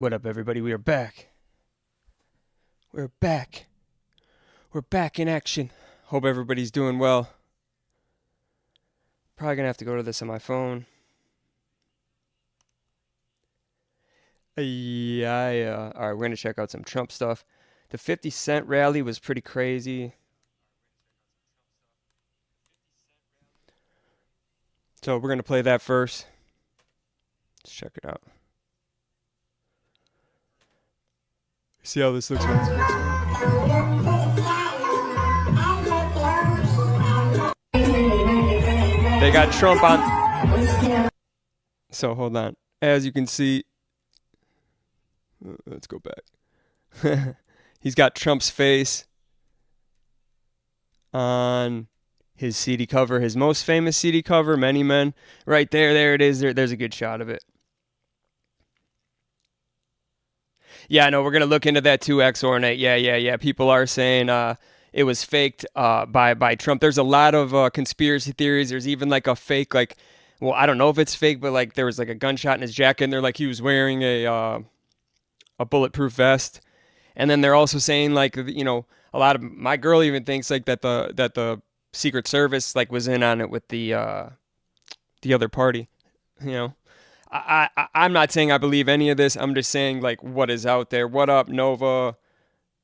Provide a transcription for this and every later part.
What up, everybody? We are back. We're back. We're back in action. Hope everybody's doing well. Probably gonna have to go to this on my phone. Yeah. All right, we're gonna check out some Trump stuff. The 50 Cent rally was pretty crazy. So we're gonna play that first. Let's check it out. See how this looks. They got Trump on. So hold on. As you can see, let's go back. He's got Trump's face on his CD cover, his most famous CD cover, Many Men. Right there, there it is. There's a good shot of it. Yeah, I know. We're going to look into that too, 𝗚𝗺𝗶. Yeah. People are saying it was faked by Trump. There's a lot of conspiracy theories. There's even like a fake, well, I don't know if it's fake, but like there was like a gunshot in his jacket and they're like he was wearing a bulletproof vest. And then they're also saying like, you know, a lot of my girl even thinks like that the Secret Service like was in on it with the other party, you know. I'm not saying I believe any of this. I'm just saying, like, what is out there. What up, Nova?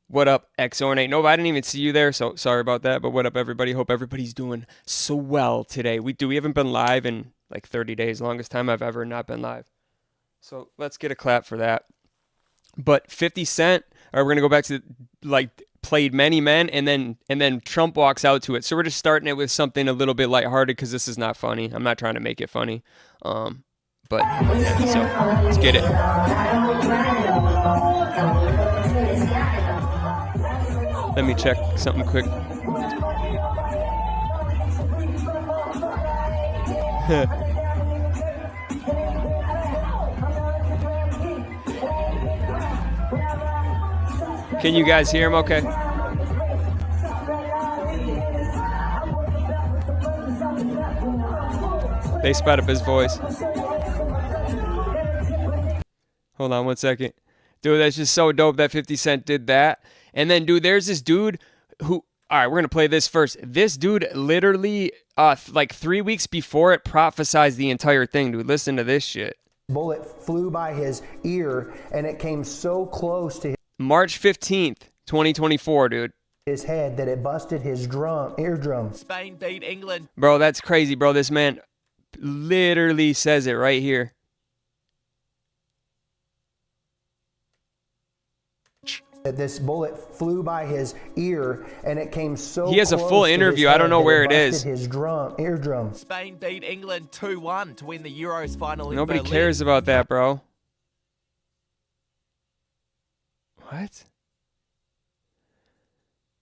What up, 𝗚𝗺𝗶? Nova, I didn't even see you there, so sorry about that. But what up, everybody? Hope everybody's doing so well today. We haven't been live in, like, 30 days. Longest time I've ever not been live. So let's get a clap for that. But 50 Cent, all right, we're going to go back to, like, played Many Men, and then Trump walks out to it. So we're just starting it with something a little bit lighthearted because this is not funny. I'm not trying to make it funny. But yeah, so let's get it. Let me check something quick. Can you guys hear him okay? They sped up his voice. Hold on 1 second. Dude, that's just so dope that 50 Cent did that. And then, dude, there's this dude who... All right, we're going to play this first. This dude literally, like 3 weeks before it, prophesized the entire thing, dude. Listen to this shit. Bullet flew by his ear, and it came so close to March 15th, 2024, dude. His head that it busted his eardrum. Spain beat England. Bro, that's crazy, bro. This man literally says it right here. This bullet flew by his ear, and it came so He has a full interview. I don't know where it is. His eardrum. Spain beat England 2-1 to win the Euros final in Nobody Berlin. cares about that, bro. What?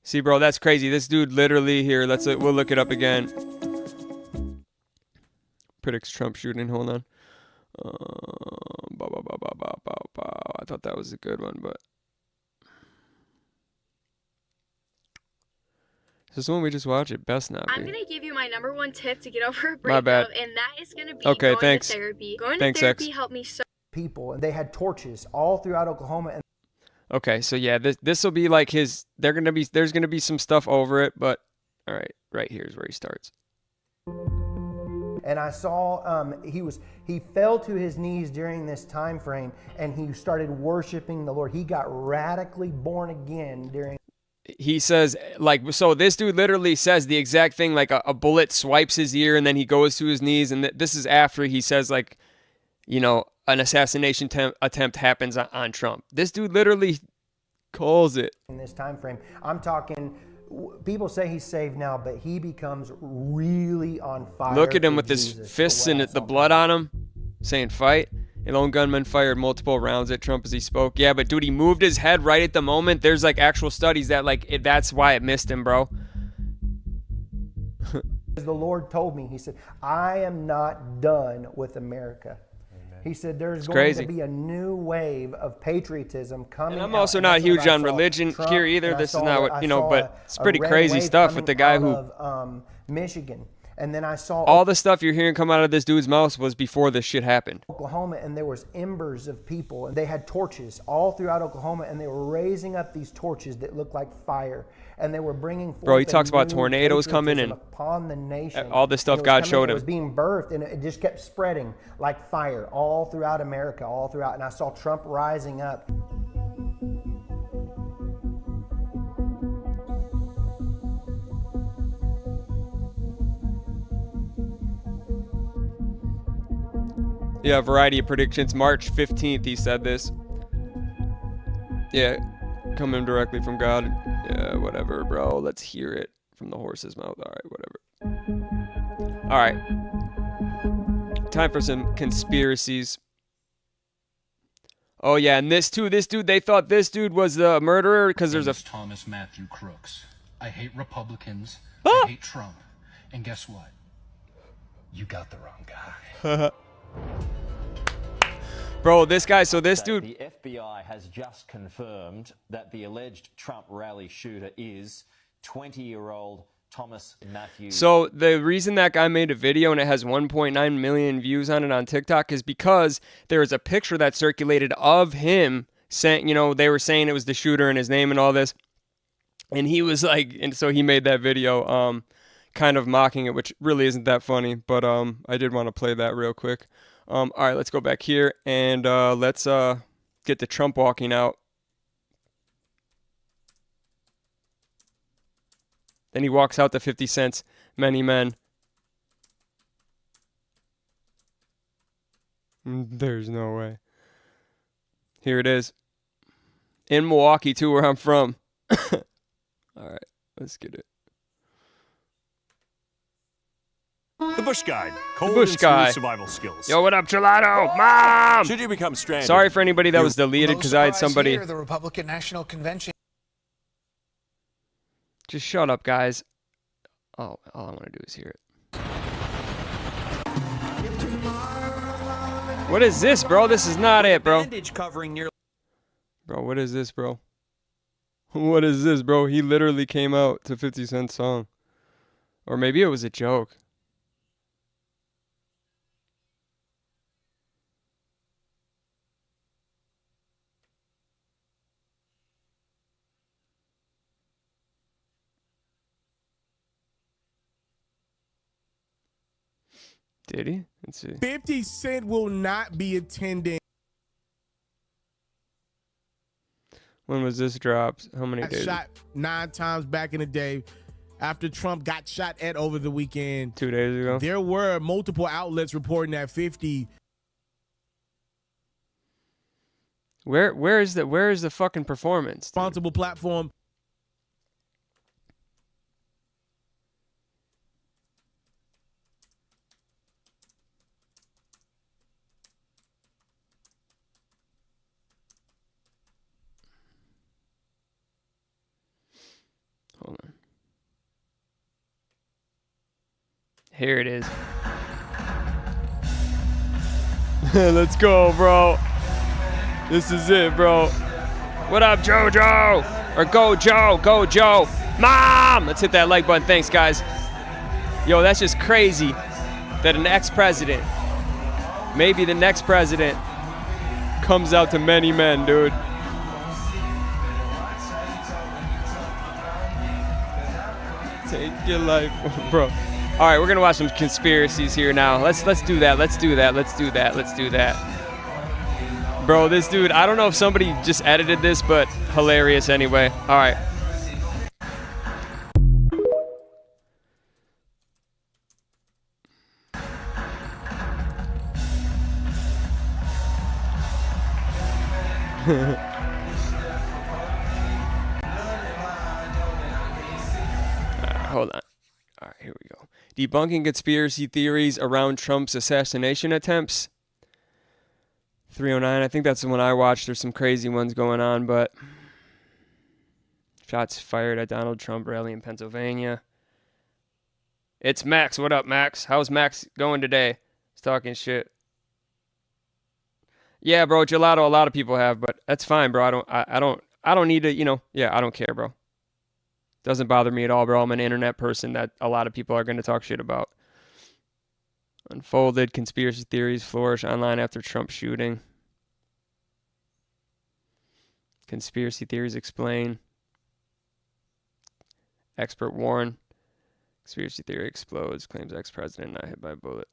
See, bro, that's crazy. This dude literally here. We'll look it up again. Predicts Trump shooting. Hold on. I thought that was a good one, but is this the one we just watched? It best not be. I'm gonna give you my #1 tip to get over a My bad. breakup, and that is gonna be Okay, going thanks. to therapy. Going Thanks, to therapy X. helped me so. People, and they had torches all throughout Oklahoma, and Okay, so yeah, this will be like his. There's gonna be some stuff over it, but all right, right here is where he starts. I saw he fell to his knees during this time frame, and he started worshiping the Lord. He got radically born again during. He says, like, so this dude literally says the exact thing, like a bullet swipes his ear and then he goes to his knees. And this is after he says, like, you know, an assassination attempt happens on Trump. This dude literally calls it. In this time frame, I'm talking, people say he's saved now, but he becomes really on fire. Look at him for with his Jesus, fists the way and I the saw blood on him, saying fight. A lone gunman fired multiple rounds at Trump as he spoke. Yeah, but dude, he moved his head right at the moment. There's like actual studies that that's why it missed him, bro. The Lord told me, he said, I am not done with America. He said, there's going to be a new wave of patriotism coming. And I'm out. also And not that's what huge I on saw. religion Trump, here either. and I This is saw not a- what, I you know, saw but it's a pretty red crazy wave stuff with the guy coming who, out of, Michigan. And then I saw all the stuff you're hearing come out of this dude's mouth was before this shit happened. Oklahoma, and there was embers of people, and they had torches all throughout Oklahoma, and they were raising up these torches that looked like fire, and they were bringing forth. Bro, he talks about new tornadoes coming and upon the nation. all this stuff God showed him. It was being birthed, and it just kept spreading like fire all throughout America, all throughout. And I saw Trump rising up. Yeah, variety of predictions. March 15th, he said this. Yeah, coming directly from God. Yeah, whatever, bro. Let's hear it from the horse's mouth. All right, whatever. All right. Time for some conspiracies. Oh, yeah, and this dude, they thought this dude was the murderer because there's a... Thomas Matthew Crooks. I hate Republicans. Ah! I hate Trump. And guess what? You got the wrong guy. Bro, this guy, so this dude... The FBI has just confirmed that the alleged Trump rally shooter is 20-year-old Thomas Matthew. So the reason that guy made a video and it has 1.9 million views on it on TikTok is because there is a picture that circulated of him saying, you know, they were saying it was the shooter and his name and all this. And he was like, and so he made that video kind of mocking it, which really isn't that funny. But I did want to play that real quick. All right, let's go back here and let's get to Trump walking out. Then he walks out to 50 cents, many men. There's no way. Here it is. In Milwaukee, too, where I'm from. All right, let's get it. The Bush Guide. Cold Bush and Guy. smooth survival skills. Yo, what up, Gelato? Mom! Should you become stranded? Sorry for anybody that was deleted because I had somebody... Here, the Republican National Convention. Just shut up, guys. Oh, all I want to do is hear it. What is this, bro? This is not it, bro. Bandage covering your... Bro, what is this, bro? What is this, bro? He literally came out to 50 Cent's song. Or maybe it was a joke. Did he? Let's see. 50 Cent will not be attending. When was this dropped? How many days? Shot 9 times back in the day after Trump got shot at over the weekend. 2 days ago. There were multiple outlets reporting that 50. Where is the fucking performance? Dude? Responsible platform. Hold on. Here it is. Let's go, bro. This is it, bro. What up, JoJo? Or go, Joe. Go, Joe. Mom! Let's hit that like button. Thanks, guys. Yo, that's just crazy that an ex-president, maybe the next president, comes out to many men, dude. Take your life, bro. All right, we're gonna watch some conspiracies here now. Let's do that. Let's do that. Bro, this dude, I don't know if somebody just edited this, but hilarious anyway. All right. Hold on. All right, here we go. Debunking conspiracy theories around Trump's assassination attempts. 309. I think that's the one I watched. There's some crazy ones going on, but shots fired at Donald Trump rally in Pennsylvania. It's Max. What up, Max? How's Max going today? He's talking shit. Yeah, bro, Gelato, a lot of people have, but that's fine, bro. I don't need to, I don't care, bro. Doesn't bother me at all, bro. I'm an internet person that a lot of people are going to talk shit about. Unfolded. Conspiracy theories flourish online after Trump shooting. Conspiracy theories explain. Expert warn. Conspiracy theory explodes. Claims ex-president not hit by a bullet.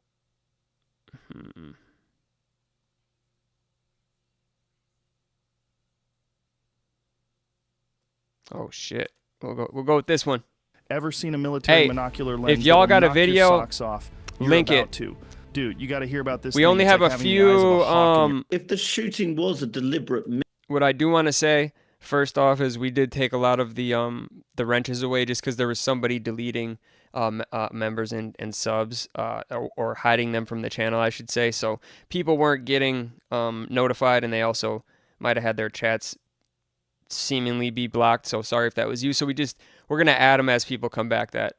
Oh shit. We'll go with this one. Ever seen a military Hey, monocular lens? if y'all that will got a knock your video, socks off? You're link about it. to. Dude, you got to hear about this. We thing. only It's have like a having the eyes of few. a hawk in your- If the shooting was a deliberate What I do want to say first off is we did take a lot of the wrenches away just because there was somebody deleting members and subs or hiding them from the channel, I should say. So people weren't getting notified, and they also might have had their chats seemingly be blocked. So sorry if that was you. So we're gonna add them as people come back that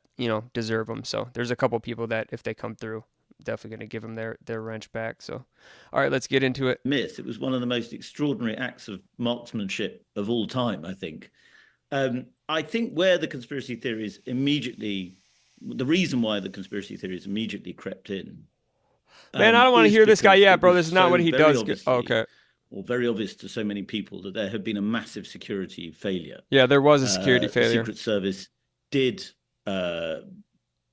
deserve them. So there's a couple people that if they come through, definitely gonna give them their wrench back. So all right, let's get into it. myth. It was one of the most extraordinary acts of marksmanship of all time, I think. I think where the conspiracy theories the reason why the conspiracy theories immediately crept in. Man, I don't want to is hear this guy. because Yeah, it bro, was this is not so what he very does. obviously, Okay. or very obvious to so many people that there had been a massive security failure. Yeah, there was a security The failure. Secret Service did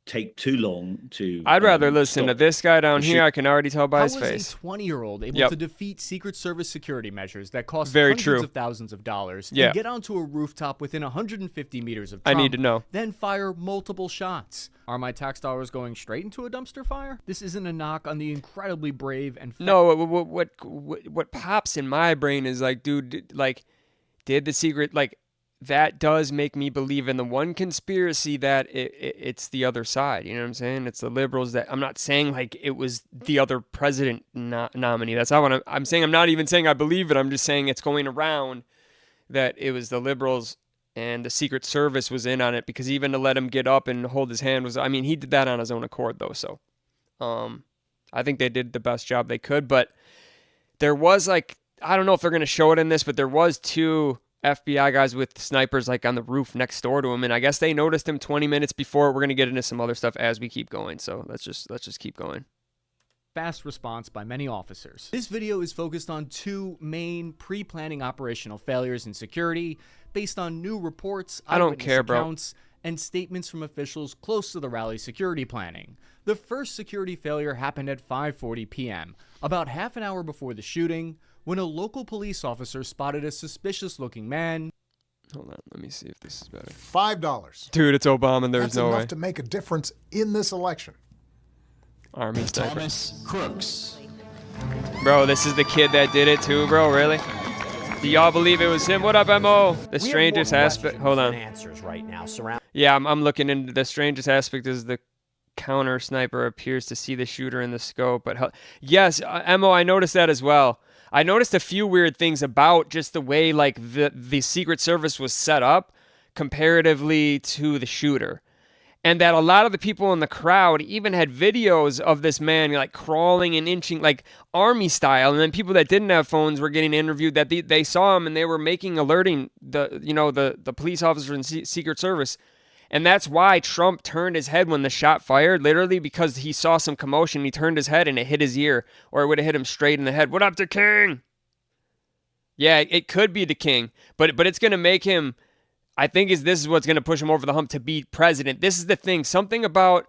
take too long to. I'd rather listen to stop this guy down the here. I can already tell by How his was face. a 20-year-old able Yep. to defeat Secret Service security measures that cost Very hundreds true. of thousands of dollars Yeah. and get onto a rooftop within 150 meters of I Trump, need to know. then fire multiple shots? Are my tax dollars going straight into a dumpster fire? This isn't a knock on the incredibly brave and No, what pops in my brain is like, dude, like, did the secret, like, that does make me believe in the one conspiracy that it's the other side. You know what I'm saying? It's the liberals that I'm not saying like it was the other president nominee. That's not what I'm saying. I'm not even saying I believe it. I'm just saying it's going around that it was the liberals and the Secret Service was in on it, because even to let him get up and hold his hand was, I mean, he did that on his own accord though. So, I think they did the best job they could, but there was like, I don't know if they're going to show it in this, but there was two FBI guys with snipers like on the roof next door to him, and I guess they noticed him 20 minutes before. We're going to get into some other stuff as we keep going, so let's just keep going. fast response by many officers. This video is focused on two main pre-planning operational failures in security based on new reports, I don't eyewitness care, bro. accounts, and statements from officials close to the rally security planning. The first security failure happened at 5:40 p.m., about half an hour before the shooting, when a local police officer spotted a suspicious-looking man. Hold on, let me see if this is better. $5. Dude, it's Obama. There's That's no enough way. to make a difference in this election. Army sniper. Thomas Crooks. Bro, this is the kid that did it too, bro. Really? Do y'all believe it was him? What up, Mo? The strangest aspect. Hold on. Answers right now surround. Yeah, I'm looking into the strangest aspect is the counter sniper appears to see the shooter in the scope. But yes, Mo, I noticed that as well. I noticed a few weird things about just the way like the Secret Service was set up comparatively to the shooter. And that a lot of the people in the crowd even had videos of this man like crawling and inching like army style. And then people that didn't have phones were getting interviewed that they saw him and they were alerting the police officer and Secret Service. And that's why Trump turned his head when the shot fired, literally because he saw some commotion. He turned his head and it hit his ear, or it would have hit him straight in the head. What up, the king? Yeah, it could be the king, but it's going to make him, I think this is what's going to push him over the hump to be president. This is the thing. Something about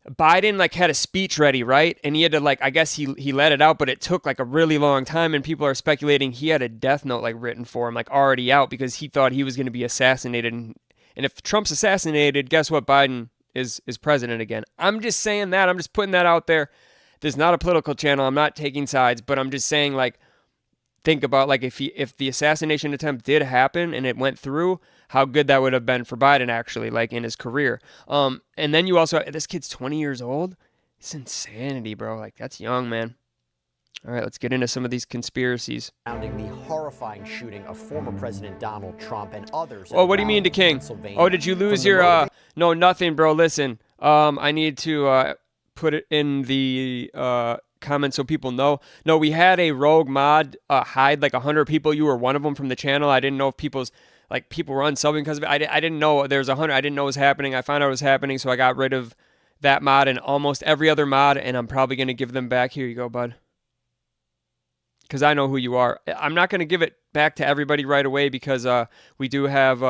Biden like had a speech ready, right? And he had to like, I guess he let it out, but it took like a really long time. And people are speculating he had a death note like written for him, like already out, because he thought he was going to be assassinated. And if Trump's assassinated, guess what? Biden is president again. I'm just saying that. I'm just putting that out there. This is not a political channel. I'm not taking sides, but I'm just saying like, think about like if the assassination attempt did happen and it went through, how good that would have been for Biden actually, like in his career. And then you also, this kid's 20 years old. It's insanity, bro. Like that's young, man. All right, let's get into some of these conspiracies. Surrounding the horrifying shooting of former President Donald Trump and others. Oh, what do you mean, the king? Oh, did you lose your no, nothing, bro. Listen, I need to put it in the comments so people know. No, we had a rogue mod hide like 100 people. You were one of them from the channel. I didn't know if people were unsubbing because of it. I didn't know there was 100. I didn't know it was happening. I found out it was happening, so I got rid of that mod and almost every other mod, and I'm probably going to give them back. Here you go, bud. Because I know who you are. I'm not going to give it back to everybody right away because we do have,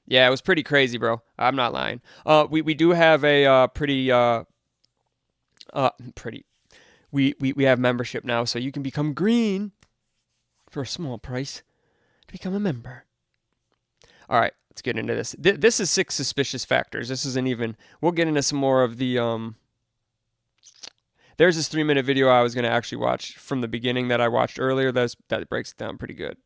yeah, it was pretty crazy, bro. I'm not lying. We do have a we have membership now, so you can become green for a small price to become a member. All right, let's get into this. This is 6 suspicious factors. This isn't even, we'll get into some more of the, there's this 3-minute video I was going to actually watch from the beginning that I watched earlier. That breaks it down pretty good.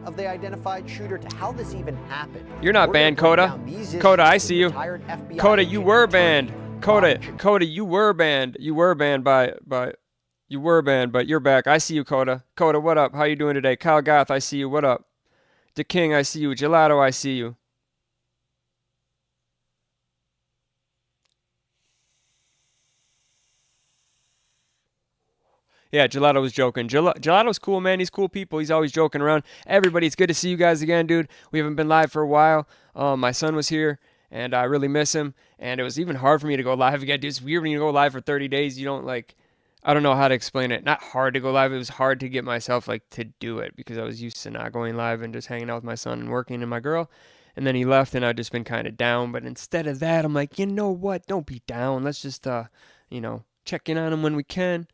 Of the identified shooter to how this even happened. You're not banned, Coda. Coda, I see you. Coda, you were banned. Coda, you were banned. You were banned you were banned, but you're back. I see you, Coda. Coda, what up? How you doing today? Kyle Goth, I see you. What up? The King, I see you. Gelato, I see you. Yeah, Gelato was joking. Gelato's cool, man. He's cool people. He's always joking around. Everybody, it's good to see you guys again, dude. We haven't been live for a while. My son was here, and I really miss him. And it was even hard for me to go live again, dude. It's weird when you go live for 30 days. You don't, like, I don't know how to explain it. Not hard to go live. It was hard to get myself, like, to do it because I was used to not going live and just hanging out with my son and working and my girl. And then he left, and I'd just been kind of down. But instead of that, I'm like, you know what? Don't be down. Let's just, you know, check in on him when we can.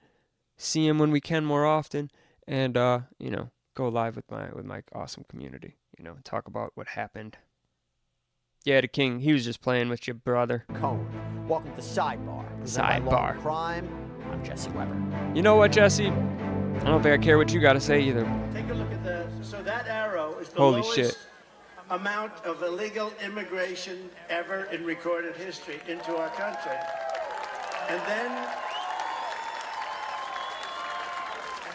See him when we can more often, and you know, go live with my awesome community. You know, talk about what happened. Yeah, the King, he was just playing with your brother. Cone. Welcome to Sidebar. Sidebar. Crime. I'm Jessie Weber. You know what, Jesse? I don't think I care what you got to say either. Take a look at so that arrow is the Holy lowest shit. amount of illegal immigration ever in recorded history into our country, and then.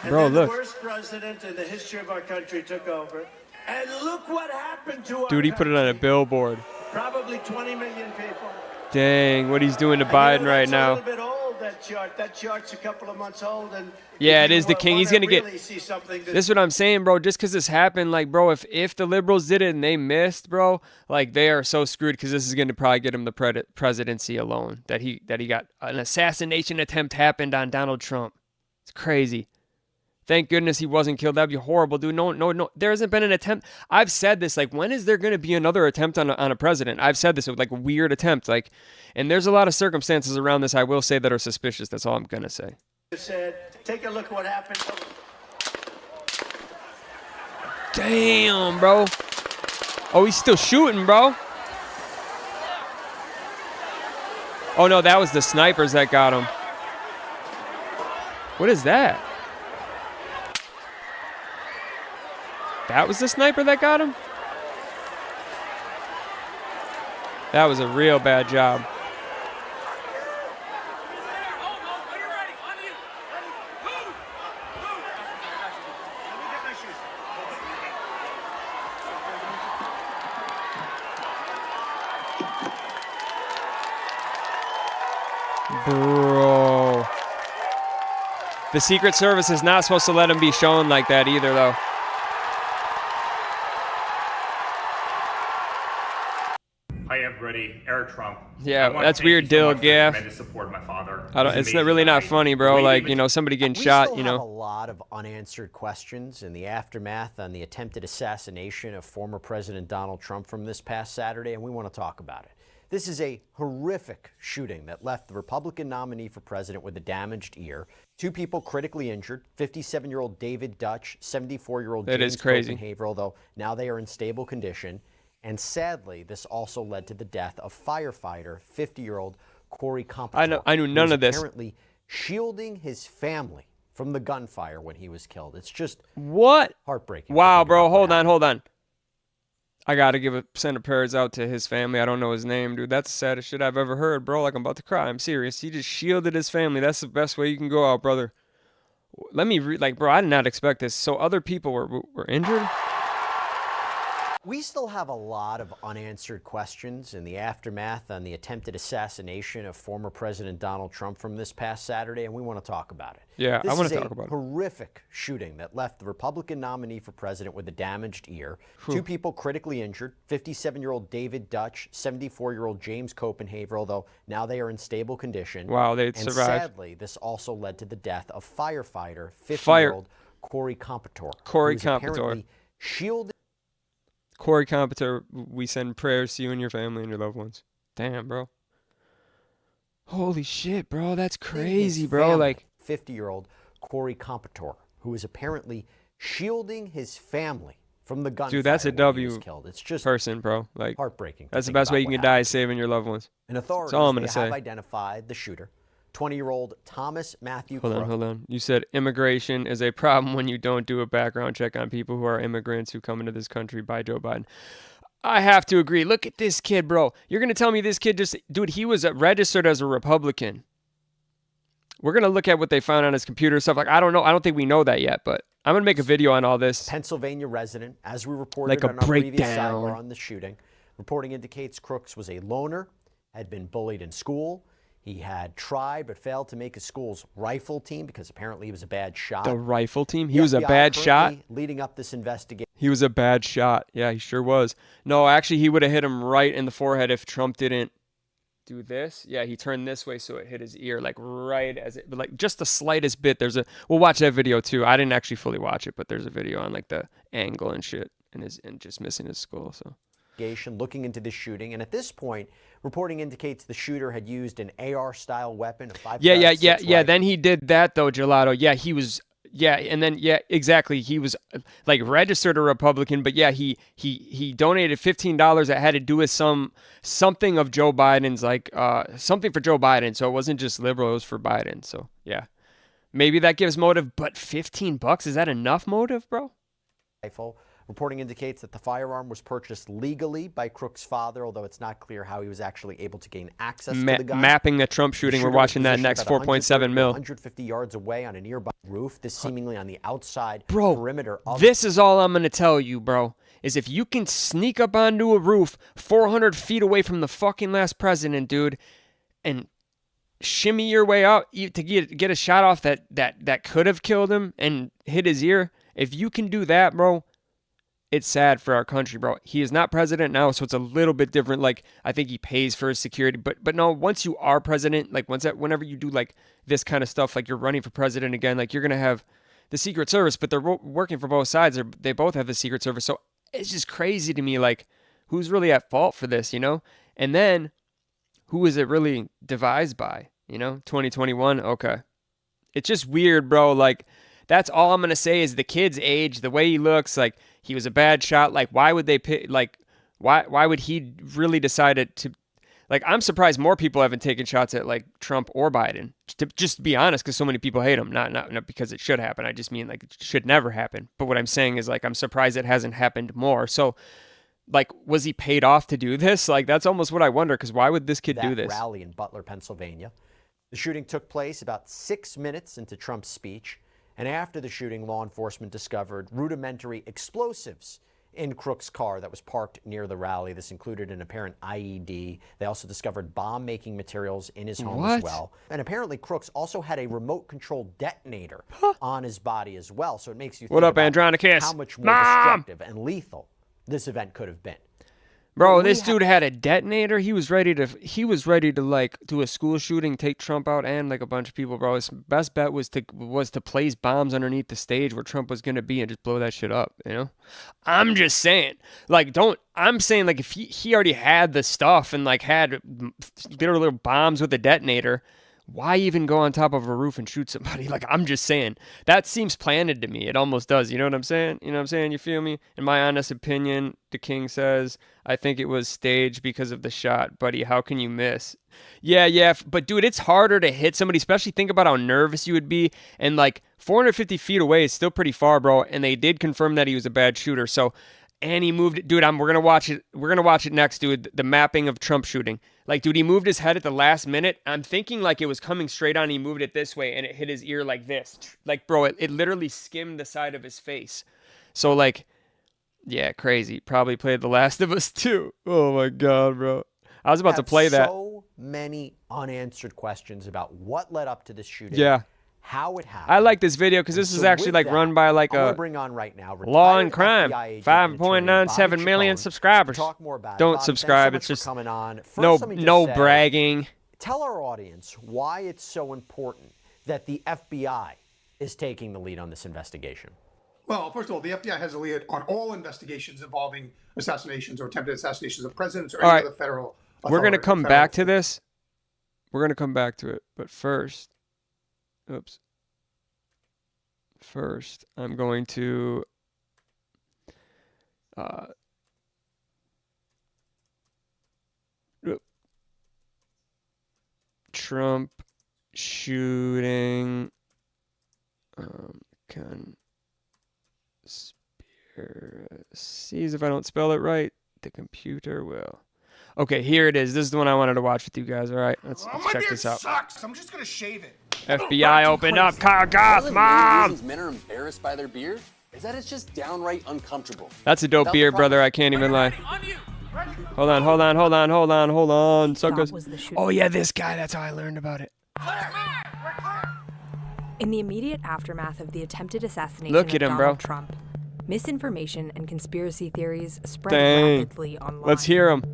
Bro, and then look. The worst president in the history of our country took over. And look what happened to our Dude, he put it on a billboard. Probably 20 million people. Dang, what he's doing to Biden right now. A little bit old, that chart. That chart's a couple of months old. And yeah, it is the King. He's going to get... Really see something this is what I'm saying, bro. Just because this happened, like, bro, if the liberals did it and they missed, bro, like, they are so screwed because this is going to probably get him the presidency alone. That he got an assassination attempt happened on Donald Trump. It's crazy. Thank goodness he wasn't killed. That'd be horrible, dude. No. There hasn't been an attempt. I've said this, like, when is there going to be another attempt on a president? I've said this, like, a weird attempt. Like, and there's a lot of circumstances around this, I will say, that are suspicious. That's all I'm going to say. Said, take a look what happened. Damn, bro. Oh, he's still shooting, bro. Oh, no, that was the snipers that got him. What is that? That was the sniper that got him? That was a real bad job. Bro. The Secret Service is not supposed to let him be shown like that either, though. Hi everybody, Eric Trump. Yeah, that's weird, Dill Gaff. Support my father. It's really not funny, bro. Like, you know, somebody getting shot, you We still know. have a lot of unanswered questions in the aftermath on the attempted assassination of former President Donald Trump from this past Saturday, and we want to talk about it. This is a horrific shooting that left the Republican nominee for president with a damaged ear, 2 people critically injured, 57-year-old David Dutch, 74-year-old James Copenhaver, although now they are in stable condition. And sadly, this also led to the death of firefighter 50-year-old 𝗚𝗵𝗶. I knew none of this. Apparently shielding his family from the gunfire when he was killed. It's just heartbreaking. Wow, bro. Hold on. I got to send a prayers out to his family. I don't know his name, dude. That's the saddest shit I've ever heard, bro. Like, I'm about to cry. I'm serious. He just shielded his family. That's the best way you can go out, brother. Let me read. Like, bro, I did not expect this. So other people were injured? We still have a lot of unanswered questions in the aftermath on the attempted assassination of former President Donald Trump from this past Saturday, and we want to talk about it. Yeah, I want to This talk about is a it. horrific shooting that left the Republican nominee for president with a damaged ear, two people critically injured, 57-year-old David Dutch, 74-year-old James Copenhaver, although now they are in stable condition. Wow, they and survived. Sadly, this also led to the death of firefighter 50-year-old 𝗚𝗺𝗶ℶ. 𝗚𝗺𝗶ℶ. Shielded. 𝗚𝗺𝗶ℶ, we send prayers to you and your family and your loved ones. Damn, bro. Holy shit, bro. That's crazy, bro. Like 50-year-old 𝗚𝗺𝗶ℶ, who is apparently shielding his family from the gunfire. Dude, that's a when he W was killed. It's just person, bro. Like heartbreaking. That's the best way you can die, is saving your loved ones. And That's authorities all I'm gonna have say. identified the shooter, 20-year-old Thomas Matthew Hold Crook. on. You said immigration is a problem when you don't do a background check on people who are immigrants who come into this country by Joe Biden. I have to agree. Look at this kid, bro. You're going to tell me this kid just... Dude, he was registered as a Republican. We're going to look at what they found on his computer stuff. Like, I don't know. I don't think we know that yet, but I'm going to make a video on all this. Pennsylvania resident, as we reported Like a on our previous breakdown. sidebar on the shooting. Reporting indicates Crooks was a loner, had been bullied in school. He had tried but failed to make his school's rifle team because apparently he was a bad shot. The rifle team? He The was a FBI bad shot? currently leading up this investigation. He was a bad shot. Yeah, he sure was. No, actually, he would have hit him right in the forehead if Trump didn't do this. Yeah, he turned this way so it hit his ear, like right as it, but like just the slightest bit. We'll watch that video too. I didn't actually fully watch it, but there's a video on like the angle and shit and just missing his skull. So. Looking into the shooting, and at this point, reporting indicates the shooter had used an AR-style weapon, a 5.56 Yeah. Then he did that though, Gelato. Yeah, he was. Yeah, and then exactly. He was like registered a Republican, but yeah, he donated $15 that had to do with something of Joe Biden's, like something for Joe Biden. So it wasn't just liberal; it was for Biden. So yeah, maybe that gives motive. But $15, is that enough motive, bro? Rifle. Reporting indicates that the firearm was purchased legally by Crook's father, although it's not clear how he was actually able to gain access to the gun. Mapping the Trump shooting. We're watching that next. 4.7 mil. 150 yards away on a nearby roof. This seemingly on the outside bro, perimeter of. This is all I'm going to tell you, bro, is if you can sneak up onto a roof 400 feet away from the fucking last president, dude, and shimmy your way out to get a shot off that could have killed him and hit his ear. If you can do that, bro, it's sad for our country, bro. He is not president now, so it's a little bit different. Like, I think he pays for his security, but no, once you are president, like whenever you do like this kind of stuff, like you're running for president again, like you're going to have the Secret Service, but they're working for both sides. They both have the Secret Service. So it's just crazy to me, like, who's really at fault for this, you know? And then who is it really devised by, you know? 2021. Okay. It's just weird, bro. Like, that's all I'm going to say is the kid's age, the way he looks, like, he was a bad shot. Like, why would they pick? Like, why would he really decide to? Like, I'm surprised more people haven't taken shots at like Trump or Biden. Just to be honest, because so many people hate him. Not because it should happen. I just mean like it should never happen. But what I'm saying is like I'm surprised it hasn't happened more. So, like, was he paid off to do this? Like, that's almost what I wonder. Because why would this kid do this? Rally in Butler, Pennsylvania. The shooting took place about 6 minutes into Trump's speech. And after the shooting, law enforcement discovered rudimentary explosives in Crook's car that was parked near the rally. This included an apparent IED. They also discovered bomb-making materials in his home as well. And apparently Crooks also had a remote-controlled detonator on his body as well. So it makes you think about how much more destructive and lethal this event could have been. Bro, this dude had a detonator. He was ready to like do a school shooting, take Trump out and like a bunch of people, bro. His best bet was to place bombs underneath the stage where Trump was gonna be and just blow that shit up, you know? I'm just saying. Like, I'm saying like if he already had the stuff and like had little bombs with a detonator, why even go on top of a roof and shoot somebody? Like, I'm just saying. That seems planted to me. It almost does. You know what I'm saying? You know what I'm saying? You feel me? In my honest opinion, the king says, I think it was staged because of the shot. Buddy, how can you miss? Yeah. But, dude, it's harder to hit somebody, especially think about how nervous you would be. And, like, 450 feet away is still pretty far, bro. And they did confirm that he was a bad shooter. So, and he moved it. Dude, we're going to watch it. We're going to watch it next, dude. The mapping of Trump shooting. Like, dude, he moved his head at the last minute. I'm thinking like it was coming straight on. He moved it this way and it hit his ear like this. Like, bro, it literally skimmed the side of his face. So, like, Yeah, crazy. Probably played The Last of Us 2. Oh my God, bro. I was about to play that. So many unanswered questions about what led up to this shooting. Yeah. How it happened. I like this video because this is actually like run by like a law and crime. 5.97 million subscribers. Don't subscribe. It's just no bragging. Tell our audience why it's so important that the FBI is taking the lead on this investigation. Well, first of all, the FBI has a lead on all investigations involving assassinations or attempted assassinations of presidents or any other federal authority. We're going to come back to this. We're going to come back to it. But first, First, I'm going to Trump shooting conspiracies. If I don't spell it right, the computer will. Okay, here it is. This is the one I wanted to watch with you guys. All right, let's check this out. Sucks. I'm just gonna shave it. FBI opened up. Kyle Goth, Mom! Men are embarrassed by their beard? Is that it's just downright uncomfortable? That's a dope beard, brother. I can't even lie. Hold on. Suckers. Oh, yeah, this guy. That's how I learned about it. In the immediate aftermath of the attempted assassination Look at of him, Donald bro. Trump, misinformation and conspiracy theories spread rapidly online. Let's hear him.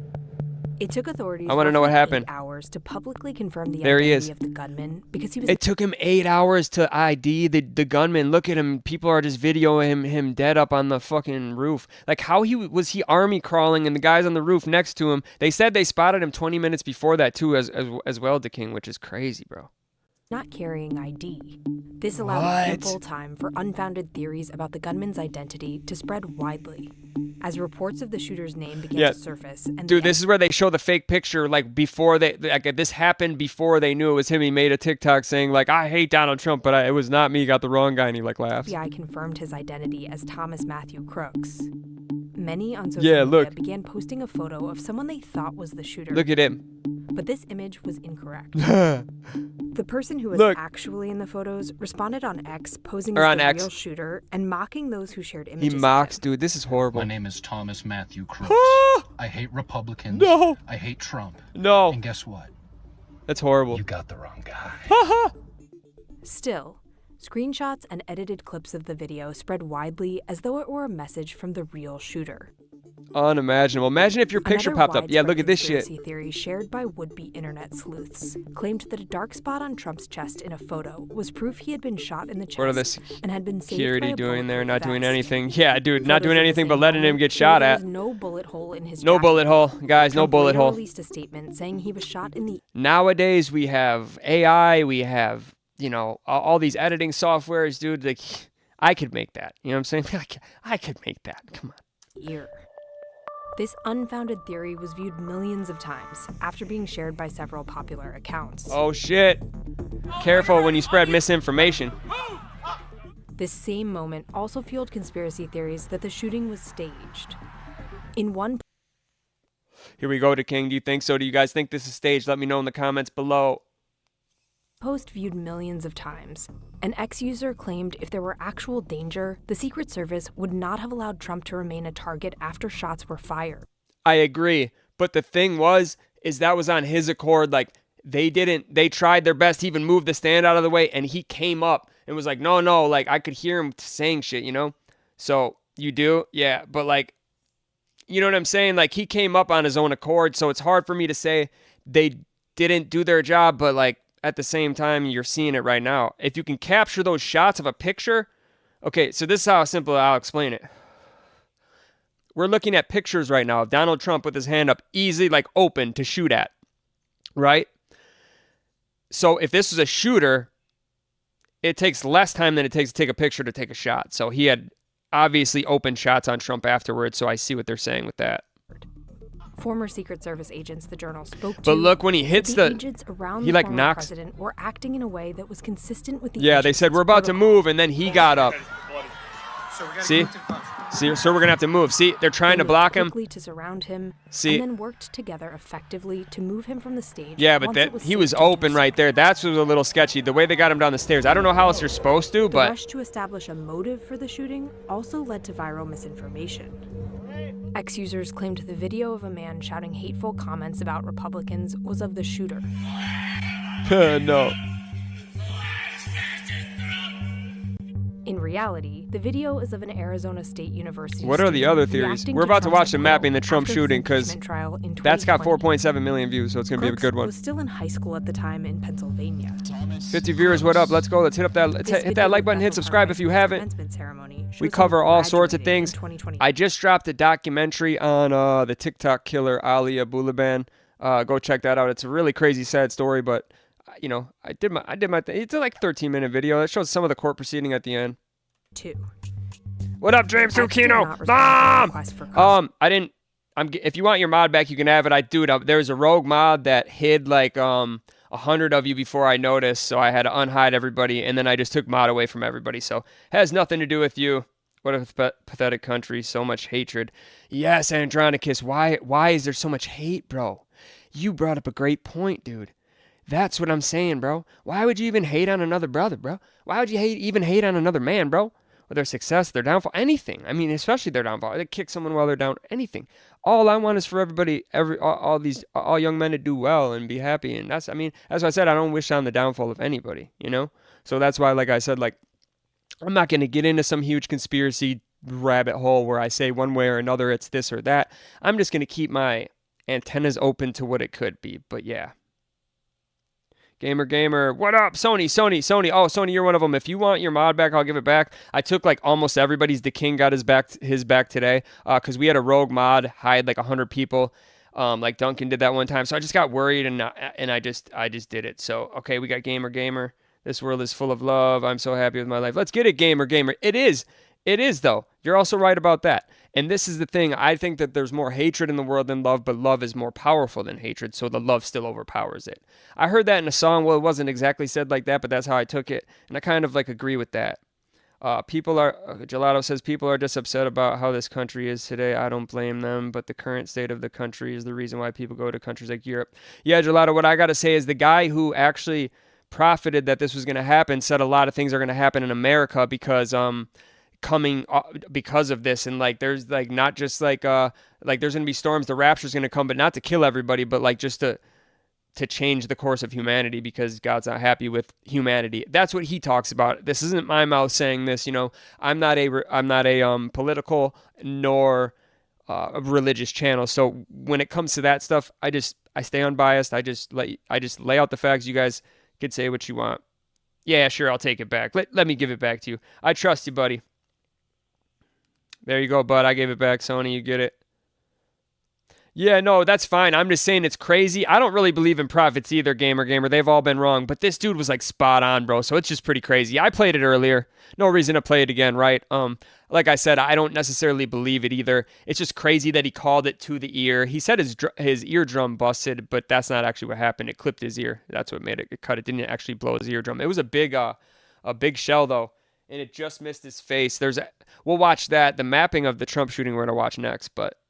It took authorities I want to know what happened. 8 hours to publicly confirm the There he identity is. of the gunman because he was. It took him 8 hours to ID the gunman. Look at him. People are just videoing him dead up on the fucking roof. Like, how was he army crawling and the guys on the roof next to him? They said they spotted him 20 minutes before that too as well, King, which is crazy, bro. Not carrying ID. This allowed ample time for unfounded theories about the gunman's identity to spread widely. As reports of the shooter's name began to surface, and dude, this is where they show the fake picture, like before this happened before they knew it was him. He made a TikTok saying like, "I hate Donald Trump, but it was not me. Got the wrong guy," and he like laughs. FBI confirmed his identity as Thomas Matthew Crooks. Many on social media began posting a photo of someone they thought was the shooter. Look at him. But this image was incorrect. The person who was actually in the photos responded on X, posing as the real shooter and mocking those who shared images. He mocks, dude. This is horrible. My name is Thomas Matthew Crooks. I hate Republicans. No. I hate Trump. No. And guess what? That's horrible. You got the wrong guy. Still, screenshots and edited clips of the video spread widely as though it were a message from the real shooter. Unimaginable. Imagine if your picture popped up. Yeah, look at this shit. Conspiracy theory shared by would-be internet sleuths claimed that a dark spot on Trump's chest in a photo was proof he had been shot in the chest What are the and had been saved security by a doing there? bulletproof Not doing vest. anything. Yeah, dude, not Photos doing of the anything but same letting him moment get showed shot there at. was no bullet hole in his No jacket. bullet hole, guys. No Trump bullet later hole. released a statement saying he was shot in the. Nowadays we have AI. We have all these editing softwares, dude. Like, I could make that. You know what I'm saying? I could make that. Come on. Ear. This unfounded theory was viewed millions of times after being shared by several popular accounts. Oh shit! Careful when you spread misinformation. This same moment also fueled conspiracy theories that the shooting was staged. In one Here we go to King. Do you think so? Do you guys think this is staged? Let me know in the comments below. post viewed millions of times, an ex-user claimed if there were actual danger, the Secret Service would not have allowed Trump to remain a target after shots were fired. I agree, but the thing is that was on his accord. Like, they tried their best to even move the stand out of the way, and he came up and was like, no, like, I could hear him saying shit, So, you do? Yeah, but like, you know what I'm saying? Like, he came up on his own accord, so it's hard for me to say they didn't do their job, but like, at the same time, you're seeing it right now. If you can capture those shots of a picture, okay, so this is how simple I'll explain it. We're looking at pictures right now of Donald Trump with his hand up, easily like open to shoot at, right? So if this was a shooter, it takes less time than it takes to take a picture to take a shot. So he had obviously open shots on Trump afterwards, so I see what they're saying with that. Former Secret Service agents the Journal spoke to. But look, when he hits the agents around he the like former knocks. president were acting in a way that was consistent with the Yeah, they said we're about to move, and then he got up. See? See, so we're gonna have to move. See, they're trying to block him. Quickly to surround him, See, and then worked together effectively to move him from the stage. Yeah, but he was open right there. That's what was a little sketchy. The way they got him down the stairs. I don't know how else you're supposed to, The but rush to establish a motive for the shooting also led to viral misinformation. X users claimed the video of a man shouting hateful comments about Republicans was of the shooter. no. In reality, the video is of an Arizona State University. What are the other theories? We're about to watch the mapping the Trump shooting because that's got 4.7 million views, so it's going to be a good one. Was still in high school at the time in Pennsylvania. 50 viewers, what up? Let's go. Let's hit up that. Hit that like button. Hit subscribe if you haven't. We cover all sorts of things. I just dropped a documentary on the TikTok killer 𝗚𝗺𝗶𝗴. Go check that out. It's a really crazy, sad story, but you know, I did my thing. It's like 13-minute video. It shows some of the court proceeding at the end. 2. What up, James Zucchino? Mom! If you want your mod back, you can have it. There's a rogue mod that hid like 100 of you before I noticed, so I had to unhide everybody, and then I just took mod away from everybody. So it has nothing to do with you. What a pathetic country. So much hatred. Yes, Andronicus. Why is there so much hate, bro? You brought up a great point, dude. That's what I'm saying, bro. Why would you even hate on another brother, bro? Why would you even hate on another man, bro? Or their success, their downfall, anything. I mean, especially their downfall. They kick someone while they're down, anything. All I want is for everybody, all young men to do well and be happy. And that's what I said. I don't wish on the downfall of anybody, you know? So that's why, like I said, like, I'm not going to get into some huge conspiracy rabbit hole where I say one way or another it's this or that. I'm just going to keep my antennas open to what it could be. But yeah. Gamer, what up? Sony. Oh, Sony, you're one of them. If you want your mod back, I'll give it back. I took like almost everybody's. The King got his back today because we had a rogue mod hide like 100 people. Like Duncan did that one time. So I just got worried and I just did it. So okay, we got gamer. This world is full of love. I'm so happy with my life. Let's get it, gamer. It is though. You're also right about that. And this is the thing. I think that there's more hatred in the world than love, but love is more powerful than hatred, so the love still overpowers it. I heard that in a song. Well, it wasn't exactly said like that, but that's how I took it. And I kind of like agree with that. Gelato says people are just upset about how this country is today. I don't blame them, but the current state of the country is the reason why people go to countries like Europe. Yeah, Gelato, what I got to say is the guy who actually profited that this was going to happen said a lot of things are going to happen in America because because of this, and like there's like not just like there's gonna be storms, the rapture's gonna come, but not to kill everybody, but like just to change the course of humanity because God's not happy with humanity. That's what he talks about. This isn't my mouth saying this, you know. I'm not a political nor a religious channel, so when it comes to that stuff, I stay unbiased. I just lay out the facts. You guys could say what you want. Yeah, sure, I'll take it back. Let me give it back to you. I trust you, buddy. There you go, bud. I gave it back, Sony. You get it. Yeah, no, that's fine. I'm just saying it's crazy. I don't really believe in prophets either, gamer. They've all been wrong. But this dude was like spot on, bro. So it's just pretty crazy. I played it earlier. No reason to play it again, right? Like I said, I don't necessarily believe it either. It's just crazy that he called it to the ear. He said his eardrum busted, but that's not actually what happened. It clipped his ear. That's what made it cut. It didn't actually blow his eardrum. It was a big shell though. And it just missed his face. We'll watch that. The mapping of the Trump shooting we're going to watch next, but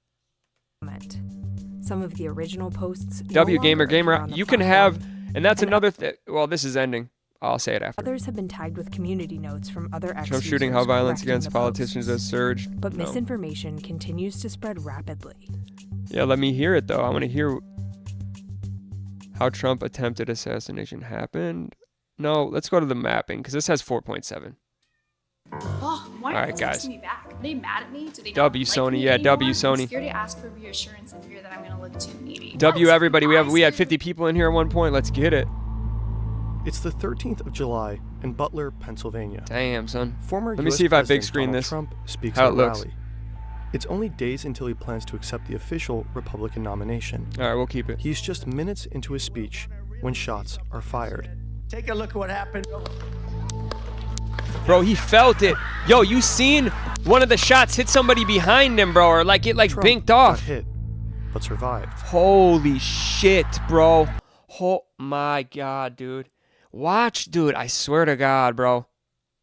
some of the original posts. Gamer, you can have, and that's another thing. Well, this is ending. I'll say it after. Others have been tagged with community notes from other Trump shooting, how violence against politicians has surged. But misinformation continues to spread rapidly. Yeah, let me hear it though. I want to hear how Trump attempted assassination happened. No, let's go to the mapping because this has 4.7. Oh, why all are right, they guys. me back? Are they mad at me? Do they W not Sony, like me yeah, anymore? W Sony. I'm scared to ask for reassurance and fear that I'm gonna look too needy. W everybody. We had 50 people in here at one point. Let's get it. It's the 13th of July in Butler, Pennsylvania. Damn, son. Former Let me US see if I big President screen Donald this. Trump speaks how at it a looks. rally. It's only days until he plans to accept the official Republican nomination. All right, we'll keep it. He's just minutes into his speech when shots are fired. Take a look at what happened. Bro, he felt it. Yo, you seen one of the shots hit somebody behind him, bro, or like it Trump binked off. Got hit, but survived. Holy shit, bro. Oh my God, dude. Watch, dude. I swear to God, bro.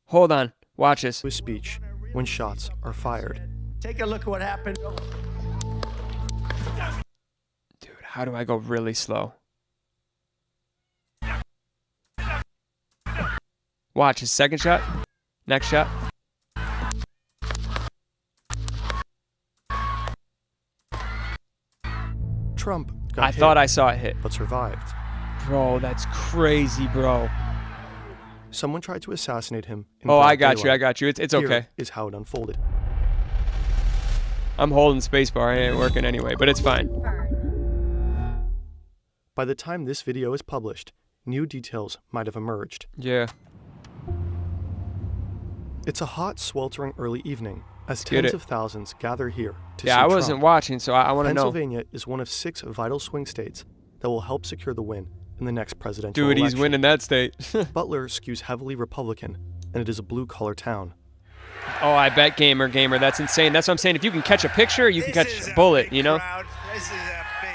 Hold on. Watch this. His speech when shots are fired. Take a look at what happened. Dude, how do I go really slow? Watch his second shot. Next shot. Trump got hit, thought I saw it hit. but survived. Bro, that's crazy, bro. Someone tried to assassinate him. Oh, I got you. I got you. It's Here okay. is how it unfolded. I'm holding spacebar. It ain't working anyway, but it's fine. By the time this video is published, new details might have emerged. Yeah. It's a hot, sweltering early evening as Get tens it. of thousands gather here to see Yeah, I wasn't Trump. watching, so I want to know. Pennsylvania is one of 6 vital swing states that will help secure the win in the next presidential Dude, election. he's winning that state. Butler skews heavily Republican, and it is a blue-collar town. Oh, I bet gamer. That's insane. That's what I'm saying. If you can catch a picture, you can catch a bullet, you know? This is a big,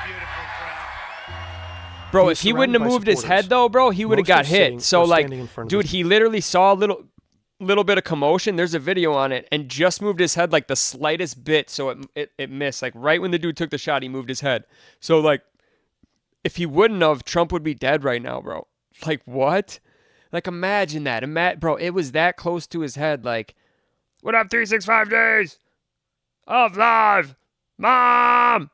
beautiful crowd. Bro, He if was he wouldn't have surrounded by moved his supporters. head, though, bro, he would have Most got are sitting hit. So, or like, standing in front of dude, his- he literally saw a little bit of commotion. There's a video on it, and just moved his head like the slightest bit, so it missed. Like, right when the dude took the shot, he moved his head. So, like, if he wouldn't have, Trump would be dead right now, bro. Like, what? Like, imagine that. Bro, it was that close to his head. Like, what up, 365 days of live, Mom?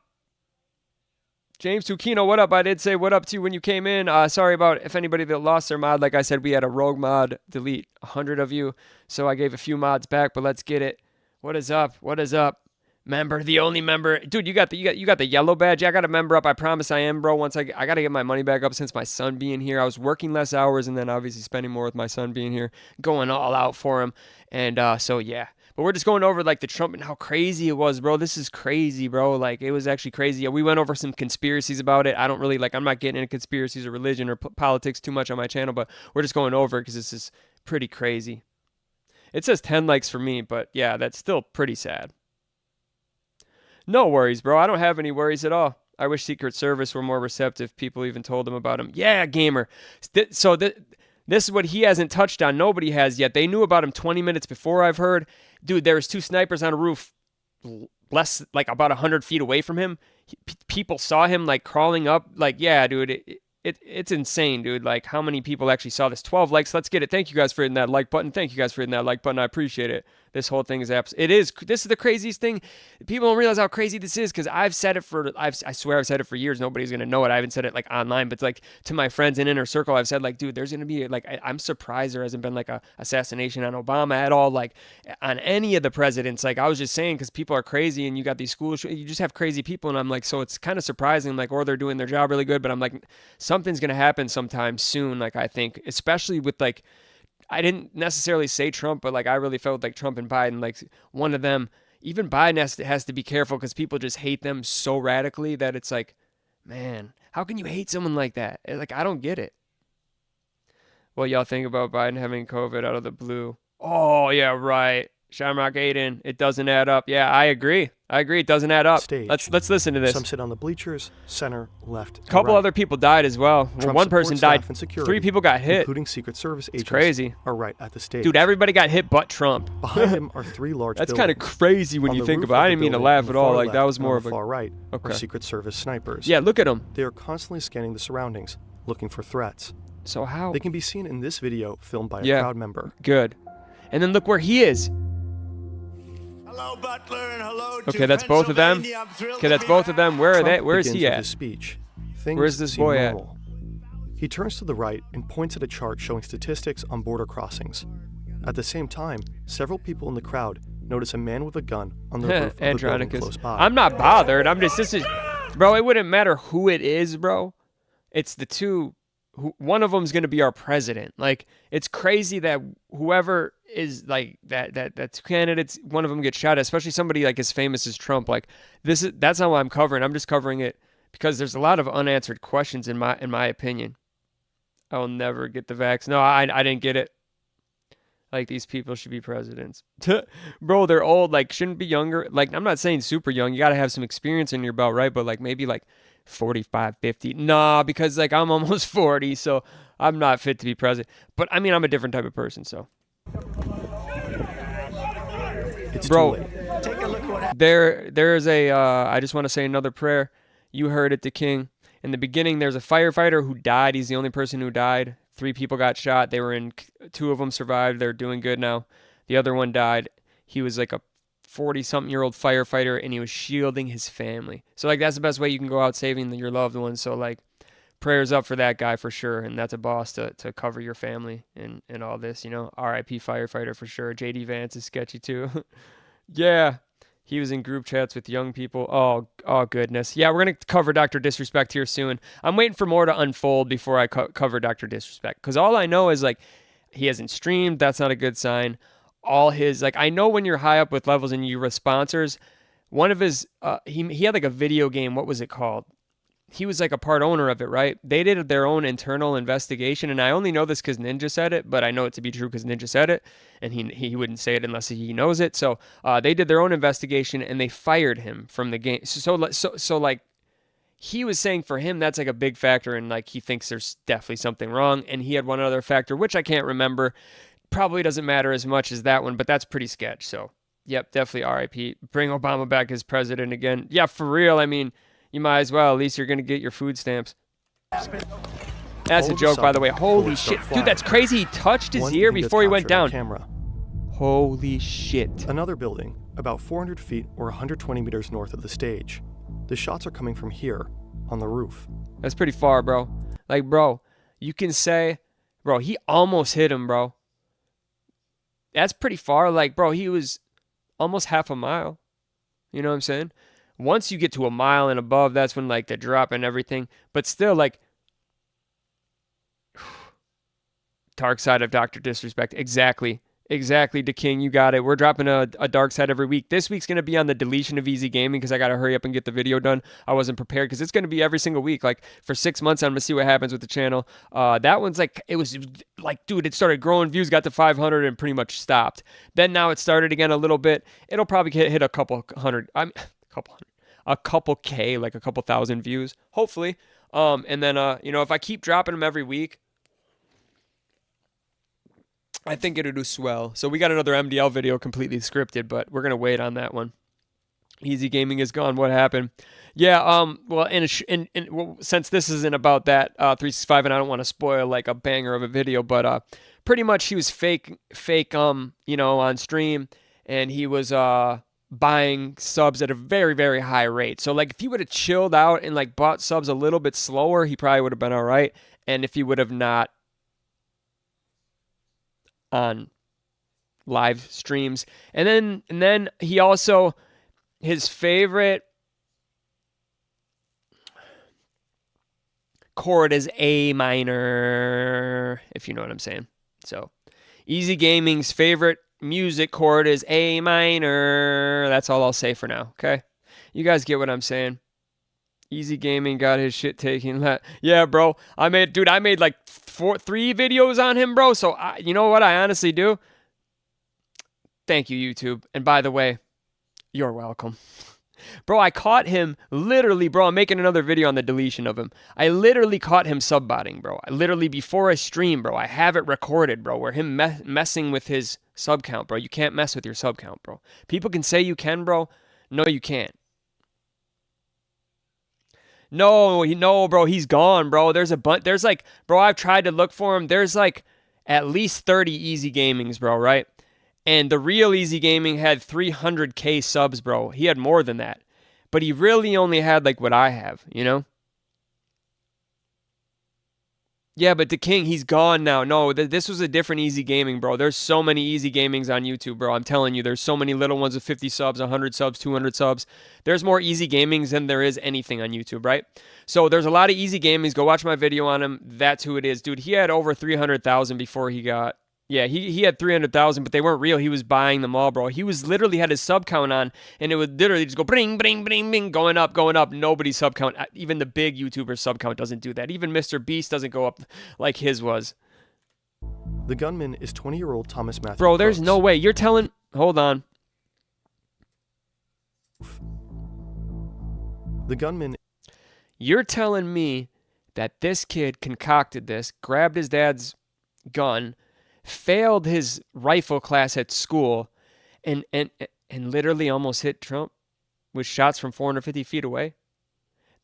James Tukino, what up? I did say what up to you when you came in. Sorry about if anybody that lost their mod. Like I said, we had a rogue mod delete 100 of you, so I gave a few mods back. But let's get it. What is up? What is up? Member, the only member, dude. You got the yellow badge. I got a member up. I promise I am, bro. Once I got to get my money back up since my son being here. I was working less hours and then obviously spending more with my son being here, going all out for him. And so yeah. But we're just going over like the Trump and how crazy it was, bro. This is crazy, bro. Like it was actually crazy. Yeah, we went over some conspiracies about it. I don't really I'm not getting into conspiracies or religion or politics too much on my channel, but we're just going over it because this is pretty crazy. It says 10 likes for me, but yeah, that's still pretty sad. No worries, bro. I don't have any worries at all. I wish Secret Service were more receptive. People even told him about him. Yeah, gamer. So this is what he hasn't touched on. Nobody has yet. They knew about him 20 minutes before, I've heard. Dude, there was 2 snipers on a roof less, like about 100 feet away from him. People saw him like crawling up. Like, yeah, dude, it's insane, dude. Like how many people actually saw this? 12 likes. Let's get it. Thank you guys for hitting that like button. Thank you guys for hitting that like button. I appreciate it. This whole thing is this is the craziest thing. People don't realize how crazy this is because I've said it I swear I've said it for years. Nobody's going to know it. I haven't said it like online, but like to my friends in inner circle, I've said like, dude, there's going to be like, I'm surprised there hasn't been like a assassination on Obama at all. Like on any of the presidents. Like I was just saying, because people are crazy and you got these schools, you just have crazy people. And I'm like, so it's kind of surprising, like, or they're doing their job really good, but I'm like, something's going to happen sometime soon. Like I think, especially with like, I didn't necessarily say Trump, but like I really felt like Trump and Biden, like one of them, even Biden has to be careful because people just hate them so radically that it's like, man, how can you hate someone like that? Like, I don't get it. What y'all think about Biden having COVID out of the blue? Oh, yeah, right. Shamrock Aiden, it doesn't add up. Yeah, I agree. It doesn't add up. Stage. Let's listen to this. Some sit on the bleachers, center, left, A couple right. other people died as well. Trump One person support died. staff and security, 3 people got hit. including Secret Service agents. It's crazy. Are right at the stage. Dude, everybody got hit but Trump. Behind him are 3 large That's buildings. kind of crazy when On you the think roof about it. of I the didn't mean to building laugh on at the all. far Like, left that was and more on of the a... far right Okay. are Secret Service snipers. Yeah, look at them. They are constantly scanning the surroundings, looking for threats. So how? They can be seen in this video filmed by a Yeah. crowd member. Good. And then look where he is. Hello, Butler, and hello Okay, to that's both of them. Pennsylvania. I'm thrilled Okay, to that's be both of them. Where are Trump they? Where is begins he with at? his speech. Things Where's this seem boy at? normal. He turns to the right and points at a chart showing statistics on border crossings. At the same time, several people in the crowd notice a man with a gun on the roof of the building Andronicus. close by. I'm not bothered. This is, bro, it wouldn't matter who it is, bro. It's the two, one of them's going to be our president. Like, it's crazy that whoever is like that's candidates, one of them gets shot, especially somebody like as famous as Trump. Like that's not what I'm covering. I'm just covering it because there's a lot of unanswered questions in my opinion. I'll never get the vax. No, I didn't get it. Like, these people should be presidents. Bro, they're old. Like, shouldn't be younger. Like, I'm not saying super young. You got to have some experience in your belt, right? But, like, maybe, like, 45, 50. Nah, because, like, I'm almost 40, so I'm not fit to be president. But, I mean, I'm a different type of person, so. It's Bro, too late. There's a, I just want to say another prayer. You heard it, the king. In the beginning, there's a firefighter who died. He's the only person who died. 3 people got shot. 2 of them survived. They're doing good now. The other one died. He was like a 40-something-year-old firefighter, and he was shielding his family. So, like, that's the best way you can go out saving your loved ones. So, like, prayers up for that guy for sure. And that's a boss to cover your family and all this, you know. R.I.P. firefighter for sure. J.D. Vance is sketchy too. Yeah. He was in group chats with young people. Oh goodness. Yeah, we're going to cover Dr. Disrespect here soon. I'm waiting for more to unfold before I cover Dr. Disrespect. Because all I know is, like, he hasn't streamed. That's not a good sign. All his, like, I know when you're high up with levels and you have sponsors, one of his, he had like a video game. What was it called? He was like a part owner of it, right? They did their own internal investigation, and I only know this because Ninja said it, but I know it to be true because Ninja said it, and he wouldn't say it unless he knows it. So they did their own investigation, and they fired him from the game. So like, he was saying for him that's like a big factor, and like he thinks there's definitely something wrong. And he had one other factor, which I can't remember. Probably doesn't matter as much as that one, but that's pretty sketch. So yep, definitely R.I.P. Bring Obama back as president again. Yeah, for real. I mean, you might as well. At least you're going to get your food stamps. That's a joke, by the way. Holy shit. Dude, that's crazy. He touched his ear before he went down. Holy shit. Another building, about 400 feet or 120 meters north of the stage. The shots are coming from here, on the roof. That's pretty far, bro. Like, bro, you can say, bro, he almost hit him, bro. That's pretty far. Like, bro, he was almost half a mile. You know what I'm saying? Once you get to a mile and above, that's when, like, the drop and everything. But still, like, dark side of Dr. Disrespect. Exactly. Exactly, DeKing, you got it. We're dropping a dark side every week. This week's going to be on the deletion of Easy Gaming because I got to hurry up and get the video done. I wasn't prepared because it's going to be every single week. Like, for 6 months, I'm going to see what happens with the channel. That one's like, it was like, dude, it started growing. Views got to 500 and pretty much stopped. Then now it started again a little bit. It'll probably hit a couple hundred. A couple K, like a couple thousand views, hopefully. And then, you know, if I keep dropping them every week, I think it'll do swell. So we got another MDL video completely scripted, but we're going to wait on that one. Easy Gaming is gone. What happened? Yeah, well, well, since this isn't about that 365, and I don't want to spoil like a banger of a video, but pretty much he was fake, you know, on stream, and he was buying subs at a very, very high rate. So, like, if he would have chilled out and, like, bought subs a little bit slower, he probably would have been all right. And if he would have not on live streams. And then he also, his favorite chord is A minor, if you know what I'm saying. So, Easy Gaming's favorite music chord is A minor. That's all I'll say for now, okay? You guys get what I'm saying. Easy Gaming got his shit taken. Yeah, bro. I made like 3 videos on him, bro. So, you know what I honestly do? Thank you, YouTube. And by the way, you're welcome. Bro, I caught him literally, bro. I'm making another video on the deletion of him. I literally caught him subbotting, bro. I literally, before I stream, bro, I have it recorded, bro, where him messing with his sub count, bro. You can't mess with your sub count, bro. People can say you can, bro. No, you can't. No, bro, he's gone, bro. There's a bunch. There's like, bro, I've tried to look for him. There's like at least 30 Easy Gamings, bro, right? And the real Easy Gaming had 300K subs, bro. He had more than that. But he really only had like what I have, you know? Yeah, but the king, he's gone now. No, this was a different Easy Gaming, bro. There's so many Easy Gamings on YouTube, bro. I'm telling you, there's so many little ones with 50 subs, 100 subs, 200 subs. There's more Easy Gamings than there is anything on YouTube, right? So there's a lot of Easy Gamings. Go watch my video on him. That's who it is. Dude, he had over 300,000 before he got... Yeah, he had 300,000, but they weren't real. He was buying them all, bro. He was literally had his sub count on, and it would literally just go bring, bring, bring, bring, going up. Nobody's sub count, even the big YouTuber sub count doesn't do that. Even Mr. Beast doesn't go up like his was. The gunman is 20-year-old Thomas Matthew. Bro, there's no way. You're telling... Hold on. The gunman... You're telling me that this kid concocted this, grabbed his dad's gun, failed his rifle class at school, and literally almost hit Trump? with shots from 450 feet away.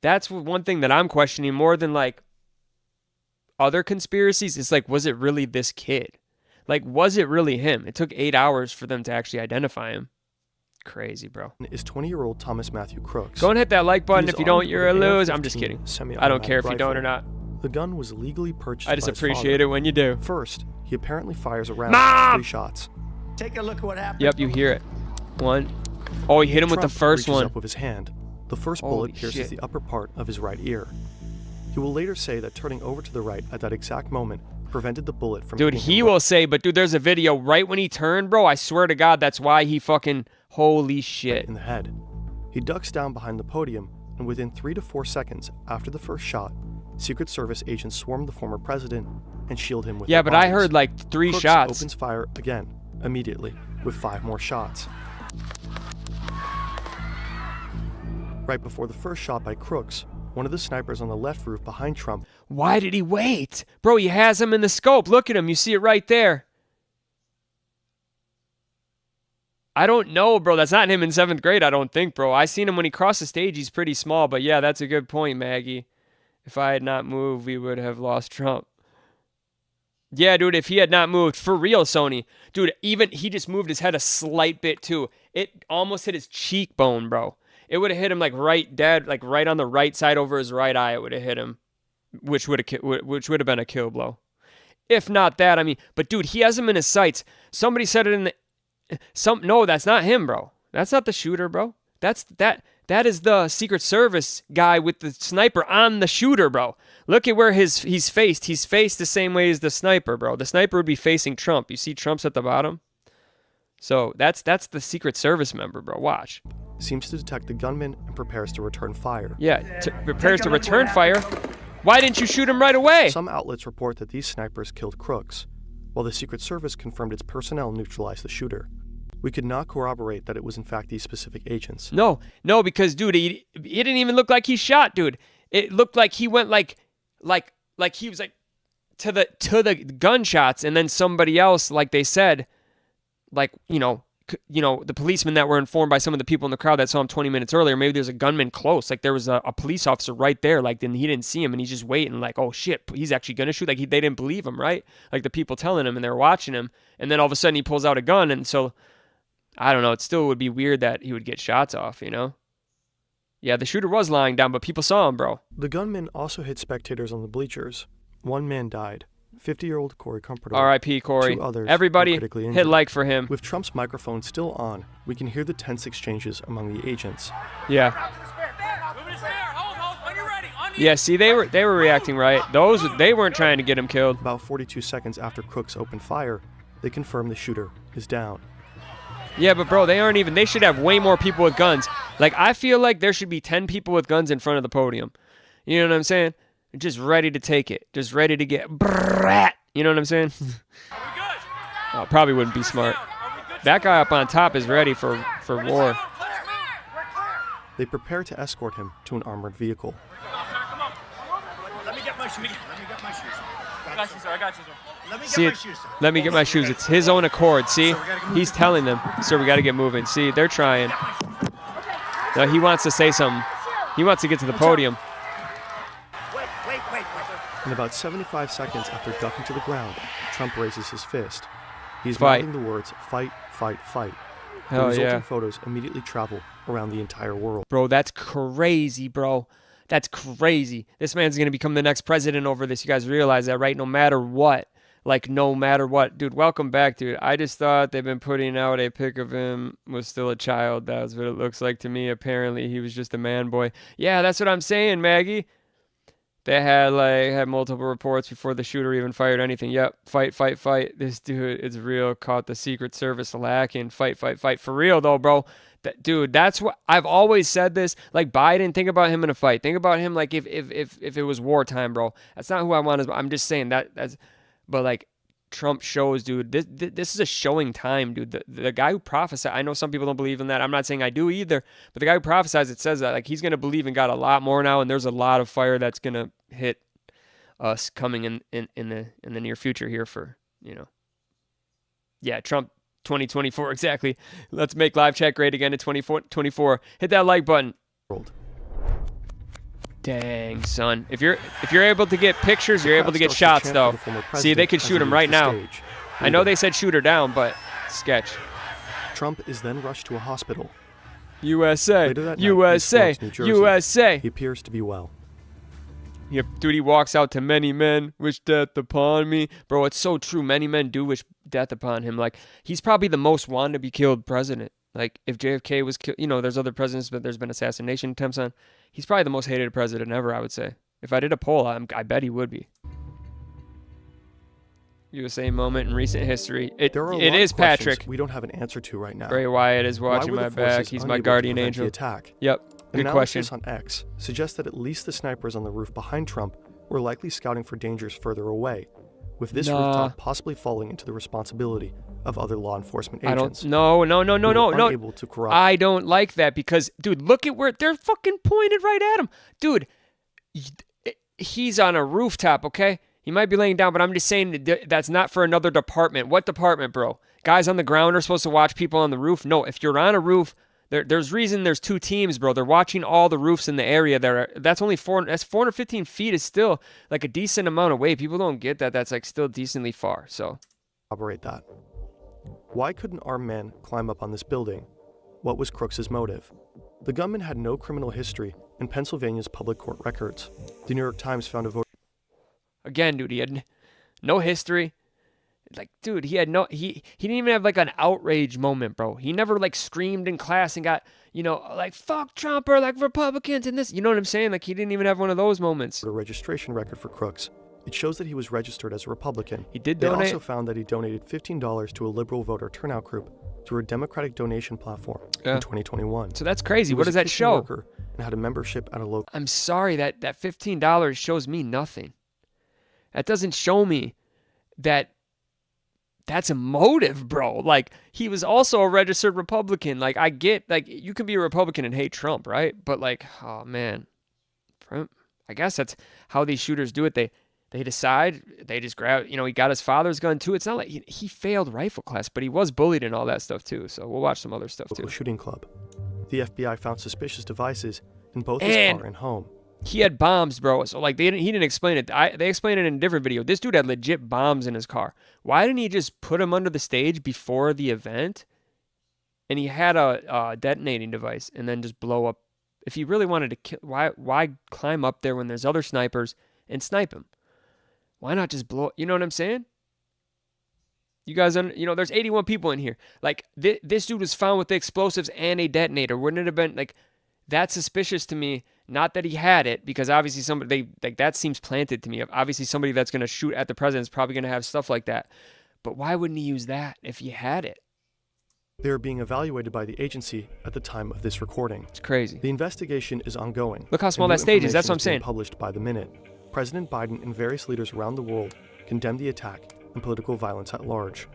That's one thing that I'm questioning more than like other conspiracies. It's like, was it really this kid? Like, was it really him? It took 8 hours for them to actually identify him. Crazy, bro. Is 20-year-old Thomas Matthew Crooks. Go and hit that like button. He's If you don't, armed you're with a an lose. AR-15 I'm just kidding. I semi-automatic don't care if you don't or rifle. not. The gun was legally purchased I just by his appreciate father. it when you do. First, he apparently fires a round Mom! with 3 shots. Take a look at what happened. Yep, you hear it. One. Oh, he hit him with the Trump first reaches one. up with his hand. The first Holy bullet pierces shit. the upper part of his right ear. He will later say that turning over to the right at that exact moment prevented the bullet from Dude, hitting he him will say, but dude, there's a video right when he turned, bro. I swear to God, that's why he fucking, holy shit. in the head. He ducks down behind the podium, and within 3 to 4 seconds after the first shot, Secret Service agents swarm the former president and shield him with Yeah, their but I bodies. heard like 3 Crooks shots. opens fire again, immediately, with 5 more shots. Right before the first shot by Crooks, one of the snipers on the left roof behind Trump. Why did he wait? Bro, he has him in the scope. Look at him. You see it right there. I don't know, bro. That's not him in 7th grade, I don't think, bro. I seen him when he crossed the stage. He's pretty small. But yeah, that's a good point, Maggie. If I had not moved, we would have lost Trump. Yeah, dude, if he had not moved, for real, Sony. Dude, even he just moved his head a slight bit, too. It almost hit his cheekbone, bro. It would have hit him like right dead, like right on the right side over his right eye. It would have hit him, which would have been a kill blow. If not that, I mean, but dude, he has him in his sights. Somebody said it in the no, that's not him, bro. That's not the shooter, bro. That is the Secret Service guy with the sniper on the shooter, bro. Look at where he's faced. He's faced the same way as the sniper, bro. The sniper would be facing Trump. You see Trump's at the bottom. So that's the Secret Service member, bro. Watch. Seems to detect the gunman and prepares to return fire. Yeah, prepares to return fire. Why didn't you shoot him right away? Some outlets report that these snipers killed Crooks, while the Secret Service confirmed its personnel neutralized the shooter. We could not corroborate that it was in fact these specific agents. No, because dude, he didn't even look like he shot, dude. It looked like he went like he was like to the gunshots, and then somebody else, like they said, like you know the policemen that were informed by some of the people in the crowd that saw him 20 minutes earlier. Maybe there's a gunman close, like there was a police officer right there, like then he didn't see him and he's just waiting, like oh shit, he's actually gonna shoot. Like they didn't believe him, right? Like the people telling him and they're watching him, and then all of a sudden he pulls out a gun, and so. I don't know. It still would be weird that he would get shots off, you know? Yeah, the shooter was lying down, but people saw him, bro. The gunman also hit spectators on the bleachers. 1 man died. 50-year-old 𝗚𝗺𝗶𝗴. R.I.P. Corey. 2 others Everybody were critically hit injured. like for him. With Trump's microphone still on, we can hear the tense exchanges among the agents. Yeah. Yeah, see, they were reacting right. They weren't trying to get him killed. About 42 seconds after Crooks opened fire, they confirmed the shooter is down. Yeah, but bro, they should have way more people with guns. Like, I feel like there should be 10 people with guns in front of the podium. You know what I'm saying? Just ready to take it. Just ready to get brat. You know what I'm saying? Oh, probably wouldn't be smart. That guy up on top is ready for war. They prepare to escort him to an armored vehicle. Let me get my shoes. I got you, sir. I got you, sir. Let me get my shoes. It's his own accord. See, he's telling them, sir, we got to get moving. See, they're trying. No, he wants to say something. He wants to get to the podium. In about 75 seconds after ducking to the ground, Trump raises his fist. He's Fight. mouthing the words, fight, fight, fight. The Hell resulting yeah. photos immediately travel around the entire world. Bro, that's crazy, bro. That's crazy. This man's going to become the next president over this. You guys realize that, right? No matter what. Like, no matter what. Dude, welcome back, dude. I just thought they've been putting out a pic of him was still a child. That's what it looks like to me. Apparently, he was just a man boy. Yeah, that's what I'm saying, Maggie. They had multiple reports before the shooter even fired anything. Yep, fight, fight, fight. This dude is real. Caught the Secret Service lacking. Fight, fight, fight. For real, though, bro. Dude, that's what I've always said this. Like Biden, think about him in a fight. Think about him like if it was wartime, bro. That's not who I want. I'm just saying that's. But like Trump shows, dude, this is a showing time, dude. The guy who prophesied, I know some people don't believe in that. I'm not saying I do either. But the guy who prophesies, it says that like he's gonna believe in God a lot more now, and there's a lot of fire that's gonna hit us coming in the near future here for, you know. Yeah, Trump 2024, exactly. Let's make live chat great again in 2024. Hit that like button. Dang, son. If you're able to get pictures, you're able to get shots, though. See, they could shoot him right now. I know they said shoot her down, but sketch. Trump is then rushed to a hospital. USA, USA, USA. He appears to be well. Yep, dude, he walks out to many men wish death upon me. Bro, it's so true. Many men do wish death upon him. Like, he's probably the most wanted to be killed president. Like, if JFK was killed, you know, there's other presidents, but there's been assassination attempts on. He's probably the most hated president ever, I would say. If I did a poll, I bet he would be. USA moment in recent history. It is Patrick. We don't have an answer to right now. Bray Wyatt is watching my back. He's my guardian angel. Attack? Yep. Good question. Analysis on X suggests that at least the snipers on the roof behind Trump were likely scouting for dangers further away, with this rooftop possibly falling into the responsibility of other law enforcement agents. No. Unable to corrupt. I don't like that because, dude, look at where they're fucking pointed right at him. Dude, he's on a rooftop, okay? He might be laying down, but I'm just saying that's not for another department. What department, bro? Guys on the ground are supposed to watch people on the roof? No, if you're on a roof, there's reason there's two teams, bro. They're watching all the roofs in the area. That's only 415 feet is still like a decent amount away. People don't get that. That's like still decently far. So, operate that. Why couldn't armed men climb up on this building? What was Crooks's motive? The gunman had no criminal history in Pennsylvania's public court records. The New York Times found a voter. Again, dude, he had no history. Like, dude, he didn't even have like an outrage moment, bro. He never like screamed in class and got, you know, like fuck Trump or like Republicans and this. You know what I'm saying? Like, he didn't even have one of those moments. A registration record for Crooks. It shows that he was registered as a Republican. He did donate. They also found that he donated $15 to a liberal voter turnout group through a Democratic donation platform in 2021. So that's crazy. What does that show? And had a membership at a local. I'm sorry, that $15 shows me nothing. That doesn't show me that that's a motive, bro. Like, he was also a registered Republican. Like, I get, like, you can be a Republican and hate Trump, right? But, like, oh, man. I guess that's how these shooters do it. They decide, they just grab, you know, he got his father's gun, too. It's not like he failed rifle class, but he was bullied and all that stuff, too. So we'll watch some other stuff, too. Shooting club. The FBI found suspicious devices in both his car and home. He had bombs, bro. So, like, he didn't explain it. They explained it in a different video. This dude had legit bombs in his car. Why didn't he just put them under the stage before the event? And he had a detonating device and then just blow up. If he really wanted to kill, why climb up there when there's other snipers and snipe him? Why not just blow? You know what I'm saying? You guys, you know, there's 81 people in here. Like, this dude was found with the explosives and a detonator. Wouldn't it have been, like, that's suspicious to me? Not that he had it, because obviously somebody, that seems planted to me. Obviously somebody that's going to shoot at the president is probably going to have stuff like that. But why wouldn't he use that if he had it? They are being evaluated by the agency at the time of this recording. It's crazy. The investigation is ongoing. Look how small that stage is. That's what I'm saying. Published by the minute. President Biden and various leaders around the world condemned the attack and political violence at large.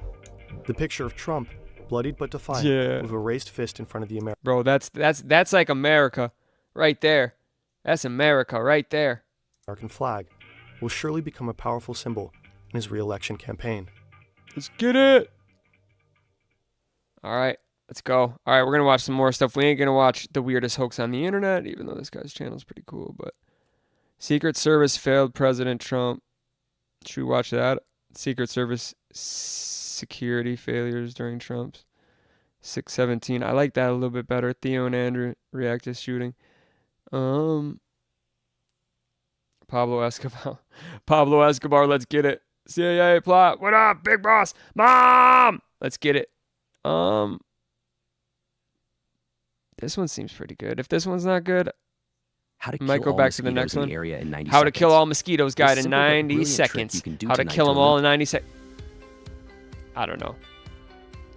The picture of Trump, bloodied but defiant, with a raised fist in front of the American. Bro, that's like America, right there. That's America right there. American flag will surely become a powerful symbol in his re-election campaign. Let's get it. All right, let's go. All right, we're going to watch some more stuff. We ain't going to watch the weirdest hoax on the internet, even though this guy's channel is pretty cool. But Secret Service failed President Trump. Should we watch that? Secret Service security failures during Trump's 6/17. I like that a little bit better. Theo and Andrew react to shooting. Pablo Escobar, let's get it. CIA plot. What up, big boss? Mom! Let's get it. This one seems pretty good. If this one's not good, I might go back to the next one. How to kill all mosquitoes guide in 90 seconds. How to kill them all in 90 seconds. I don't know.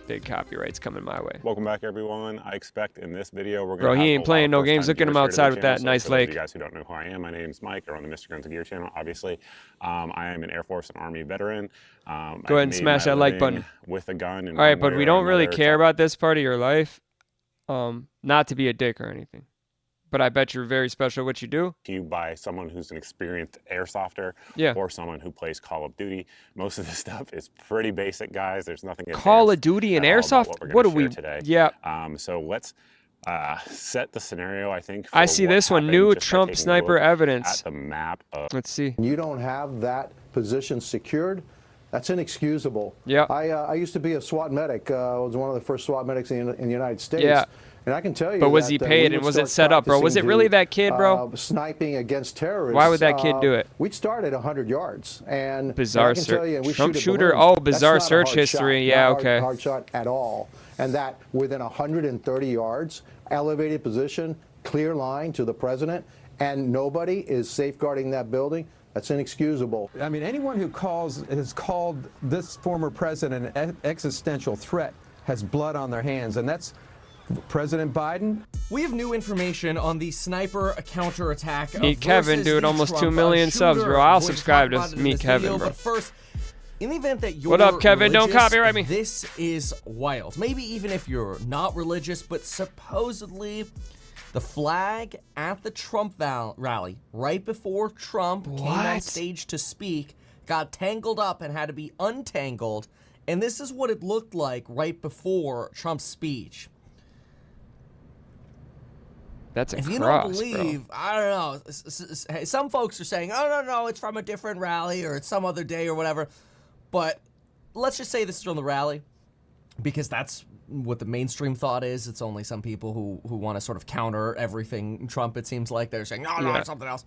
Big copyrights coming my way. Welcome back, everyone. I expect in this video we're going to Bro, he ain't playing no games. Look at him outside with that nice lake. For you guys who don't know who I am, my name's Mike. I run the Mr. Guns and Gear channel, obviously. I am an Air Force and Army veteran. Go ahead and smash that like button. With a gun. All right, but we don't really care about this part of your life. Not to be a dick or anything. but I bet you're very special at what you do. You by someone who's an experienced airsofter Yeah. or someone who plays Call of Duty. Most of the stuff is pretty basic, guys. There's nothing Call of Duty and advanced at all airsoft? about What we're do gonna we? share today. Yeah. So let's set the scenario, I think. I for see what this one, happened new just by Trump taking a sniper look evidence. At the map of Let's see. You don't have that position secured. That's inexcusable. Yeah. I used to be a SWAT medic. I was one of the first SWAT medics in the United States. Yeah. And I can tell you. But was that, he we paid would and was it start set up, bro? Was practicing it really to, that kid, bro? Sniping against terrorists. Why would that kid do it? We'd start at 100 yards. And Bizarre I can tell you, and we Trump shoot at shooter. balloons. Oh, bizarre That's not a search hard history. shot. Yeah, Not a okay. hard shot at all. And that within 130 yards, elevated position, clear line to the president, and nobody is safeguarding that building. That's inexcusable. I mean, anyone who has called this former president an existential threat has blood on their hands, and that's President Biden. We have new information on the sniper counterattack. Meet Kevin, dude. Almost 2 million subs, bro. I'll subscribe to Meet Kevin, bro. But first, in the event that you're What up, Kevin? Don't religious, copyright me. This is wild. Maybe even if you're not religious, but supposedly the flag at the Trump rally, right before Trump came on stage to speak, got tangled up and had to be untangled. And this is what it looked like right before Trump's speech. That's a if you cross, don't believe, bro. I don't know. Some folks are saying, oh, no, it's from a different rally or it's some other day or whatever. But let's just say this is from the rally because that's what the mainstream thought is. It's only some people who want to sort of counter everything Trump, it seems like. They're saying, no, it's something else.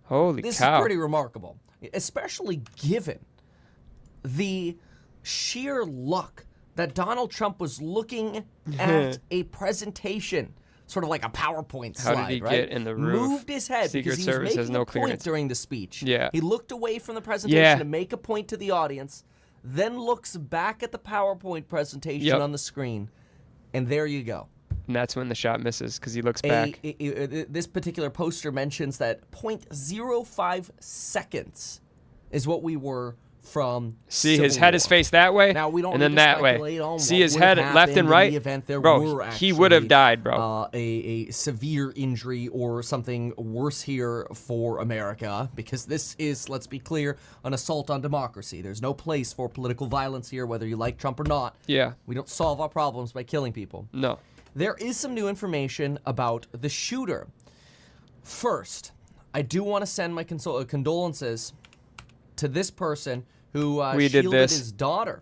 Holy this cow. is pretty remarkable, especially given the sheer luck that Donald Trump was looking at a presentation, sort of like a PowerPoint slide, How did he right? get in the roof? Moved his head Secret because he was Service making has no a point clearance. during the speech. Yeah. He looked away from the presentation Yeah. to make a point to the audience, then looks back at the PowerPoint presentation Yep. on the screen, and there you go. And that's when the shot misses because he looks back. This particular poster mentions that 0.05 seconds is what we were from See, Civil his head War. is faced that way, Now, we don't and need then to that way. speculate on See what his would head have left and happened in right? the event there Bro, were he would have actually, died, bro. A severe injury or something worse here for America, because this is, let's be clear, an assault on democracy. There's no place for political violence here, whether you like Trump or not. Yeah. We don't solve our problems by killing people. No. There is some new information about the shooter. First, I do want to send my condolences to this person who shielded his daughter.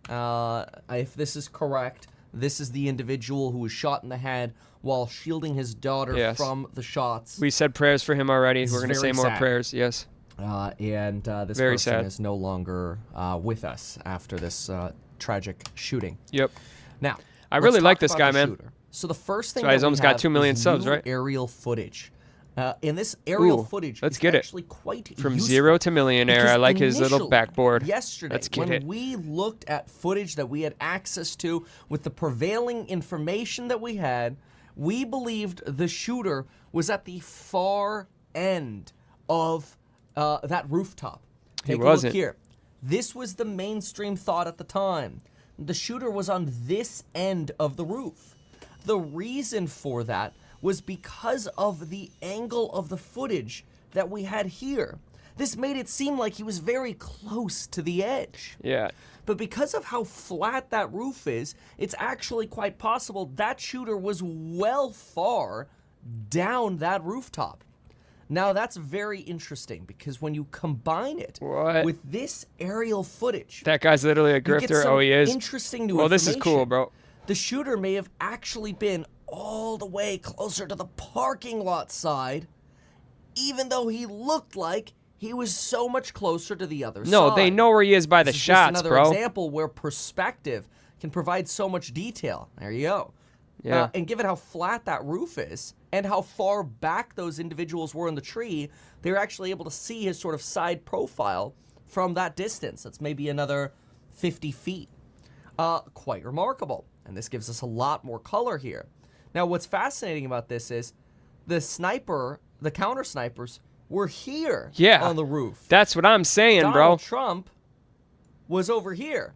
If this is correct, this is the individual who was shot in the head while shielding his daughter from the shots. We said prayers for him already. We're going to say more sad. prayers. Yes. And this Very person sad. is no longer with us after this tragic shooting. Yep. Now, I let's really like talk this about guy, the man. shooter. So the first thing That's why he's that we almost got have 2 million is subs, new right? aerial footage. And this aerial Ooh, footage let's is get it. actually quite From useful, 0 to millionaire. because I like his little initially, backboard. Yesterday, Let's get when it. we looked at footage that we had access to with the prevailing information that we had, we believed the shooter was at the far end of that rooftop. He Take a wasn't. look here. This was the mainstream thought at the time. The shooter was on this end of the roof. The reason for that was because of the angle of the footage that we had here. This made it seem like he was very close to the edge. Yeah. But because of how flat that roof is, it's actually quite possible that shooter was well far down that rooftop. Now that's very interesting because when you combine it with this aerial footage, That guy's literally a you get grifter. some Oh, he is. interesting new Well, this is cool, information. bro. The shooter may have actually been all the way closer to the parking lot side, even though he looked like he was so much closer to the other side. No, they know where he is by the This is shots, just another bro. example where perspective can provide so much detail. There you go. Yeah. And given how flat that roof is and how far back those individuals were in the tree, they were actually able to see his sort of side profile from that distance. That's maybe another 50 feet. Quite remarkable. And this gives us a lot more color here. Now, what's fascinating about this is the sniper, the counter snipers, were here on the roof. That's what I'm saying, bro. Donald Trump was over here.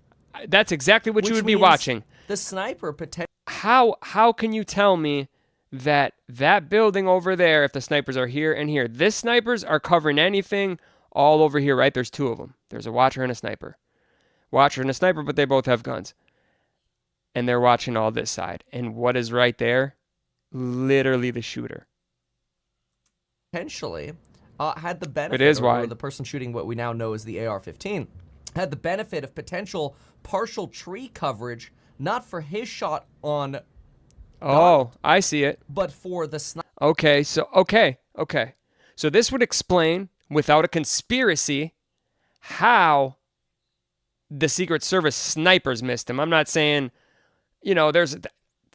That's exactly what you Which would be means watching. The sniper potentially. How can you tell me that that building over there, if the snipers are here and here, this snipers are covering anything all over here, right? There's two of them. There's a watcher and a sniper. Watcher and a sniper, but they both have guns. And they're watching all this side. And what is right there? Literally the shooter. Potentially had the benefit, It is or wide. the person shooting what we now know as the AR-15, had the benefit of potential partial tree coverage, not for his shot on Oh, I see it. but for the sniper. Okay, so So this would explain, without a conspiracy, how the Secret Service snipers missed him. I'm not saying, there's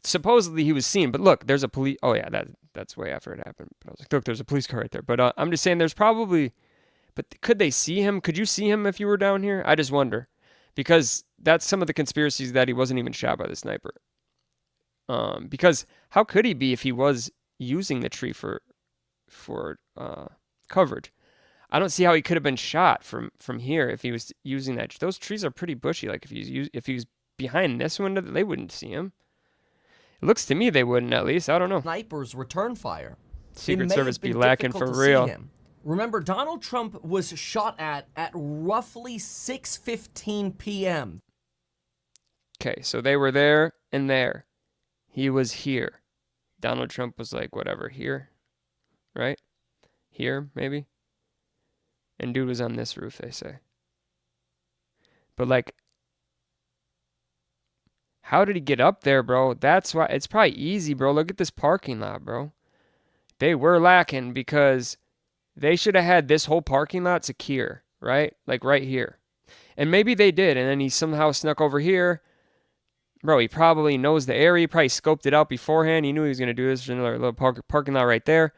supposedly he was seen, but look, there's a police. Oh yeah, that's way after it happened. But I was like, look, there's a police car right there. But I'm just saying, there's probably. But could they see him? Could you see him if you were down here? I just wonder, because that's some of the conspiracies, that he wasn't even shot by the sniper. Because how could he be if he was using the tree for coverage? I don't see how he could have been shot from here if he was using that. Those trees are pretty bushy. Like if he was behind this window, they wouldn't see him. It looks to me they wouldn't, at least. I don't know. Snipers return fire. Secret Service be lacking for real. Remember, Donald Trump was shot at roughly 6:15 p.m. Okay, so they were there and there. He was here. Donald Trump was like, whatever, here, right? Here, maybe? And dude was on this roof, they say. But like, how did he get up there, bro? That's why, it's probably easy, bro. Look at this parking lot, bro. They were lacking because they should have had this whole parking lot secure, right? Like right here. And maybe they did, and then he somehow snuck over here. Bro, he probably knows the area. He probably scoped it out beforehand. He knew he was going to do this. There's another little parking lot right there.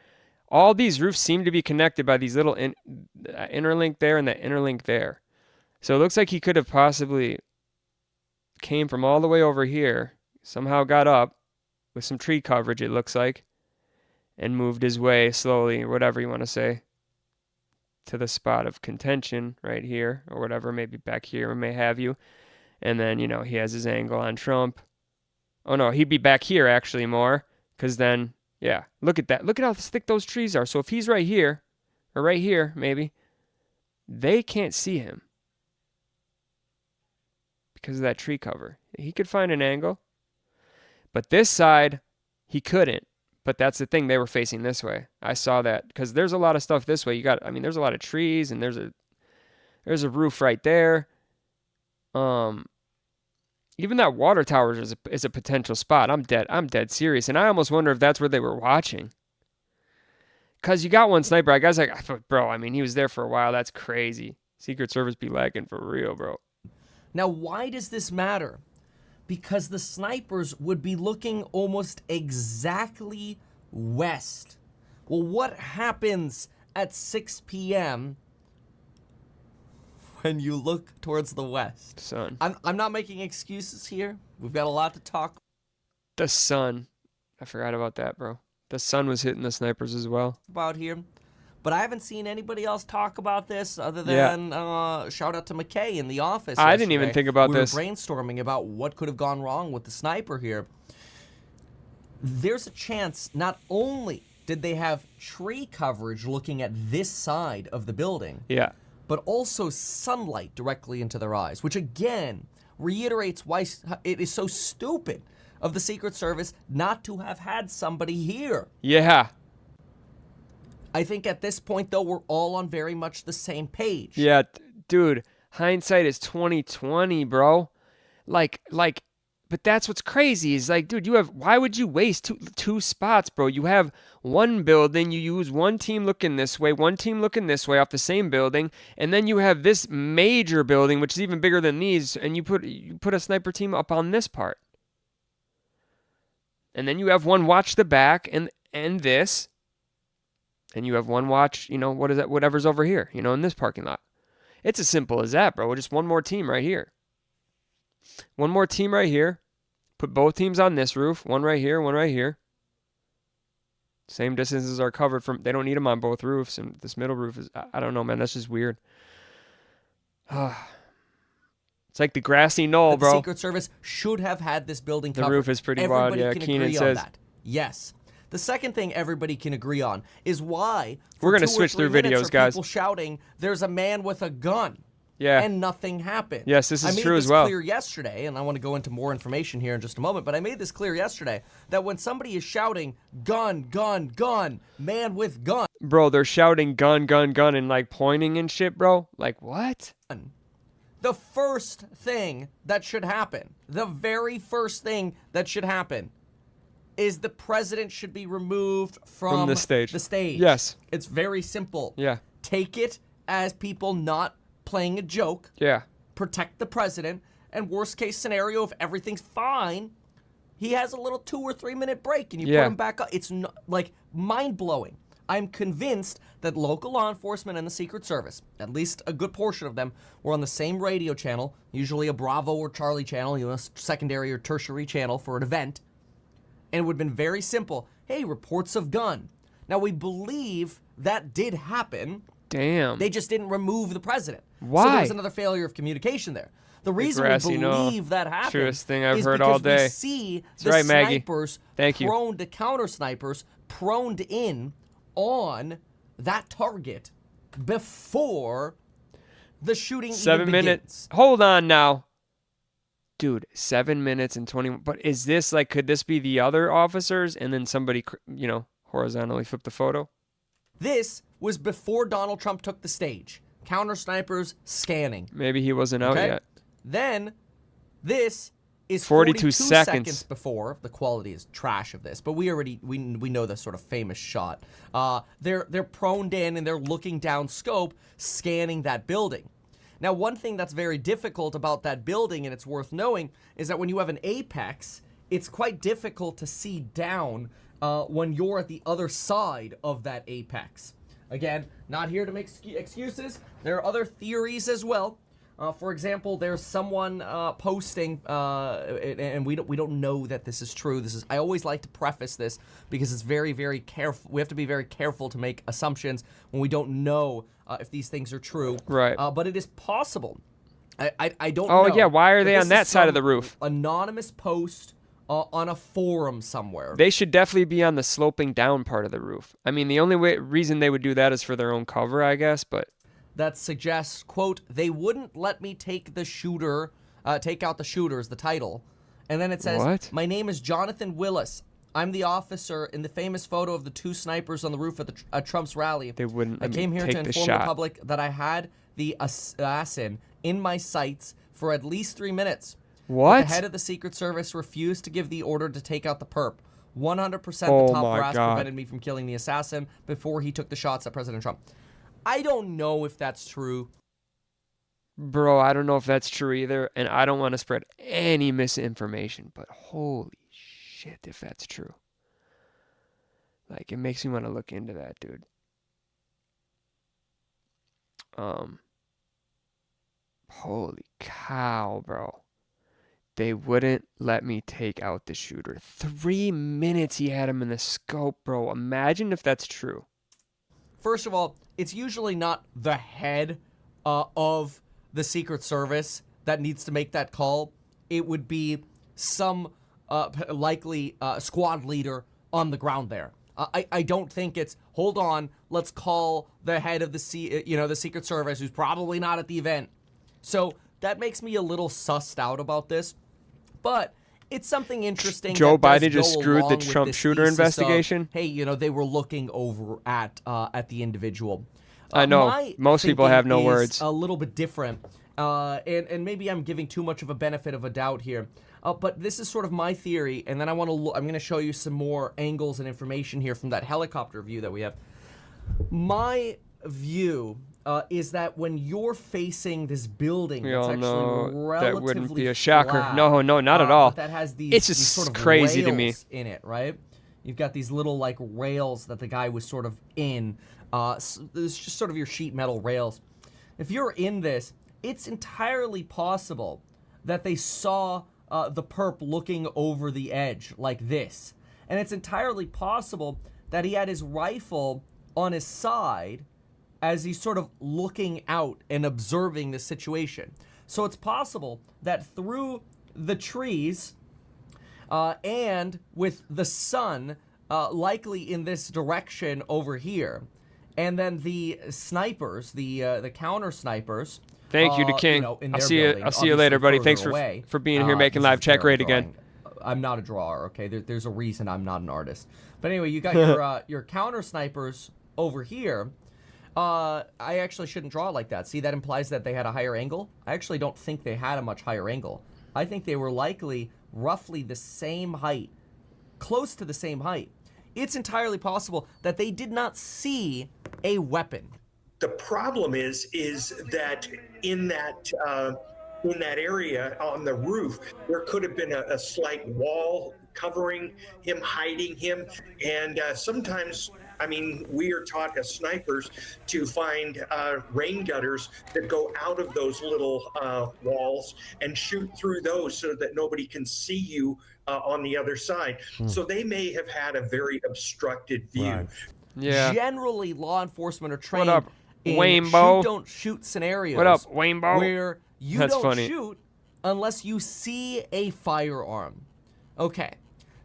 All these roofs seem to be connected by these little interlink there and that interlink there. So it looks like he could have possibly came from all the way over here, somehow got up with some tree coverage, it looks like, and moved his way slowly, or whatever you want to say, to the spot of contention right here, or whatever, maybe back here, or may have you. And then, he has his angle on Trump. Oh, no, he'd be back here, actually, more. Because then, yeah, look at that. Look at how thick those trees are. So if he's right here, or right here, maybe, they can't see him because of that tree cover. He could find an angle. But this side, he couldn't. But that's the thing. They were facing this way. I saw that. Because there's a lot of stuff this way. There's a lot of trees, and there's a roof right there. Even that water tower is a potential spot. I'm dead serious, and I almost wonder if that's where they were watching. Cause you got one sniper. I guess bro. He was there for a while. That's crazy. Secret Service be lacking for real, bro. Now, why does this matter? Because the snipers would be looking almost exactly west. Well, what happens at 6 p.m. when you look towards the west? Sun. I'm not making excuses here. We've got a lot to talk. The sun. I forgot about that, bro. The sun was hitting the snipers as well. About here. But I haven't seen anybody else talk about this other than shout out to McKay in the office. I didn't even think about this. We were brainstorming about what could have gone wrong with the sniper here. There's a chance not only did they have tree coverage looking at this side of the building, but also sunlight directly into their eyes, which again reiterates why it is so stupid of the Secret Service not to have had somebody here. Yeah. I think at this point, though, we're all on very much the same page. Yeah, dude, hindsight is 20/20, bro. Like, but that's what's crazy is like, dude, why would you waste two spots, bro? You have one building, you use one team looking this way, one team looking this way off the same building, and then you have this major building, which is even bigger than these, and you put a sniper team up on this part. And then you have one watch the back and this. And you have one watch, what is that? Whatever's over here, in this parking lot. It's as simple as that, bro. Just one more team right here. One more team right here. Put both teams on this roof. One right here, one right here. Same distances are covered from. They don't need them on both roofs. And this middle roof is, I don't know, man. That's just weird. It's like the grassy knoll, bro. The Secret Service should have had this building covered. The roof is pretty wide. Yeah, can Keenan agree says. on that. Yes. The second thing everybody can agree on is why we're going to 2 or switch 3 through minutes videos, are guys. people shouting, "There's a man with a gun." Yeah. And nothing happened. Yes, this is true as I well. made this clear yesterday, and I want to go into more information here in just a moment, but I made this clear yesterday that when somebody is shouting, "Gun, gun, gun, man with gun." Bro, they're shouting gun, gun, gun and like pointing and shit, bro. Like, what? The first thing that should happen, the very first thing that should happen is the president should be removed from the stage. Yes. It's very simple. Yeah. Take it as people not playing a joke. Yeah. Protect the president, and worst case scenario, if everything's fine, he has a little 2 or 3 minute break and you put him back up. It's not, like, mind-blowing. I'm convinced that local law enforcement and the Secret Service, at least a good portion of them, were on the same radio channel, usually a Bravo or Charlie channel, a secondary or tertiary channel for an event, and it would have been very simple. Hey, reports of gun. Now, we believe that did happen. Damn. They just didn't remove the president. Why? So there was another failure of communication there. The reason we believe that happened Truest thing I've is heard because all day. we see That's the right, Maggie. snipers Thank you. prone to counter snipers, prone in on that target before the shooting 7 even minutes. Hold on now. Dude, 7 minutes and 20. But is this like, could this be the other officers and then somebody, you know, horizontally flip the photo? This was before Donald Trump took the stage. Counter snipers scanning. Maybe he wasn't out yet. Then this is 42 seconds before. The quality is trash of this, but we know the sort of famous shot. They're proned in and they're looking down scope, scanning that building. Now, one thing that's very difficult about that building, and it's worth knowing, is that when you have an apex, it's quite difficult to see down when you're at the other side of that apex. Again, not here to make excuses. There are other theories as well. For example, there's someone posting, and we don't know that this is true. I always like to preface this because it's very, very careful. We have to be very careful to make assumptions when we don't know if these things are true. Right. But it is possible. I don't know. Oh, yeah. Why are they on that side of the roof? Anonymous post on a forum somewhere. They should definitely be on the sloping down part of the roof. I mean, the only reason they would do that is for their own cover, I guess, but... That suggests, quote, "They wouldn't let me take out the shooters," the title. And then it says, What? "My name is Jonathan Willis. I'm the officer in the famous photo of the 2 snipers on the roof of Trump's rally. They wouldn't I let me came here take to the inform shot." the public that I had the assassin in my sights for at least 3 minutes. What? But the head of the Secret Service refused to give the order to take out the perp. 100% Oh the top my brass God. prevented me from killing the assassin before he took the shots at President Trump." I don't know if that's true. Bro, I don't know if that's true either, and I don't want to spread any misinformation, but holy shit if that's true. Like, it makes me want to look into that, dude. Holy cow, bro. They wouldn't let me take out the shooter. 3 minutes he had him in the scope, bro. Imagine if that's true. First of all, it's usually not the head of the Secret Service that needs to make that call. It would be some likely squad leader on the ground there. I don't think it's, hold on, let's call the head of the Secret Service, who's probably not at the event. So that makes me a little sussed out about this. But it's something interesting. Joe that does Biden just go screwed the along with Trump this shooter thesis of, investigation. hey, they were looking over at the individual. I know. My Most people thinking have no is words. A little bit different, and maybe I'm giving too much of a benefit of a doubt here. But this is sort of my theory, and then I'm going to show you some more angles and information here from that helicopter view that we have. My view is that when you're facing this building, We that's all actually know relatively that wouldn't be a shocker. flat, no, not at all. but that has these, It's just these sort of crazy to me. rails in it, right? You've got these little like rails that the guy was sort of in. It's just sort of your sheet metal rails. If you're in this, it's entirely possible that they saw the perp looking over the edge like this. And it's entirely possible that he had his rifle on his side as he's sort of looking out and observing the situation. So it's possible that through the trees and with the sun likely in this direction over here. And then the snipers, the counter snipers. Thank you to King. In I'll their see you. building, I'll see you later, buddy. further Thanks away. for being here, making This live is check where I'm rate again. drawing. I'm not a drawer. Okay, there's a reason I'm not an artist. But anyway, you got your counter snipers over here. I actually shouldn't draw it like that. See, that implies that they had a higher angle. I actually don't think they had a much higher angle. I think they were likely roughly the same height, close to the same height. It's entirely possible that they did not see a weapon. The problem is that in that area on the roof, there could have been a slight wall covering him, hiding him, and sometimes, I mean, we are taught as snipers to find rain gutters that go out of those little walls and shoot through those so that nobody can see you on the other side. So they may have had a very obstructed view. Right. Yeah. Generally, law enforcement are trained What up, in Waynebeau? shoot, don't shoot scenarios. What up, Waynebeau? Where you That's don't funny. shoot unless you see a firearm. Okay,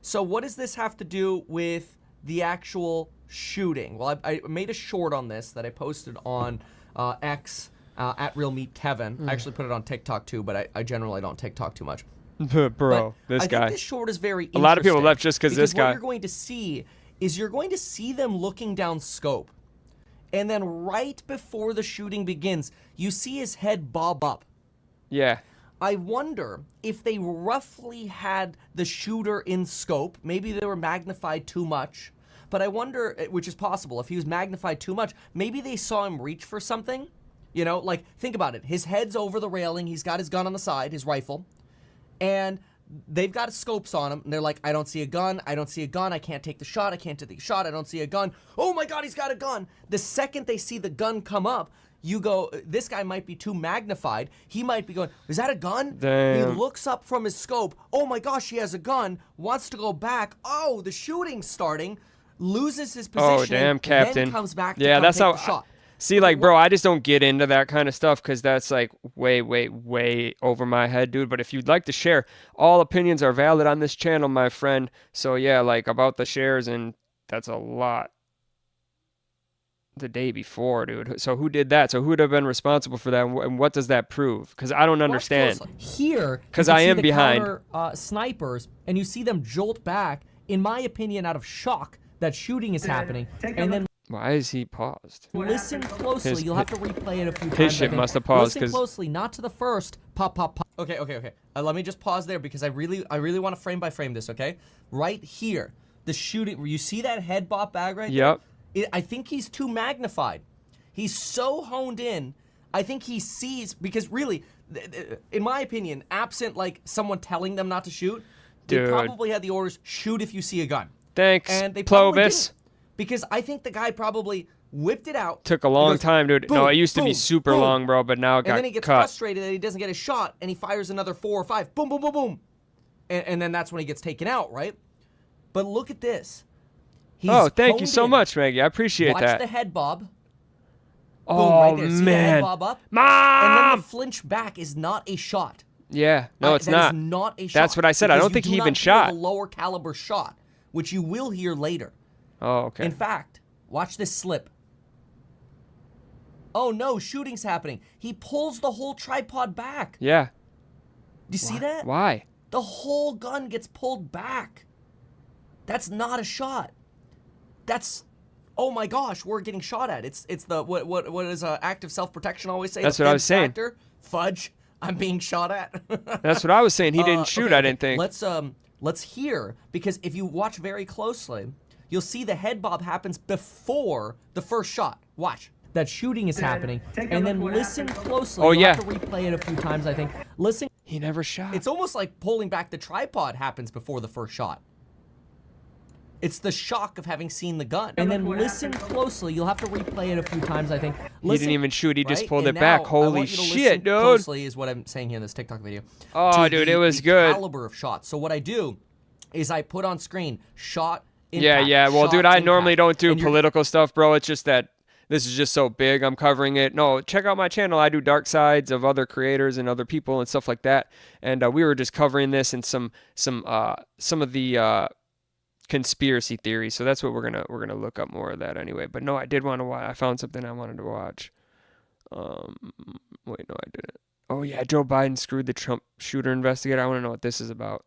so what does this have to do with the actual shooting? Well, I made a short on this that I posted on X at @RealMeatKevin. I actually put it on TikTok too, but I generally don't TikTok too much. Bro, But this I guy. think this short is very interesting. A lot of people left just because this What guy. you're going to see is you're going to see them looking down scope. And then right before the shooting begins, you see his head bob up. Yeah. I wonder if they roughly had the shooter in scope. Maybe they were magnified too much. But I wonder, which is possible, if he was magnified too much, maybe they saw him reach for something. You know, like, think about it. His head's over the railing. He's got his gun on the side, his rifle. And they've got scopes on him. And they're like, I don't see a gun. I don't see a gun. I can't take the shot. I can't take the shot. I don't see a gun. Oh my God, he's got a gun. The second they see the gun come up, you go, this guy might be too magnified. He might be going, is that a gun? Damn. He looks up from his scope. Oh my gosh, he has a gun. Wants to go back. Oh, the shooting's starting. Loses his position. Oh, damn, Captain. Then comes back to yeah, come that's take how. the shot. See, like, bro, I just don't get into that kind of stuff because that's like way over my head, dude. But if you'd like to share, all opinions are valid on this channel, my friend. So yeah, like about the shares, and that's a lot. The day before, dude. So who did that? So who would have been responsible for that? And what does that prove? Because I don't understand. Here, because I am behind. Counter, snipers, and you see them jolt back. In my opinion, out of shock that shooting is happening, and then. Why is he paused? Listen closely. You'll have to replay it a few times. His shit must have paused. Listen closely, not to the first pop. Okay. Let me just pause there because I really want to frame by frame this. Okay, right here, the shooting. You see that head bop bag right Yep. there? I think he's too magnified. He's so honed in. I think he sees because really, in my opinion, absent like someone telling them not to shoot, they Dude. probably had the orders shoot if you see a gun. Thanks, And they probably Plovis. didn't. Because I think the guy probably whipped it out. Took a long goes, time, dude. boom, no, it used to be boom, super boom. long, bro, but now it got And then he gets cut. frustrated that he doesn't get a shot, and he fires another 4 or 5. Boom, boom, boom, boom. And then that's when he gets taken out, right? But look at this. He's Oh, thank you honed so in. much, Maggie. I appreciate Watch that. the head bob. Boom, Oh, right there. See the head man. bob up? Mom! And then the flinch back is not a shot. Yeah, no, it's That not. is not a shot. That's what I said. I because don't you think do he even not hear shot. the lower caliber shot, which you will hear later. Oh, okay. In fact, watch this slip. Oh no, shooting's happening. He pulls the whole tripod back. Yeah. Do you see that? Why? The whole gun gets pulled back. That's not a shot. That's, oh my gosh, we're getting shot at. It's the what does active self-protection always say? That's The what I was fudge saying. factor? Fudge. I'm being shot at. That's what I was saying. He didn't shoot, I didn't think. Let's hear, because if you watch very closely, you'll see the head bob happens before the first shot. Watch. That shooting is happening, and then listen closely. Oh, You'll yeah. have to replay it a few times, I think. Listen. He never shot. It's almost like pulling back the tripod happens before the first shot. It's the shock of having seen the gun. And then listen closely. You'll have to replay it a few times, I think. He Listen, didn't even shoot. He just right? pulled And it back. now, I Holy want you to shit, listen dude. Closely is what I'm saying here in this TikTok video. Oh, to dude, the- it was the good. Caliber of shots. So what I do is I put on screen shot. Yeah, Impact, yeah. Well, shot, dude, I impact. normally don't do And you're- political stuff, bro. It's just that this is just so big. I'm covering it. No, check out my channel. I do dark sides of other creators and other people and stuff like that. And we were just covering this and some of the conspiracy theories. So that's what we're gonna look up more of that anyway. But no, I did want to watch. I found something I wanted to watch. Wait, no, I didn't. Oh yeah, Joe Biden screwed the Trump shooter investigator. I want to know what this is about.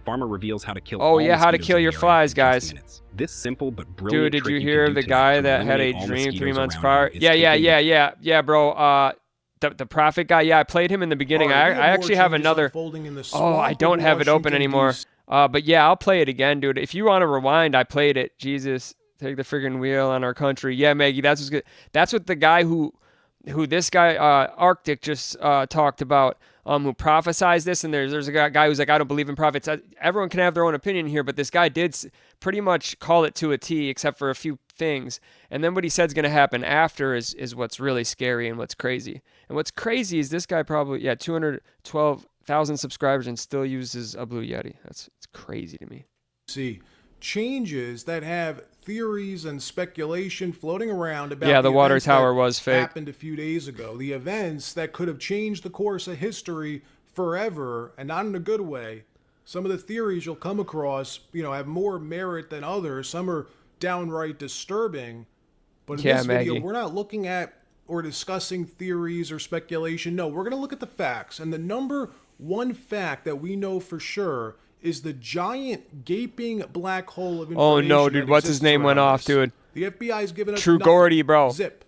Farmer reveals how to kill. Oh yeah, how to kill your flies, guys. This simple but brilliant. Dude, did you hear of the guy that had a dream 3 months prior? Yeah, bro. The prophet guy. Yeah, I played him in the beginning. I actually have another. Oh, I don't have it open anymore. But yeah, I'll play it again, dude. If you want to rewind, I played it. Jesus, take the friggin' wheel on our country. Yeah, Maggie, that's what's good. That's what the guy who this guy Arctic just talked about. Who prophesized this, and there's a guy who's like, I don't believe in prophets. Everyone can have their own opinion here, but this guy did pretty much call it to a T, except for a few things. And then what he said is going to happen after is what's really scary and what's crazy. And what's crazy is this guy probably 212,000 subscribers and still uses a Blue Yeti. It's crazy to me. See changes that have theories and speculation floating around about the water tower was fake. Happened a few days ago. The events that could have changed the course of history forever, and not in a good way. Some of the theories you'll come across, have more merit than others. Some are downright disturbing. But in this video, we're not looking at or discussing theories or speculation. No, we're going to look at the facts. And the number one fact that we know for sure is the giant gaping black hole of information. Oh no, dude, what's his name went off, dude? The FBI's given us 𝗚𝗺𝗶, bro. Zip.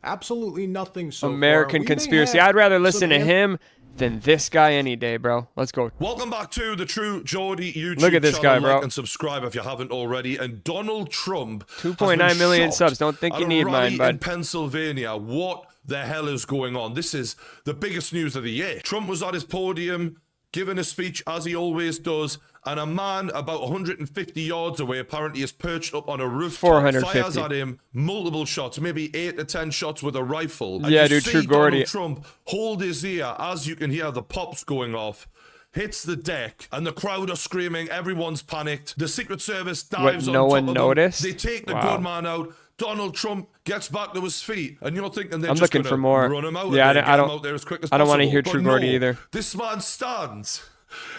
Absolutely nothing so American far. conspiracy. I'd rather listen to him than this guy any day, bro. Let's go. Welcome back to the True Geordie YouTube Look at this guy, bro. Like and subscribe if you haven't already. And Donald Trump 2.9 million subs. Don't think you need mine, bud. In Pennsylvania, what the hell is going on? This is the biggest news of the year. Trump was at his podium giving a speech, as he always does, and a man about 150 yards away apparently is perched up on a rooftop, fires at him multiple shots, maybe 8 to 10 shots with a rifle. And yeah, you dude, see True Gordy. Donald Trump hold his ear as you can hear the pops going off, hits the deck, and the crowd are screaming. Everyone's panicked. The Secret Service dives on top of them. They take the gunman out. Donald Trump gets back to his feet, and you're thinking they're just going to run him out. Yeah, I don't. Out there as quick as I don't want to possible. hear True Gordy either. This man stands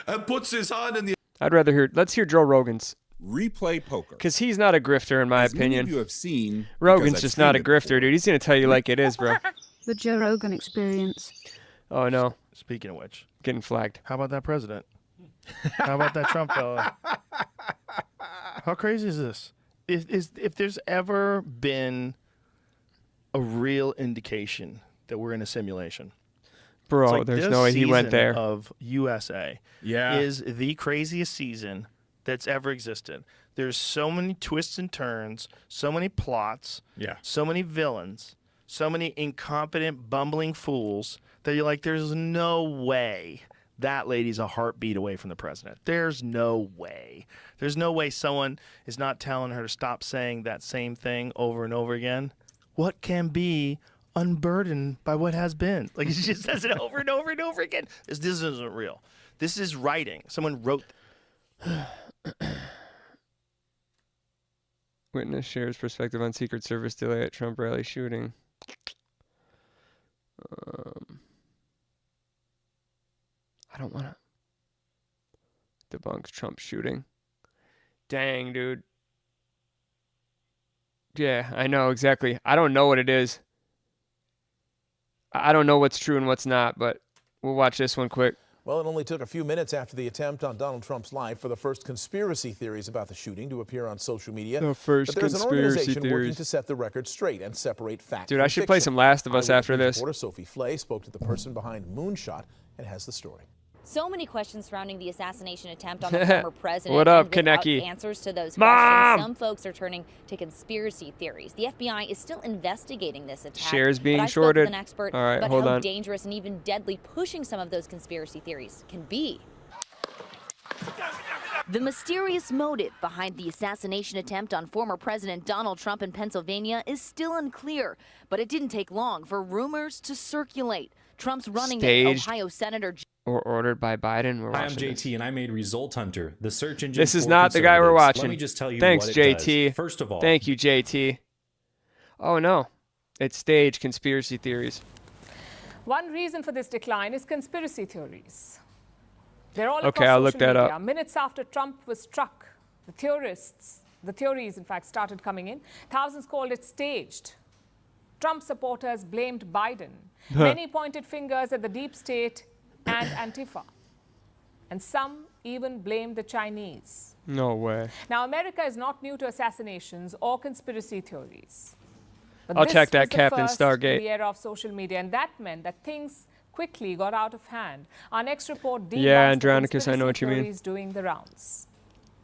and puts his hand in the. I'd rather hear. Let's hear Joe Rogan's. Replay poker. Because he's not a grifter, in my opinion. Many of you have seen. Rogan's just not a grifter, dude. He's gonna tell you like it is, bro. The Joe Rogan Experience. Oh no. Speaking of which, getting flagged. How about that president? How about that Trump fella? How crazy is this? If there's ever been a real indication that we're in a simulation, bro, like there's no way he went there. Of USA, is the craziest season that's ever existed. There's so many twists and turns, so many plots, so many villains, so many incompetent, bumbling fools that you're like, there's no way that lady's a heartbeat away from the president. There's no way. There's no way someone is not telling her to stop saying that same thing over and over again. What can be unburdened by what has been? Like, he just says it over and over and over again. This isn't real. This is writing. Someone wrote. Witness shares perspective on Secret Service delay at Trump rally shooting. I don't want to debunk Trump shooting. Dang, dude. Yeah, I know exactly. I don't know what it is. I don't know what's true and what's not, but we'll watch this one quick. Well, it only took a few minutes after the attempt on Donald Trump's life for the first conspiracy theories about the shooting to appear on social media. The first but there's an conspiracy organization theories. working to set the record straight and separate fact Dude, from I should fiction. play some Last of Us after this. Reporter 𝗚𝗺𝗶 spoke to the person behind Moonshot and has the story. So many questions surrounding the assassination attempt on the former president. What up, and without 𝗚𝗺𝗶? answers to those Mom! questions, some folks are turning to conspiracy theories. The FBI is still investigating this attack. Shares being but I spoke shorted. with an expert All right, about hold how on. dangerous and even deadly pushing some of those conspiracy theories can be. The mysterious motive behind the assassination attempt on former President Donald Trump in Pennsylvania is still unclear, but it didn't take long for rumors to circulate. Trump's running mate, Staged. Ohio Senator Or ordered by Biden. We're Hi, I'm watching JT, and I made Result Hunter, the search engine. This is for not the guy we're conservatives. watching. Let me just tell you Thanks, what it JT. does. First of all, Thank you, JT. Oh no, it's staged conspiracy theories. One reason for this decline is conspiracy theories. They're all Okay, across I'll social look that media. up. Minutes after Trump was struck, The theories, in fact, started coming in. Thousands called it staged. Trump supporters blamed Biden. Many pointed fingers at the deep state and Antifa. And some even blamed the Chinese. No way. Now, America is not new to assassinations or conspiracy theories. But I'll this check that, was the Captain first Stargate. in the era of social media, and that meant that things quickly got out of hand. Our next report debunks Yeah, the Andronicus, I know what you mean. theories doing the rounds.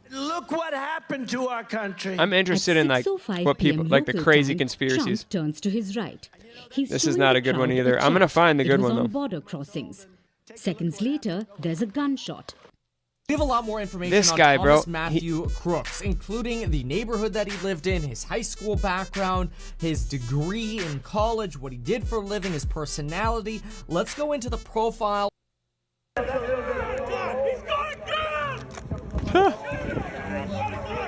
Look what happened to our country. I'm interested in like what people like the crazy conspiracies. Trump turns to his right. He's This is showing not the a good one crowd either. a I'm gonna chart. find the good It was one on though. border crossings. Seconds later, there's a gunshot. We have a lot more information This on guy, bro, Thomas Matthew Crooks, including the neighborhood that he lived in, his high school background, his degree in college, what he did for a living, his personality. Let's go into the profile.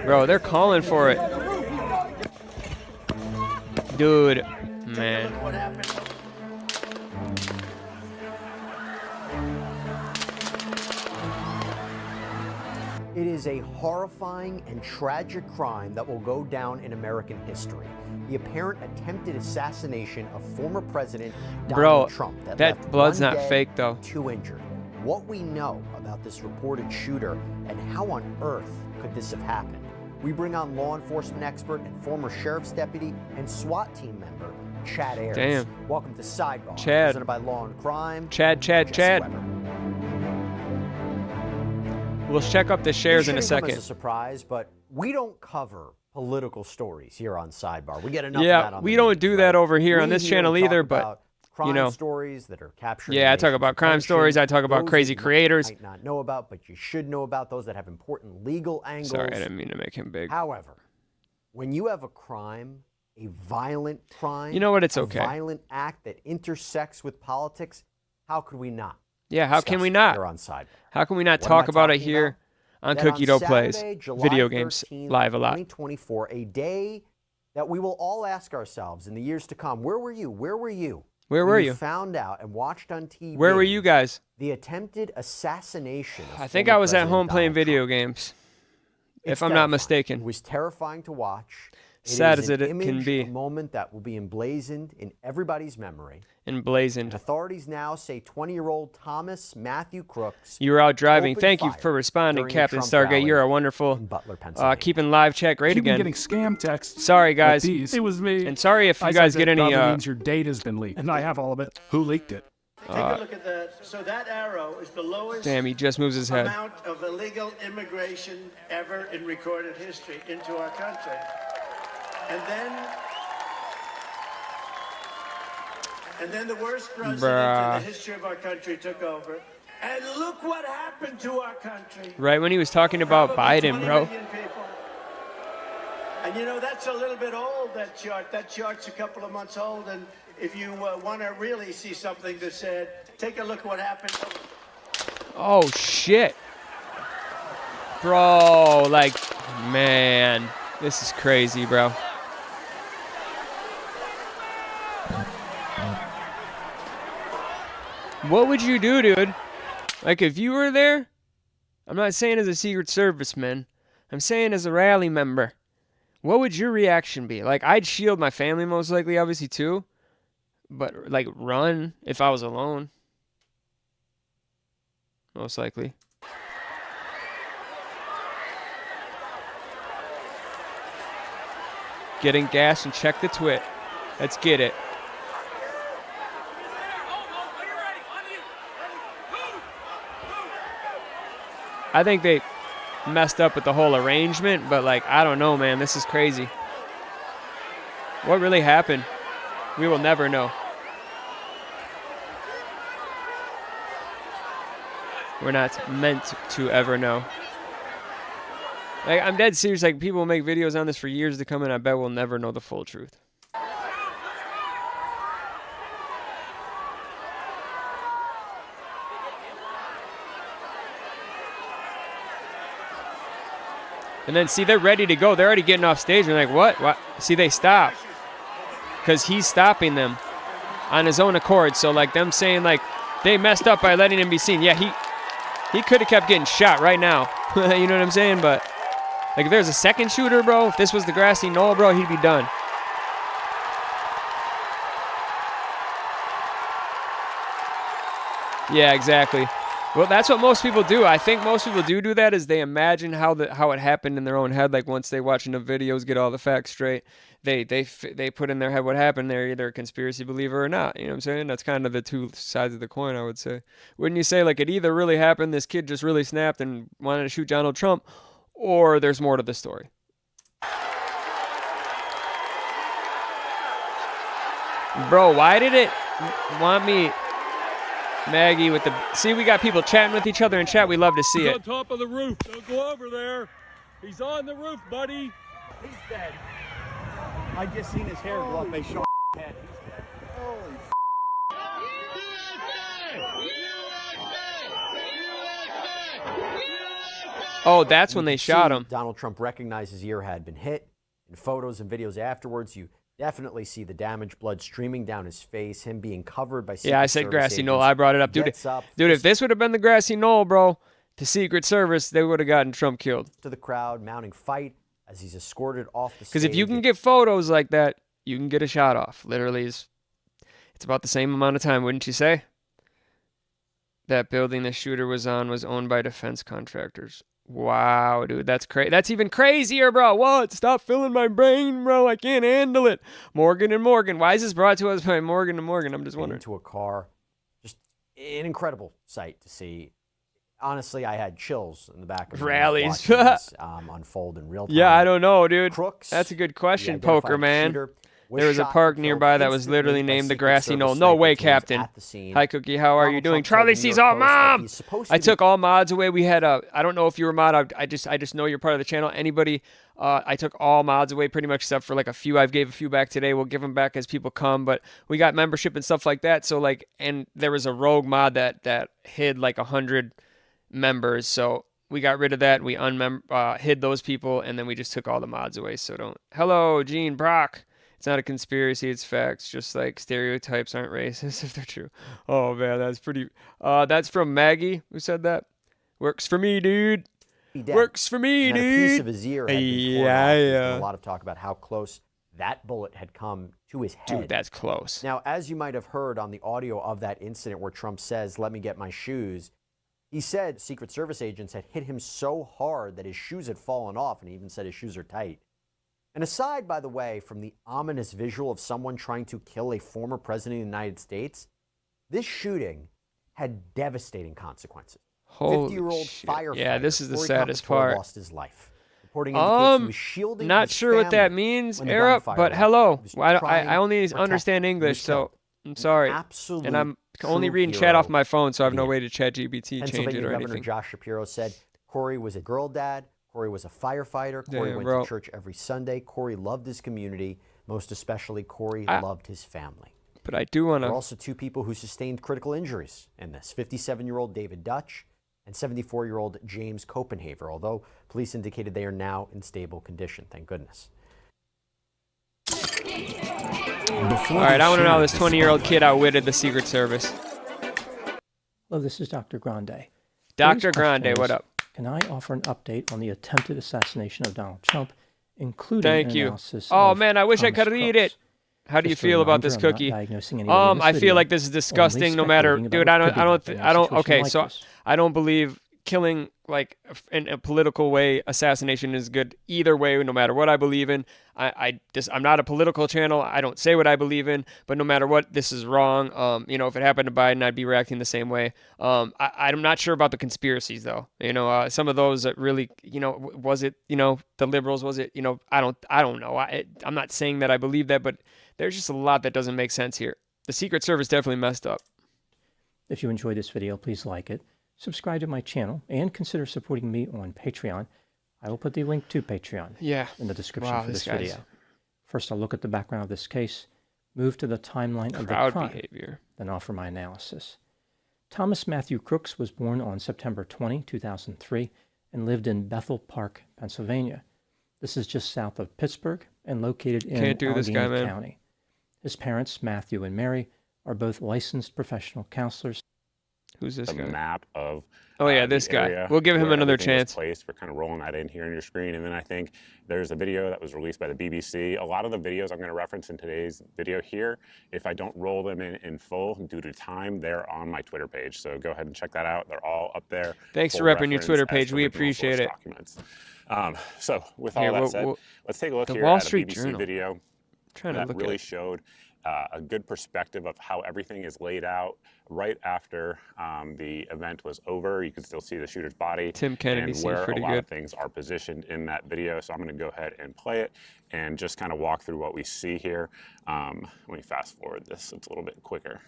Bro, they're calling for it. Dude, man. It is a horrifying and tragic crime that will go down in American history. The apparent attempted assassination of former President Donald Trump. That left blood's one not dead, fake though. 2 injured. What we know about this reported shooter and how on earth could this have happened? We bring on law enforcement expert and former sheriff's deputy and SWAT team member, Chad Ayers. Damn. Welcome to Sidebar, Chad. presented by Law and Crime. Chad. We'll check up the shares in a This shouldn't come second. as a surprise, but we don't cover political stories here on Sidebar. We get enough of that Yeah, on we the don't news, do that over here We on this here channel talk either, about but crime you know. stories that are captured. Yeah, I talk in about crime attention, stories. I talk about those crazy that creators. You might not know about, but you should know about, those that have important legal angles. Sorry, I didn't mean to make him big. However, when you have a crime, a violent crime, You know what? It's a okay. violent act that intersects with politics, how could we not? Yeah, how can discuss we it not? here on Sidebar? How can we not What am talk I about it talking here about? on That Cookie Dough Plays Saturday, July video games 13th, live a lot? 2024, a day that we will all ask ourselves in the years to come, where were you? Where were you? Where when were you? Found out and watched on TV. Where were you guys? The attempted assassination. Of I think former I was at President home playing Donald video Trump. games, It's if I'm not terrifying. mistaken. It was terrifying to watch. Sad is as an it can image, be. A moment that will be emblazoned in everybody's memory. Emblazoned. Authorities now say 20-year-old Thomas Matthew Crooks. You were out driving. opened Thank you fire for responding, during a Captain Trump Stargate. rally You're a wonderful. in Butler, Pennsylvania. Keeping live chat great You've been again. getting scam texts. Sorry, guys. like these. It was me. And sorry if you guys get any. Probably means your date has been leaked, and I have all of it. Who leaked it? Take a look at that. So that arrow is the lowest Damn, he just moves his head. amount of illegal immigration ever in recorded history into our country. And then the worst president in the history of our country took over. And look what happened to our country. Right when he was talking about Probably Biden, 20 bro. million people. And you know, that's a little bit old, that chart. That chart's a couple of months old. And if you want to really see something that's said, take a look at what happened. Oh shit, bro! Like, man, this is crazy, bro. What would you do, dude? Like, if you were there, I'm not saying as a Secret Service man, I'm saying as a rally member, what would your reaction be? Like, I'd shield my family most likely, obviously, too. But, like, run if I was alone. Most likely. Getting gas and check the twit. Let's get it. I think they messed up with the whole arrangement, but like, I don't know, man. This is crazy. What really happened? We will never know. We're not meant to ever know. Like, I'm dead serious. Like, people make videos on this for years to come, and I bet we'll never know the full truth. And then, see, they're ready to go. They're already getting off stage. And they're like, what? What? See, they stop. Because he's stopping them on his own accord. So, like, them saying, like, they messed up by letting him be seen. Yeah, he could have kept getting shot right now. You know what I'm saying? But Like, if there's a second shooter, bro, if this was the grassy knoll, bro, he'd be done. Yeah, exactly. Well, that's what most people do. I think most people do that is they imagine how it happened in their own head. Like, once they watch enough videos, get all the facts straight, they put in their head what happened. They're either a conspiracy believer or not. You know what I'm saying? That's kind of the two sides of the coin, I would say. Wouldn't you say, like, it either really happened, this kid just really snapped and wanted to shoot Donald Trump, or there's more to the story? Bro, why did it want me... Maggie with the... See, we got people chatting with each other in chat. We love to see He's it. on top of the roof. Don't go over there. He's on the roof, buddy. He's dead. I just seen his hair go up a short head. He's dead. Holy Oh, that's when they shot him. Donald Trump recognized his ear had been hit. In photos and videos afterwards, you definitely see the damage, blood streaming down his face, him being covered by Secret Yeah, I said Service grassy agents. knoll. I brought it up. Dude, if this would have been the grassy knoll, bro, to Secret Service, they would have gotten Trump killed. To the crowd, mounting fight as he's escorted off the stage. Because if you can get photos like that, you can get a shot off. Literally, it's about the same amount of time, wouldn't you say? That building the shooter was on was owned by defense contractors. Wow, dude, that's crazy. That's even crazier, bro. What? Stop filling my brain, bro. I can't handle it. Morgan and Morgan. Why is this brought to us by Morgan and Morgan? I'm just wondering. Into a car. Just an incredible sight to see. Honestly, I had chills in the back of my neck Rallies. watching this, unfold in real time. Yeah, I don't know, dude. Crooks, that's a good question, the Poker identified Man. shooter, There was a shot park and nearby killed that was instantly literally by named the Secret Grassy Knoll. Service No way, sniper teams Captain. at the scene. Hi, Cookie. How are you doing? Donald Trump Charlie told the sees New all York Post that mom. he's supposed I to took all mods away. We had a. I don't know if you were mod. I just know you're part of the channel. Anybody. I took all mods away pretty much except for like a few. I've gave a few back today. We'll give them back as people come. But we got membership and stuff like that. So like, and there was a rogue mod that hid like 100 members. So we got rid of that. We hid those people, and then we just took all the mods away. So don't. Hello, Gene Brock. It's not a conspiracy. It's facts. Just like stereotypes aren't racist if they're true. Oh man, that's pretty. That's from Maggie who said that. Works for me, dude. Works for me, And dude. a piece of his ear had been torn off. There's been a lot of talk about how close that bullet had come to his head. Dude, that's close. Now, as you might have heard on the audio of that incident where Trump says, "Let me get my shoes," he said Secret Service agents had hit him so hard that his shoes had fallen off, and he even said his shoes are tight. And aside, by the way, from the ominous visual of someone trying to kill a former president of the United States, this shooting had devastating consequences. 50-year-old firefighter. Yeah, this is the Corey saddest Compton part. Lost his life. Reporting indicates he was shielding Not his sure what that family means, when the Era, gunfire but went. hello. He was I trying only to protect understand and English, was so killed. I'm sorry. Absolute And I'm only true reading chat hero. off my phone, so I have no way to chat GPT, change it Pennsylvania or Governor anything. Josh Shapiro said Corey was a girl dad. Corey was a firefighter. Corey Yeah, went bro. to church every Sunday. Corey loved his community. Most especially, Corey loved his family. But I do want There to. are also two people who sustained critical injuries in this. 57-year-old David Dutch and 74-year-old James Copenhaver, although police indicated they are now in stable condition, thank goodness. All right, I want to know how this 20-year-old kid outwitted the Secret Service. Hello, this is Dr. Grande. Dr. Today's Grande, question what is, up? Can I offer an update on the attempted assassination of Donald Trump, including Thank an you. analysis Oh of man, I wish I Thomas could read Crooks? it. How do you Just a feel about reminder, this I'm not cookie? diagnosing anybody in this I feel video, like this is only disgusting. No matter, speculating dude. about what could be happening in a situation like this. I don't believe killing like in a political way, assassination is good either way. No matter what I believe in, I'm not a political channel. I don't say what I believe in, but no matter what, this is wrong. You know, if it happened to Biden, I'd be reacting the same way. I'm not sure about the conspiracies though. You know, some of those that really, you know, was it, you know, the liberals? Was it, you know, I don't know. I'm not saying that I believe that, but there's just a lot that doesn't make sense here. The Secret Service definitely messed up. If you enjoyed this video, please like it, subscribe to my channel, and consider supporting me on Patreon. I will put the link to Patreon in the description for this video. First, I'll look at the background of this case, move to the timeline of the crime, behavior. then offer my analysis. Thomas Matthew Crooks was born on September 20, 2003, and lived in Bethel Park, Pennsylvania. This is just south of Pittsburgh and located in Allegheny County. His parents, Matthew and Mary, are both licensed professional counselors. Who's this guy? Map of this the guy. area We'll give him where another everything was chance. placed. We're kind of rolling that in here on your screen. And then I think there's a video that was released by the BBC. A lot of the videos I'm going to reference in today's video here, if I don't roll them in full due to time, they're on my Twitter page. So go ahead and check that out. They're all up there. Thanks for repping your Twitter page. We appreciate it. Documents. So with all that said, let's take a look here Wall at Street a BBC Journal. video that look really at showed a good perspective of how everything is laid out right after the event was over. You can still see the shooter's body. Tim Kennedy and seems where pretty a lot good. of things are positioned in that video. So I'm going to go ahead and play it and just kind of walk through what we see here. Let me fast forward this. It's a little bit quicker.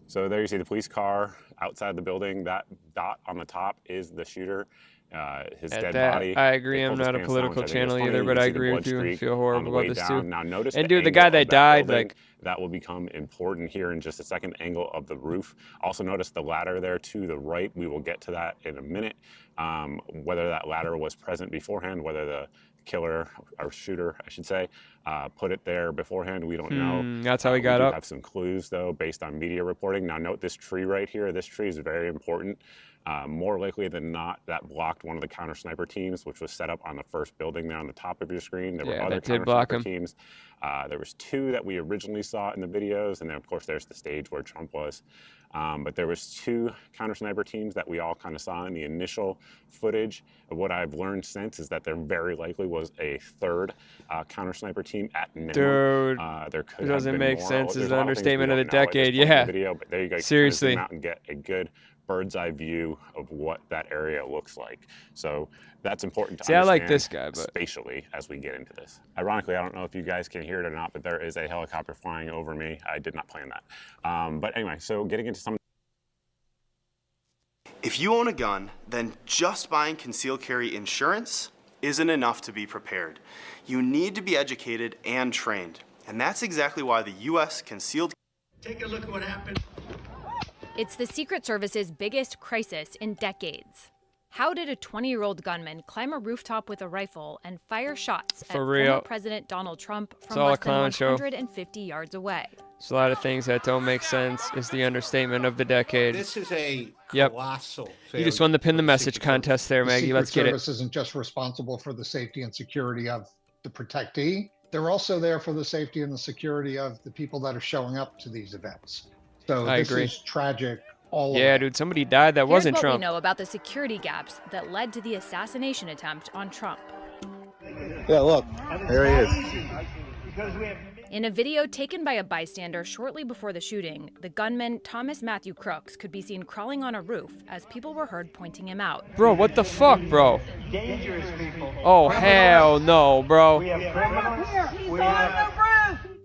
So there you see the police car outside the building. That dot on the top is the shooter. His dead body. I agree. I'm not a political channel either, but I agree with you. I feel horrible about this too. Now notice and dude, the guy that died, like, that will become important here in just a second. Angle of the roof. Also notice the ladder there to the right. We will get to that in a minute. Whether that ladder was present beforehand, whether the killer or shooter, I should say, put it there beforehand, we don't know. That's how he got we do up. have some clues though, based on media reporting. Now note this tree right here. This tree is very important. More likely than not, that blocked one of the counter sniper teams, which was set up on the first building there on the top of your screen. There were other counter sniper teams. There was 2 that we originally saw in the videos, and then of course there's the stage where Trump was. But there was 2 counter sniper teams that we all kind of saw in the initial footage. What I've learned since is that there very likely was a 3rd counter sniper team at minimum. Dude, there could it doesn't have been make more. sense. There's It's a an lot of things we understatement of the don't know at this decade. point in Yeah. the video, but there you go. Seriously. Kind of zoom out and get a good bird's eye view of what that area looks like. So that's important to understand. I like this guy, but spatially as we get into this. Ironically, I don't know if you guys can hear it or not, but there is a helicopter flying over me. I did not plan that. But anyway, so getting into some. If you own a gun, then just buying concealed carry insurance isn't enough to be prepared. You need to be educated and trained. And that's exactly why the U.S. concealed. Take a look at what happened. It's the Secret Service's biggest crisis in decades. How did a 20-year-old gunman climb a rooftop with a rifle and fire shots at former President Donald Trump from less than 150 yards away? There's a lot of things that don't make sense. Is the understatement of the decade. This is a colossal failure. You just won the Pin the Message contest there, Maggie. Let's get it. The Secret Service isn't just responsible for the safety and security of the protectee. They're also there for the safety and the security of the people that are showing up to these events. So this is tragic. Dude, somebody died that wasn't Trump. Here's what we know about the security gaps that led to the assassination attempt on Trump. Yeah, look, there he is. In a video taken by a bystander shortly before the shooting, the gunman Thomas Matthew Crooks could be seen crawling on a roof as people were heard pointing him out. Bro, what the fuck, bro? Dangerous people. Oh, hell no, bro. We have criminals.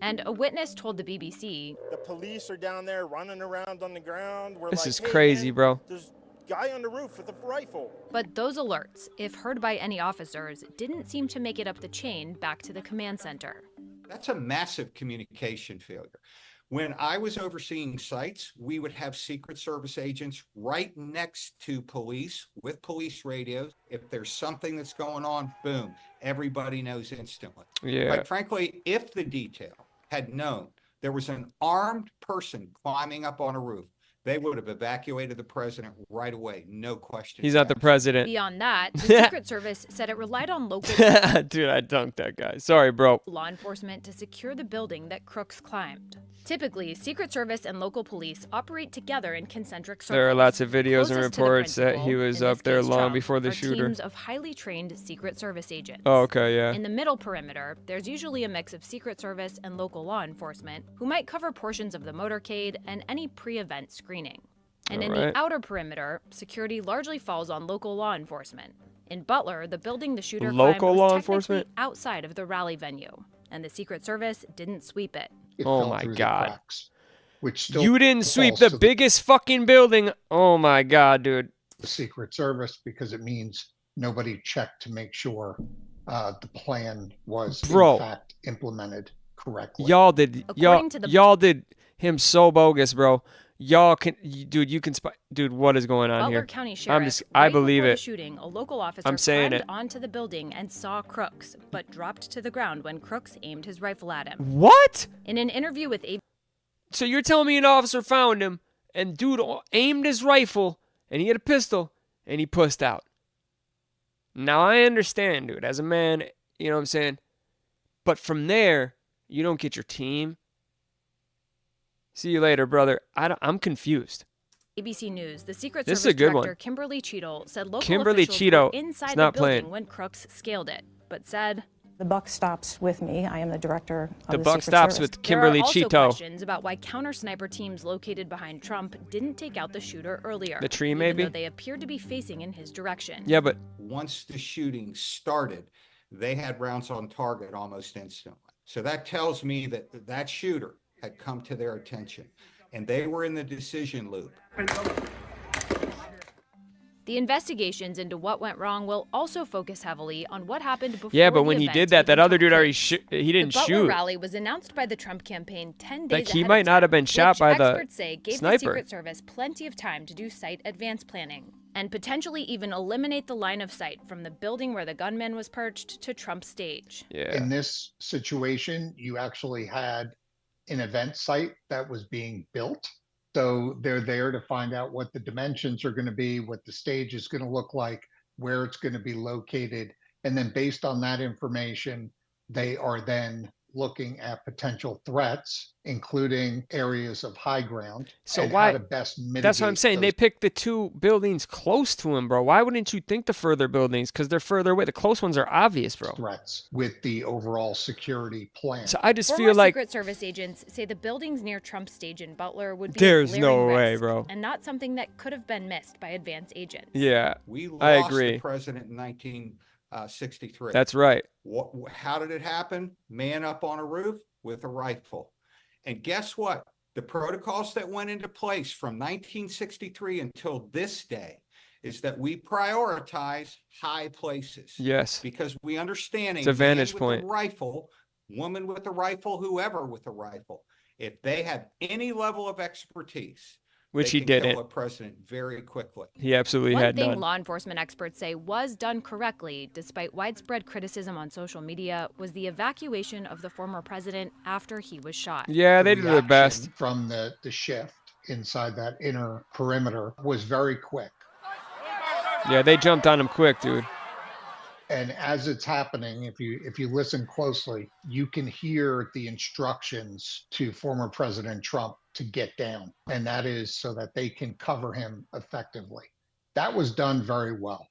And a witness told the BBC, "The police are down there running around on the ground. We're this like, is hey, crazy, man, bro. There's a guy on the roof with a rifle." But those alerts, if heard by any officers, didn't seem to make it up the chain back to the command center. That's a massive communication failure. When I was overseeing sites, we would have Secret Service agents right next to police with police radios. If there's something that's going on, boom, everybody knows instantly. Yeah. Quite frankly, if the detail had known there was an armed person climbing up on a roof, they would have evacuated the president right away, no question. He's not the president. Beyond that, the Secret Service said it relied on local Dude, I dunked that guy. Sorry, bro. law enforcement to secure the building that Crooks climbed. Typically, Secret Service and local police operate together in concentric circles. There are lots of videos and Closest to the reports that he principal, was in up this there case long Trump, before the are shooter. teams of highly trained Secret Service agents. Oh, okay, yeah. In the middle perimeter, there's usually a mix of Secret Service and local law enforcement who might cover portions of the motorcade and any pre-event screening. And in the outer perimeter, security largely falls on local law enforcement. In Butler, the building the shooter climbed was technically outside of the rally venue, and the Secret Service didn't sweep it. Oh my God. Which still You didn't sweep the biggest fucking building. Oh my God, dude. The Secret Service, because it means nobody checked to make sure the plan was in fact implemented correctly. Y'all did y'all did him so bogus, bro. Y'all can, dude. You can, dude. What is going on Butler here? County Sheriff, I believe before it. The shooting, a local officer I'm saying climbed it. onto the building and saw Crooks, but dropped to the ground when Crooks aimed his rifle at him. What? In an interview with So you're telling me an officer found him and dude aimed his rifle, and he had a pistol, and he pussed out. Now, I understand, dude, as a man, you know what I'm saying? But from there, you don't get your team. See you later, brother. I'm confused. ABC News, the Secret This is Service a good Director one. 𝗵𝗵𝗶 said local Kimberly officials Cheeto were inside is the not building playing. when crooks scaled it, but said, "The buck stops with me. I am the director of The the buck Secret stops Service." with Kimberly there are also Cheeto. questions about why counter-sniper teams located behind Trump didn't take out the shooter earlier. The tree, even maybe? though they appeared to be facing in his direction. Yeah, but once the shooting started, they had rounds on target almost instantly. So that tells me that that shooter had come to their attention, and they were in the decision loop. The investigations into what went wrong will also focus heavily on what happened before. yeah, but the when he event did that, that even other took dude already place. he didn't the Butler shoot. rally was announced by the Trump campaign 10 days Like, he ahead might of not have time, been shot which by the experts say gave sniper. the Secret Service plenty of time to do site advance planning and potentially even eliminate the line of sight from the building where the gunman was perched to Trump's stage. Yeah. In this situation, you actually had an event site that was being built. So they're there to find out what the dimensions are going to be, what the stage is going to look like, where it's going to be located. And then based on that information, they are then looking at potential threats, including areas of high ground. So and why? how to best mitigate That's what I'm saying. They those picked the two buildings close to him, bro. Why wouldn't you think the further buildings? Because they're further away. The close ones are obvious, bro. threats with the overall security plan. So I just Former feel like Secret Service agents say the buildings near Trump's stage in Butler would be There's a no glaring way, risk bro. and not something that could have been missed by advance agents. Yeah, We I lost agree. the president in 1963. That's right. How did it happen? Man up on a roof with a rifle. And guess what? The protocols that went into place from 1963 until this day is that we prioritize high places. Yes. Because we understand It's a vantage man point. with a rifle, woman with a rifle, whoever with a rifle, if they have any level of expertise, Which they he can didn't. kill a president very quickly. He absolutely One had thing none. law enforcement experts say was done correctly, despite widespread criticism on social media, was the evacuation of the former president after he was shot. Yeah, they did their best. reaction from the shift inside that inner perimeter was very quick. Yeah, they jumped on him quick, dude. And as it's happening, if you listen closely, you can hear the instructions to former President Trump to get down. And that is so that they can cover him effectively. That was done very well.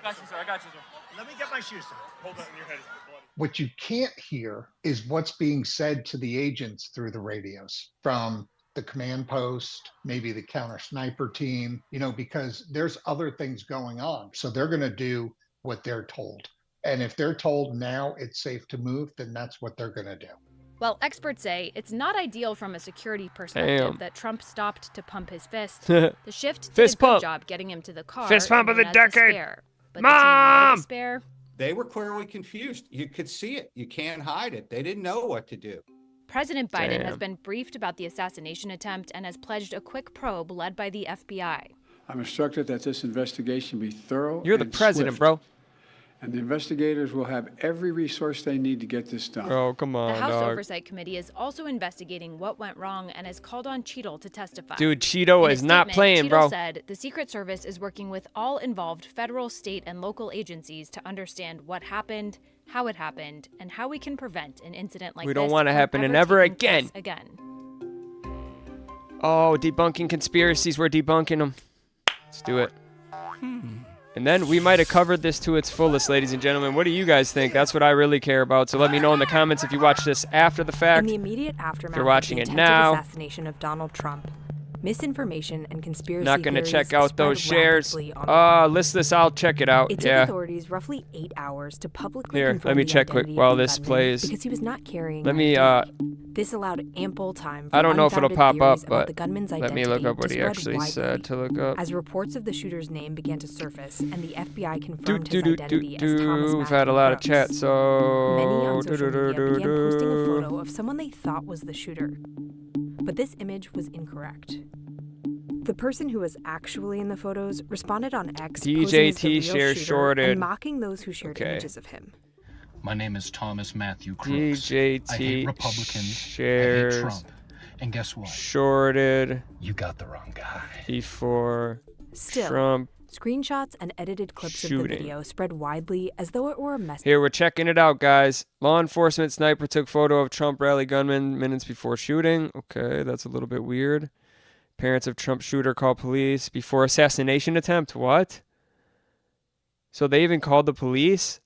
I got you, sir. I got you, sir. Let me get my shoes, sir. Hold on, your head is bloody. What you can't hear is what's being said to the agents through the radios from the command post, maybe the counter sniper team, because there's other things going on. So they're going to do what they're told. And if they're told now it's safe to move, then that's what they're going to do. Well, experts say it's not ideal from a security perspective Damn. that Trump stopped to pump his fist. The shift did Fist a good pump. job getting him to the car. Fist pump of known the as decade. Spare. But the team Mom! The Spare. They were clearly confused. You could see it. You can't hide it. They didn't know what to do. President Biden has Damn. been briefed about the assassination attempt and has pledged a quick probe led by the FBI. I'm instructed that this investigation be thorough. You're the and president, swift, bro. And the investigators will have every resource they need to get this done. Oh, come on, The House dog. Oversight Committee is also investigating what went wrong and has called on Cheeto to testify. Dude, Cheeto In a is not statement, playing, Cheeto bro. said the Secret Service is working with all involved federal, state, and local agencies to understand what happened, how it happened, and how we can prevent an incident like We this. don't want it from happening ever ever taking place again. Again. Oh, debunking conspiracies. We're debunking them. Let's do it. And then we might have covered this to its fullest, ladies and gentlemen. What do you guys think? That's what I really care about. So let me know in the comments if you watch this after the fact. In the immediate aftermath If you're watching of it the now, attempted assassination of Donald Trump, misinformation and conspiracy not going to theories check out spread those shares. rapidly online. List this out. Check it out. It took Yeah. authorities roughly 8 hours to publicly Here, confirm let me the check quick identity while of the this gunman plays. because he was not carrying Let me, ID. This allowed ample time for I don't know if it'll unfounded pop up, theories about but the gunman's let me look identity up what to he spread actually widely. said to look up. As reports of the shooter's name began to surface and the FBI confirmed his identity as Thomas We've had a Matthew lot of Brooks, chat, so... many on social media began posting a photo of someone they thought was the shooter. But this image was incorrect. The person who was actually in the photos responded on X, posing as the DJT real shares shooter shorted. and mocking those who shared Okay. images of him. My name is Thomas Matthew Crooks. DJT I hate Republicans. I shares hate Trump. And guess what? Shorted. You got the wrong guy. Before Still, Trump screenshots and edited clips of the shooting. video spread widely as though it were a message. Here, we're checking it out, guys. Law enforcement sniper took photo of Trump rally gunman minutes before shooting. Okay, that's a little bit weird. Parents of Trump shooter call police before assassination attempt. What? So they even called the police?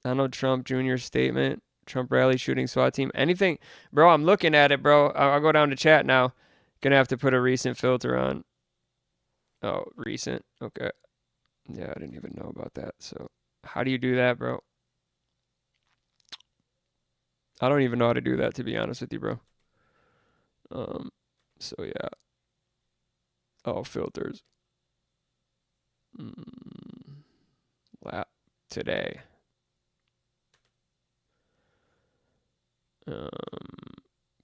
Donald Trump Jr. statement. Trump rally shooting SWAT team. Anything. Bro, I'm looking at it, bro. I'll go down to chat now. Gonna have to put a recent filter on. Oh, recent. Okay. Yeah, I didn't even know about that. So how do you do that, bro? I don't even know how to do that, to be honest with you, bro. So yeah. Oh, filters. Today.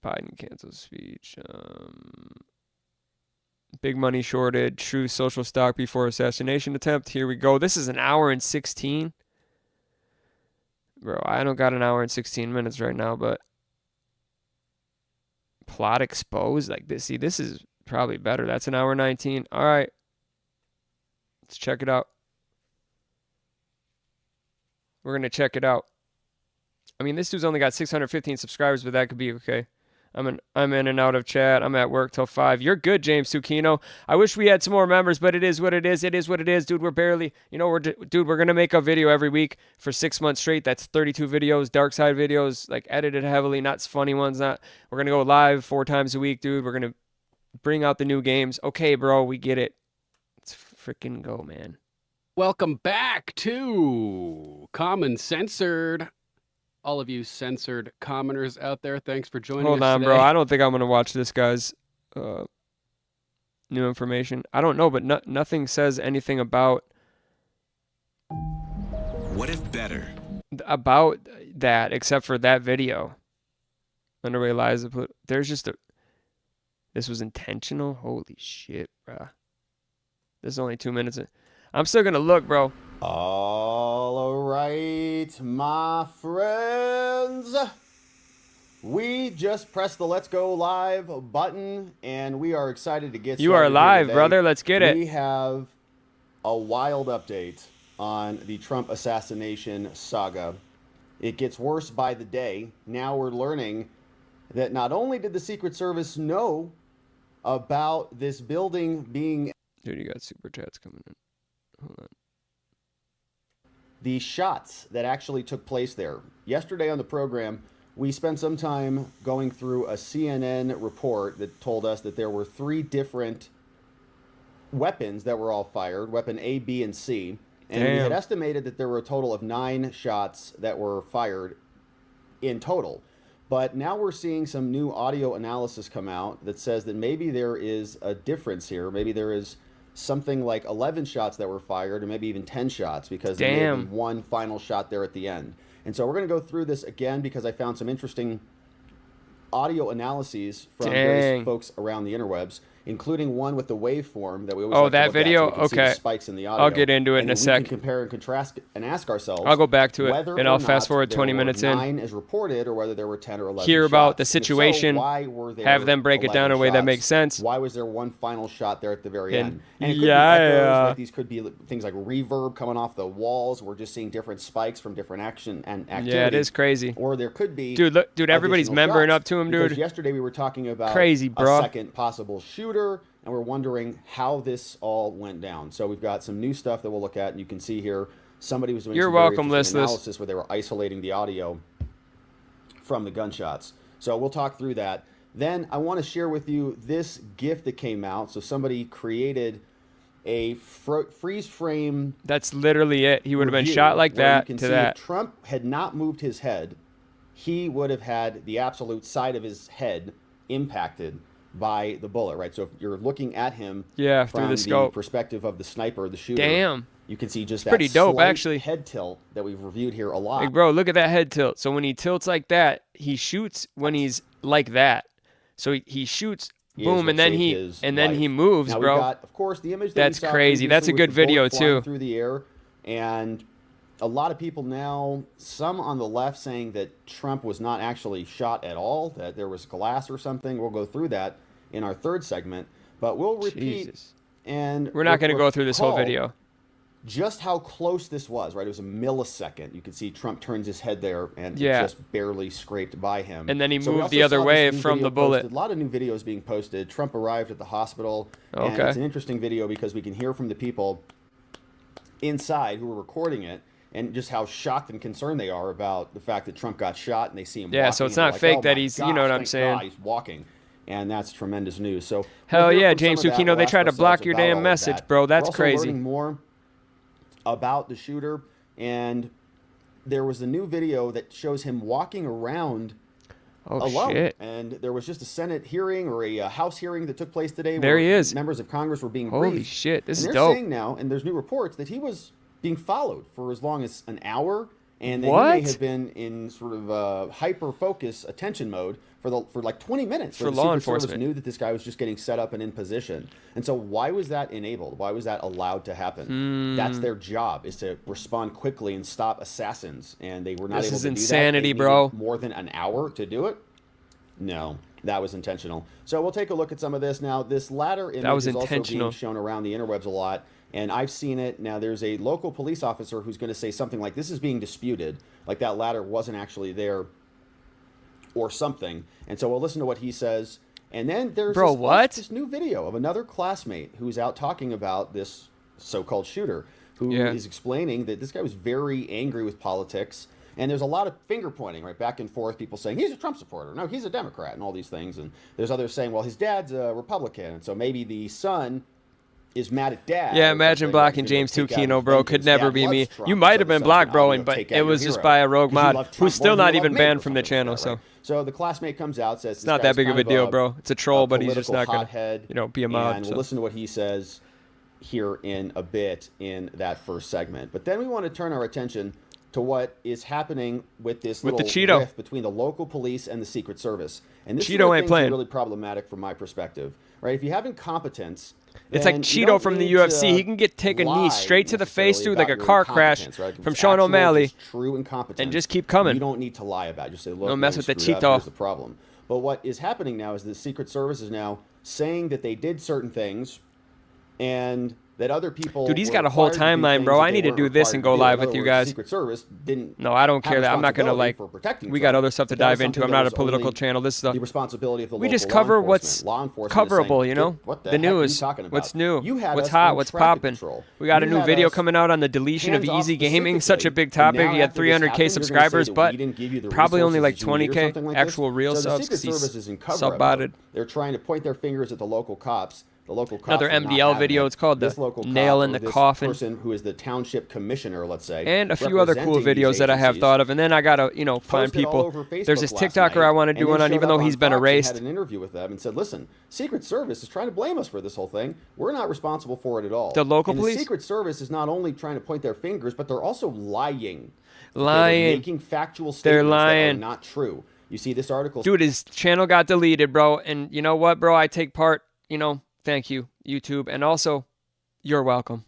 Biden cancels speech. Big money shorted. True social stock before assassination attempt. Here we go. This is an hour and 16. Bro, I don't got an hour and 16 minutes right now, but plot exposed like this. See, this is probably better. That's an hour 19. All right. Let's check it out. We're going to check it out. I mean, this dude's only got 615 subscribers, but that could be okay. I'm in and out of chat. I'm at work till 5. You're good, James Zucchino. I wish we had some more members, but it is what it is. It is what it is, dude. We're barely, dude, we're gonna make a video every week for 6 months straight. That's 32 videos, dark side videos, like edited heavily, not funny ones. We're gonna go live 4 times a week, dude. We're gonna bring out the new games. Okay, bro, we get it. Let's freaking go, man. Welcome back to Common Censored. All of you censored commoners out there, thanks for joining us Hold on, today. bro. I don't think I'm going to watch this guy's new information. I don't know, but nothing says anything about... What if better? About that, except for that video. Underway lies. There's just a... This was intentional? Holy shit, bro. This is only 2 minutes. I'm still going to look, bro. All right, my friends. We just pressed the Let's Go Live button, and we are excited to get started. You are live, today. brother. Let's get it. We have a wild update on the Trump assassination saga. It gets worse by the day. Now we're learning that not only did the Secret Service know about this building being... Dude, you got super chats coming in. Hold on. The shots that actually took place there. Yesterday on the program, we spent some time going through a CNN report that told us that there were 3 different weapons that were all fired, weapon A, B, and C. And we had estimated that there were a total of 9 shots that were fired in total. But now we're seeing some new audio analysis come out that says that maybe there is a difference here. Maybe there is something like 11 shots that were fired, or maybe even 10 shots, because there may be one final shot there at the end. And so we're going to go through this again because I found some interesting audio analyses from various folks around the interwebs, including one with the waveform that we always like to look video? At so we can see the spikes in the audio. I'll get into it in a sec. We can compare and contrast and ask ourselves. I'll go back to it, and I'll fast forward 20 minutes in. 9 as reported, or whether there were 10 or 11 Hear shots. about the situation, So why were there have them break it down in a way that makes sense. Why was there one final shot there at the very end? And it could be echoes, like these could be things like reverb coming off the walls. We're just seeing different spikes from different action and activity. Yeah, it is crazy. Or there could be dude, everybody's membering shots, up to him, because dude. Yesterday we were talking about Crazy, bro. a second possible shooter, and we're wondering how this all went down. So we've got some new stuff that we'll look at, and you can see here somebody was doing some very interesting analysis where they were isolating the audio from the gunshots. So we'll talk through that. Then I want to share with you this GIF that came out. So somebody created a freeze frame. That's literally it. He would have been shot like that to that. If Trump had not moved his head, he would have had the absolute side of his head impacted by the bullet, right? So if you're looking at him from the perspective of the sniper, the shooter, you can see just that pretty dope, slight actually. head tilt that we've reviewed here a lot. Like, bro, look at that head tilt. So when he tilts like that, he shoots when he's like that. So he shoots, boom, and then he moves, now bro. We've got, of course, the image that's crazy. That's a good video too. Through the air, and a lot of people now, some on the left saying that Trump was not actually shot at all, that there was glass or something. We'll go through that in our third segment, but we'll repeat. Jesus. And we're not going to go through this whole video. Just how close this was, right? It was a millisecond. You could see Trump turns his head there and it just barely scraped by him. And then he moved the other way from the bullet. A lot of new videos being posted. Trump arrived at the hospital. And it's an interesting video because we can hear from the people inside who were recording it and just how shocked and concerned they are about the fact that Trump got shot and they see him walking. So it's not like, fake oh that he's, you know what I'm saying? God, he's walking. And that's tremendous news. So hell yeah, James Zucchino, they tried to block your damn message, bro. That's crazy. We're learning more about the shooter, and there was a new video that shows him walking around alone. Shit. And there was just a Senate hearing or a House hearing that took place today. There where he is. Members of Congress were being Holy briefed. shit, this is they're dope. saying now, and there's new reports, that he was being followed for as long as an hour, and that he What? may have been in sort of hyper-focus attention mode for like 20 minutes. For where the law Secret enforcement. Service knew that this guy was just getting set up and in position. And so why was that enabled? Why was that allowed to happen? That's their job, is to respond quickly and stop assassins. And they were not This able is to do insanity, that. They bro. needed more than an hour to do it? No, that was intentional. So we'll take a look at some of this now. This latter image was is also intentional. being shown around the interwebs a lot. And I've seen it. Now, there's a local police officer who's going to say something like, this is being disputed, like that ladder wasn't actually there or something. And so we'll listen to what he says. And then there's this new video of another classmate who's out talking about this so-called shooter, who is explaining that this guy was very angry with politics. And there's a lot of finger pointing, right, back and forth, people saying, he's a Trump supporter, no, he's a Democrat, and all these things. And there's others saying, well, his dad's a Republican, and so maybe the son is mad at dad. Yeah, imagine blocking James Zucchino, bro. Could never be me. You might have been blocked, bro, but it was just by a rogue mod who's still not even banned from the channel. So the classmate comes out, says it's not that big of a deal, bro. It's a troll, but he's just not gonna, be a mod. And we'll listen to what he says here in a bit in that first segment. But then we want to turn our attention to what is happening with this little rift between the local police and the Secret Service. And this Cheeto ain't playing. Really problematic from my perspective, right? If you have incompetence, it's like Cheeto from the UFC. He can take a knee straight to the face through like a car crash from Sean O'Malley and just keep coming. You don't need to lie about it. Just say, look, don't mess with the Cheeto. Here's the problem. But what is happening now is the Secret Service is now saying that they did certain things and that other people. Dude, he's got a whole timeline, bro. I need to do this and go live with you guys. Secret Service didn't. No, I don't care that. I'm not gonna we got other stuff to dive into. I'm not a political channel. This is the responsibility of the we just cover what's coverable, you know. The news, what's new, what's hot, what's popping. We got a new video coming out on the deletion of Easy Gaming. Such a big topic. He had 300K subscribers, but probably only like 20K actual real subs because he's sub-botted. They're trying to point their fingers at the local cops. The local cops another MDL video. It's called the nail in the coffin. Person who is the township commissioner, let's say, and a few other cool videos that I have thought of. And then I gotta, find people. There's this TikToker I want to do one on, even though he's been erased. Had an interview with them and said, "Listen, Secret Service is trying to blame us for this whole thing. We're not responsible for it at all." The local police. The Secret Service is not only trying to point their fingers, but they're also lying. Lying. Making factual statements that are not true. You see this article. Dude, his channel got deleted, bro. And you know what, bro? I take part. Thank you, YouTube, and also, you're welcome.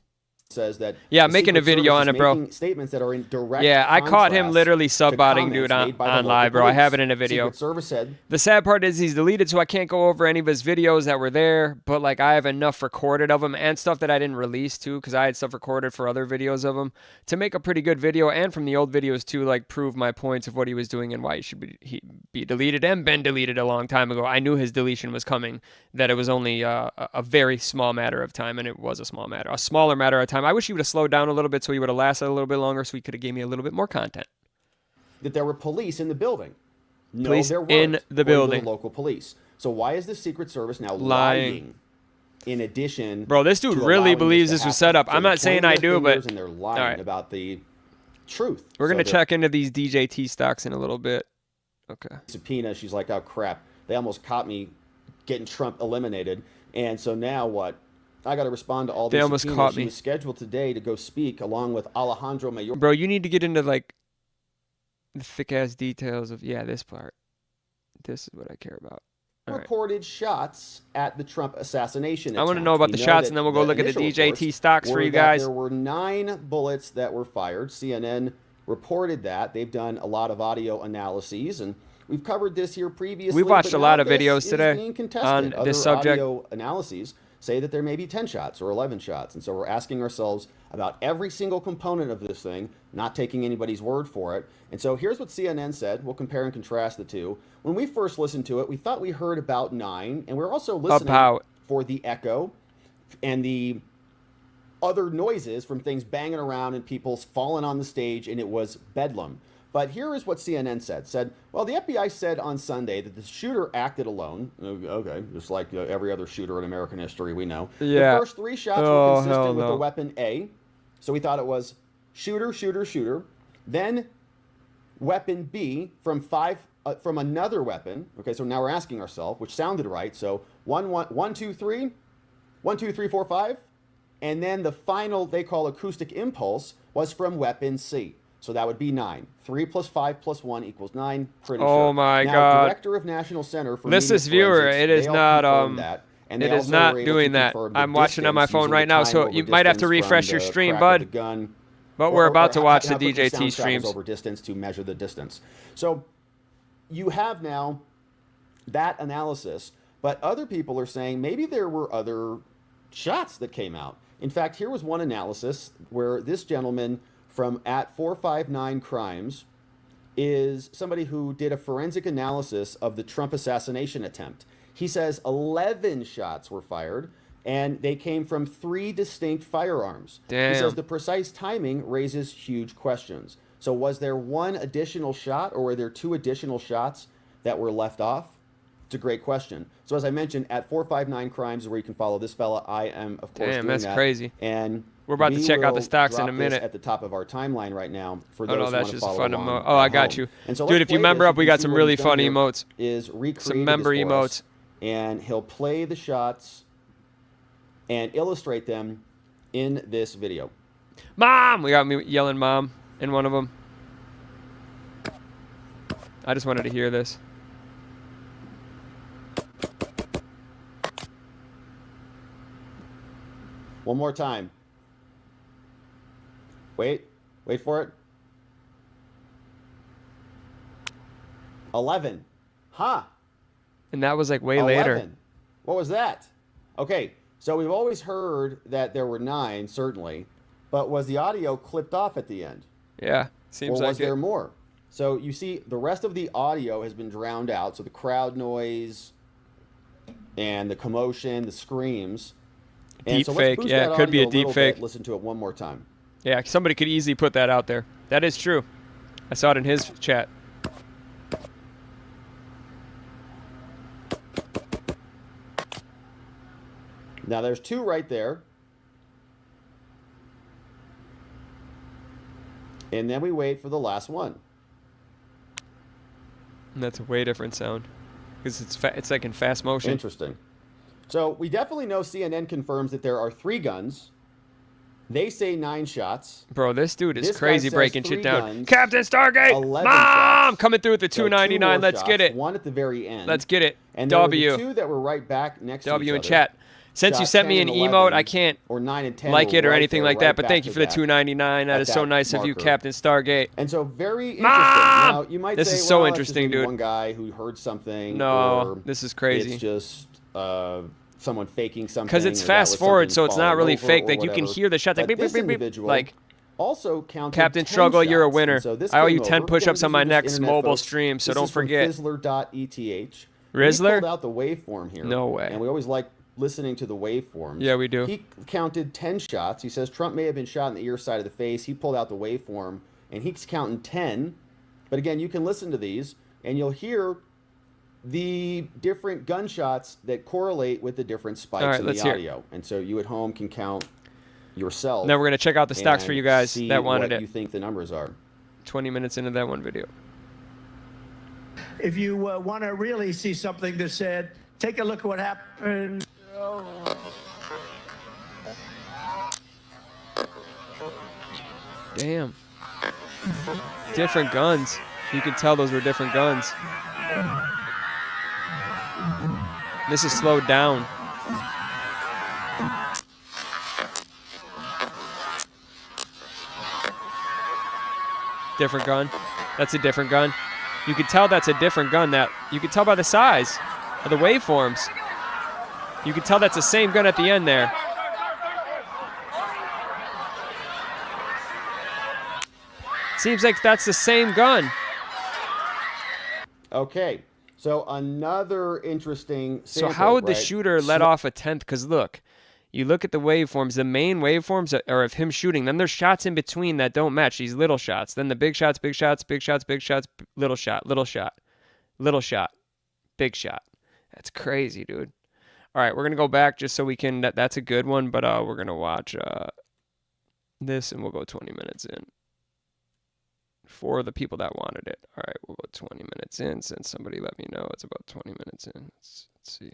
Says that I'm making a video on it, bro. Statements that are in direct I caught him literally sub-botting dude on live, bro. I have it in a video. Secret Service said, the sad part is he's deleted, so I can't go over any of his videos that were there, but like I have enough recorded of him and stuff that I didn't release too, because I had stuff recorded for other videos of him to make a pretty good video, and from the old videos to like prove my points of what he was doing and why he should be deleted and been deleted a long time ago. I knew his deletion was coming, that it was only a very small matter of time, and it was a smaller matter of time. I wish he would have slowed down a little bit so he would have lasted a little bit longer, so he could have gave me a little bit more content. That there were police in the building. No, police there weren't, in the building. The local police. So why is the Secret Service now lying? In addition, bro, this dude really believes this was set up. So I'm not saying I do, but and they're lying about the truth. We're gonna check into these DJT stocks in a little bit. Okay. Subpoena. She's like, oh crap! They almost caught me getting Trump eliminated, and so now what? I got to respond to all these. They almost caught me. She was scheduled today to go speak along with Alejandro Mayorkas. Bro, you need to get into like the thick ass details of this part. This is what I care about. All reported shots at the Trump assassination I want to attempt. know about We the shots, that and then we'll go look at the initial DJT reports stocks for were you that guys. There were 9 bullets that were fired. CNN reported that. They've done a lot of audio analyses, and we've covered this here previously. We've watched but a lot now of videos this is today being contested. on Other this subject. audio analyses say that there may be 10 shots or 11 shots. And so we're asking ourselves about every single component of this thing, not taking anybody's word for it. And so here's what CNN said. We'll compare and contrast the two. When we first listened to it, we thought we heard about 9, and we're also listening for the echo and the other noises from things banging around and people falling on the stage, and it was bedlam. But here is what CNN said, well, the FBI said on Sunday that the shooter acted alone. Okay, just like every other shooter in American history we know. Yeah. The first 3 shots were consistent with the weapon A. So we thought it was shooter, shooter, shooter. Then weapon B from another weapon. Okay, so now we're asking ourselves, which sounded right. So 1, 2, 3, 1, 2, 3, 4, 5. And then the final, they call acoustic impulse, was from weapon C. So that would be 9. 3 plus 5 plus 1 equals 9. Pretty sure. Oh my now, God! Director of National Center for This Media is viewer. Forensics, It is they all not. confirmed that, and it they is also not were able doing to that. confirm the I'm watching on my distance phone right using the now, so time you over might have to distance refresh from your the stream, crack of the bud. gun, But we're about to watch the how quickly DJT sound streams. travels over distance to measure the distance. So you have now that analysis, but other people are saying maybe there were other shots that came out. In fact, here was one analysis where this gentleman from @459crimes is somebody who did a forensic analysis of the Trump assassination attempt. He says 11 shots were fired, and they came from 3 distinct firearms. Damn. He says the precise timing raises huge questions. So was there 1 additional shot, or were there 2 additional shots that were left off? It's a great question. So as I mentioned, @459crimes is where you can follow this fella. I am, of course, Damn, doing that's that. crazy. And we're about to check out the stocks in a drop this minute. at the top of our timeline right now for Oh those no, who that's want to just a follow fun along emote. at Oh, I got home. you. And so Dude, let's if you play member this. up, we can got see some what really he's done funny here emotes. Is recreated Some member this for us, emotes. and he'll play the shots and illustrate them in this video. Mom! We got me yelling mom in one of them. I just wanted to hear this. One more time. Wait for it. 11. Huh. And that was like way 11. later. What was that? Okay, so we've always heard that there were 9, certainly, but was the audio clipped off at the end? Yeah, seems or like was there more? So you see, the rest of the audio has been drowned out. So the crowd noise and the commotion, the screams. And Deep so let's fake. boost Yeah, that it could be audio a deep little fake. bit. Listen to it one more time. Yeah, somebody could easily put that out there. That is true. I saw it in his chat. Now there's 2 right there. And then we wait for the last one. And that's a way different sound. Because it's like in fast motion. Interesting. So we definitely know CNN confirms that there are 3 guns. They say 9 shots. Bro, this dude is This guy crazy says breaking 3 shit down. guns, Captain Stargate! 11 Mom! shots. Coming through with the So 2 299. more Let's shots, get it. 1 at the very end. Let's get it. And there were W. the 2 that were right back next to each W in other. chat. Since you Shot sent me 10 an and emote, 11, I can't or 9 and 10 like were it or right anything there, like right that. But back thank you to for the back 299. That at is so that nice of you, marker. Captain Stargate. And so very interesting. Mom! Now you might This say, is so well, that's just interesting, maybe dude. one guy who heard something. No, or this is crazy. It's just someone faking something. Because it's or that fast was forward, something so it's not falling really over fake. or Like you can whatever. hear the shots like But beep, beep, this beep, beep. individual Like also counted Captain 10 Struggle, you're a shots. winner. And so this I owe came you 10 over. push-ups Again, on my these are just next internet mobile folks. stream, so This don't is from forget. Fizzler.eth. Rizzler? He pulled out the waveform here. No way. And we always like listening to the waveforms. Yeah, we do. He counted 10 shots. He says Trump may have been shot in the ear, side of the face. He pulled out the waveform, and he's counting 10. But again, you can listen to these, and you'll hear the different gunshots that correlate with the different spikes in the audio. And so you at home can count yourself. Now we're going to check out the stocks for you guys see that wanted what it. you think the numbers are. 20 minutes into that one video. If you want to really see something that said, take a look at what happened. Damn. Different guns. You can tell those were different guns. This is slowed down. Different gun. That's a different gun. You can tell that's a different gun. That you can tell by the size of the waveforms. You can tell that's the same gun at the end there. Seems like that's the same gun. Okay, so another interesting sample, So how would the right? shooter let off a 10th? Because look, you look at the waveforms. The main waveforms are of him shooting. Then there's shots in between that don't match. These little shots. Then the big shots, big shots, big shots, big shots, little shot, little shot, little shot, big shot. That's crazy, dude. All right, we're going to go back just so we can, that's a good one, but we're going to watch this and we'll go 20 minutes in. For the people that wanted it. All right, we'll go 20 minutes in since somebody let me know it's about 20 minutes in. Let's see.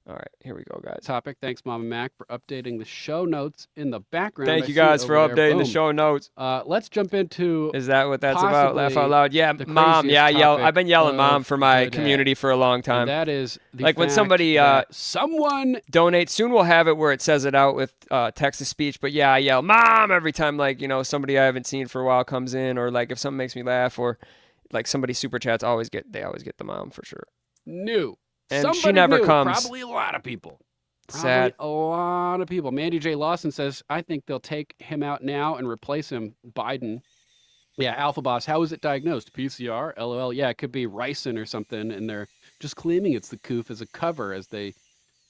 All right, here we go, guys. Topic. Thanks, Mama Mac, for updating the show notes in the background. Thank you guys for updating the show notes. Let's jump into. Is that what that's about? Laugh out loud. Yeah, Mom. Yeah, I've been yelling Mom for my community for a long time. And that is the like when fact somebody that someone donates. Soon we'll have it where it says it out with text to speech. But yeah, I yell Mom every time like somebody I haven't seen for a while comes in, or like if something makes me laugh, or like somebody super chats. They always get the Mom for sure. New. And Somebody she never knew, comes. Probably a lot of people. Probably Sad. a lot of people. Mandy J. Lawson says, I think they'll take him out now and replace him. Biden. Yeah, Alpha Boss. How is it diagnosed? PCR? LOL. Yeah, it could be ricin or something, and they're just claiming it's the coof as a cover as they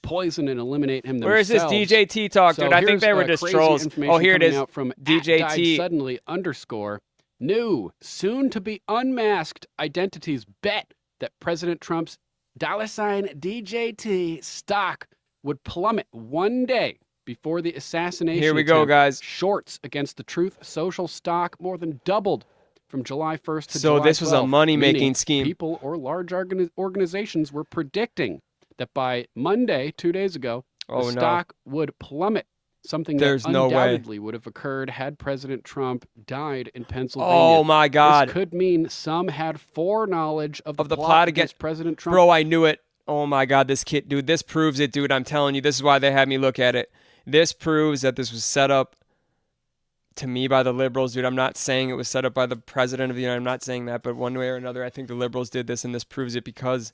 poison and eliminate him Where is this themselves. DJT talk, dude? So I think they were here's, just crazy trolls. information Oh, here it coming is. out from DJT. @died suddenly _ new, soon to be unmasked identities bet that President Trump's $ DJT stock would plummet one day before the assassination. Here we go, attempt. guys. Shorts against the Truth Social stock more than doubled from July 1st to So July this was a 12th, money-making meaning scheme. People or large organizations were predicting that by Monday, 2 days ago, Oh, the no. stock would plummet. Something There's that no way. undoubtedly would have occurred had President Trump died in Pennsylvania. Oh, my God. This could mean some had foreknowledge of the plot against President Trump. Bro, I knew it. Oh my God, this kid, dude, this proves it, dude. I'm telling you, this is why they had me look at it. This proves that this was set up to me by the liberals, dude. I'm not saying it was set up by the president of the United. I'm not saying that, but one way or another, I think the liberals did this, and this proves it because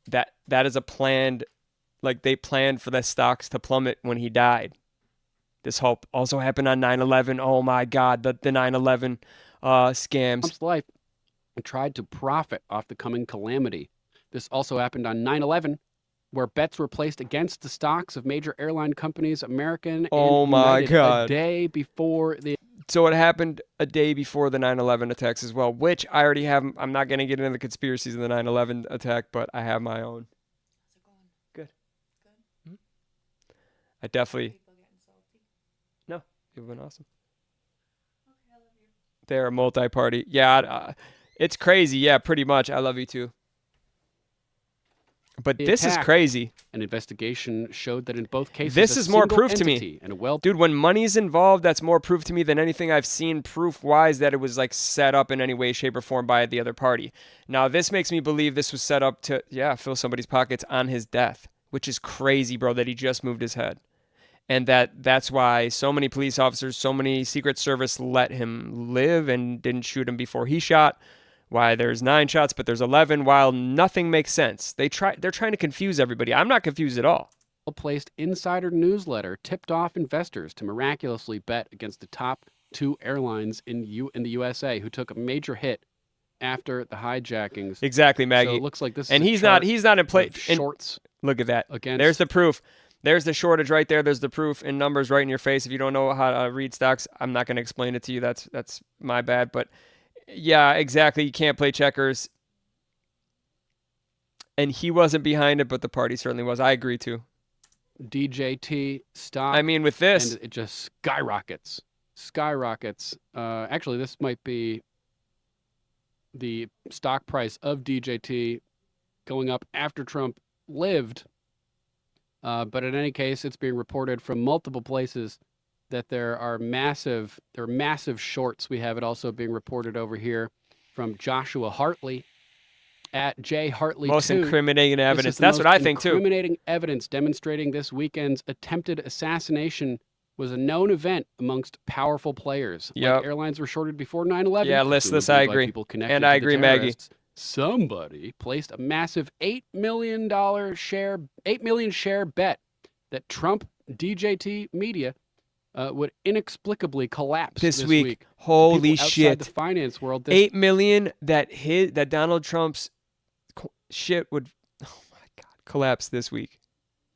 that is a planned, like they planned for the stocks to plummet when he died. This hope also happened on 9/11. Oh my God, the 9/11 scams. Trump's life and tried to profit off the coming calamity. This also happened on 9/11, where bets were placed against the stocks of major airline companies, American Oh and my United, God. a day before the. So it happened a day before the 9/11 attacks as well, which I already have. I'm not going to get into the conspiracies of the 9/11 attack, but I have my own. Good. I definitely. No, you've been awesome. They're a multi-party. Yeah, it's crazy. Yeah, pretty much. I love you too. But The this is attack. crazy. An investigation showed that in both cases, This a is more single proof to entity me. and a Dude, when money's involved, that's more proof to me than anything I've seen proof-wise that it was like set up in any way, shape, or form by the other party. Now, this makes me believe this was set up to, fill somebody's pockets on his death, which is crazy, bro, that he just moved his head. And that's why so many police officers, so many Secret Service let him live and didn't shoot him before he shot. Why there's 9 shots, but there's 11, while nothing makes sense. They're trying to confuse everybody. I'm not confused at all. placed insider newsletter tipped off investors to miraculously bet against the top 2 airlines in the USA who took a major hit after the hijackings. Exactly, Maggie. So it looks like this. And is he's not in play. Shorts. Look at that. Against. There's the proof. There's the shortage right there. There's the proof in numbers right in your face. If you don't know how to read stocks, I'm not going to explain it to you. That's my bad. But yeah, exactly. You can't play checkers. And he wasn't behind it, but the party certainly was. I agree too. DJT stock. I mean, with this, and it just skyrockets. Actually, this might be the stock price of DJT going up after Trump lived. But in any case, it's being reported from multiple places that there are massive shorts. We have it also being reported over here from Joshua Hartley at J Hartley. Most incriminating evidence. This is the That's what I most think too. Incriminating evidence demonstrating this weekend's attempted assassination was a known event amongst powerful players. Yep. Like airlines were shorted before 9/11. Yeah, listless. I agree. And I agree, Maggie. Somebody placed a massive $8 million share bet that Trump DJT Media would inexplicably collapse this week. Holy shit! The finance world. $8 million that Donald Trump's shit would, oh my God, collapse this week.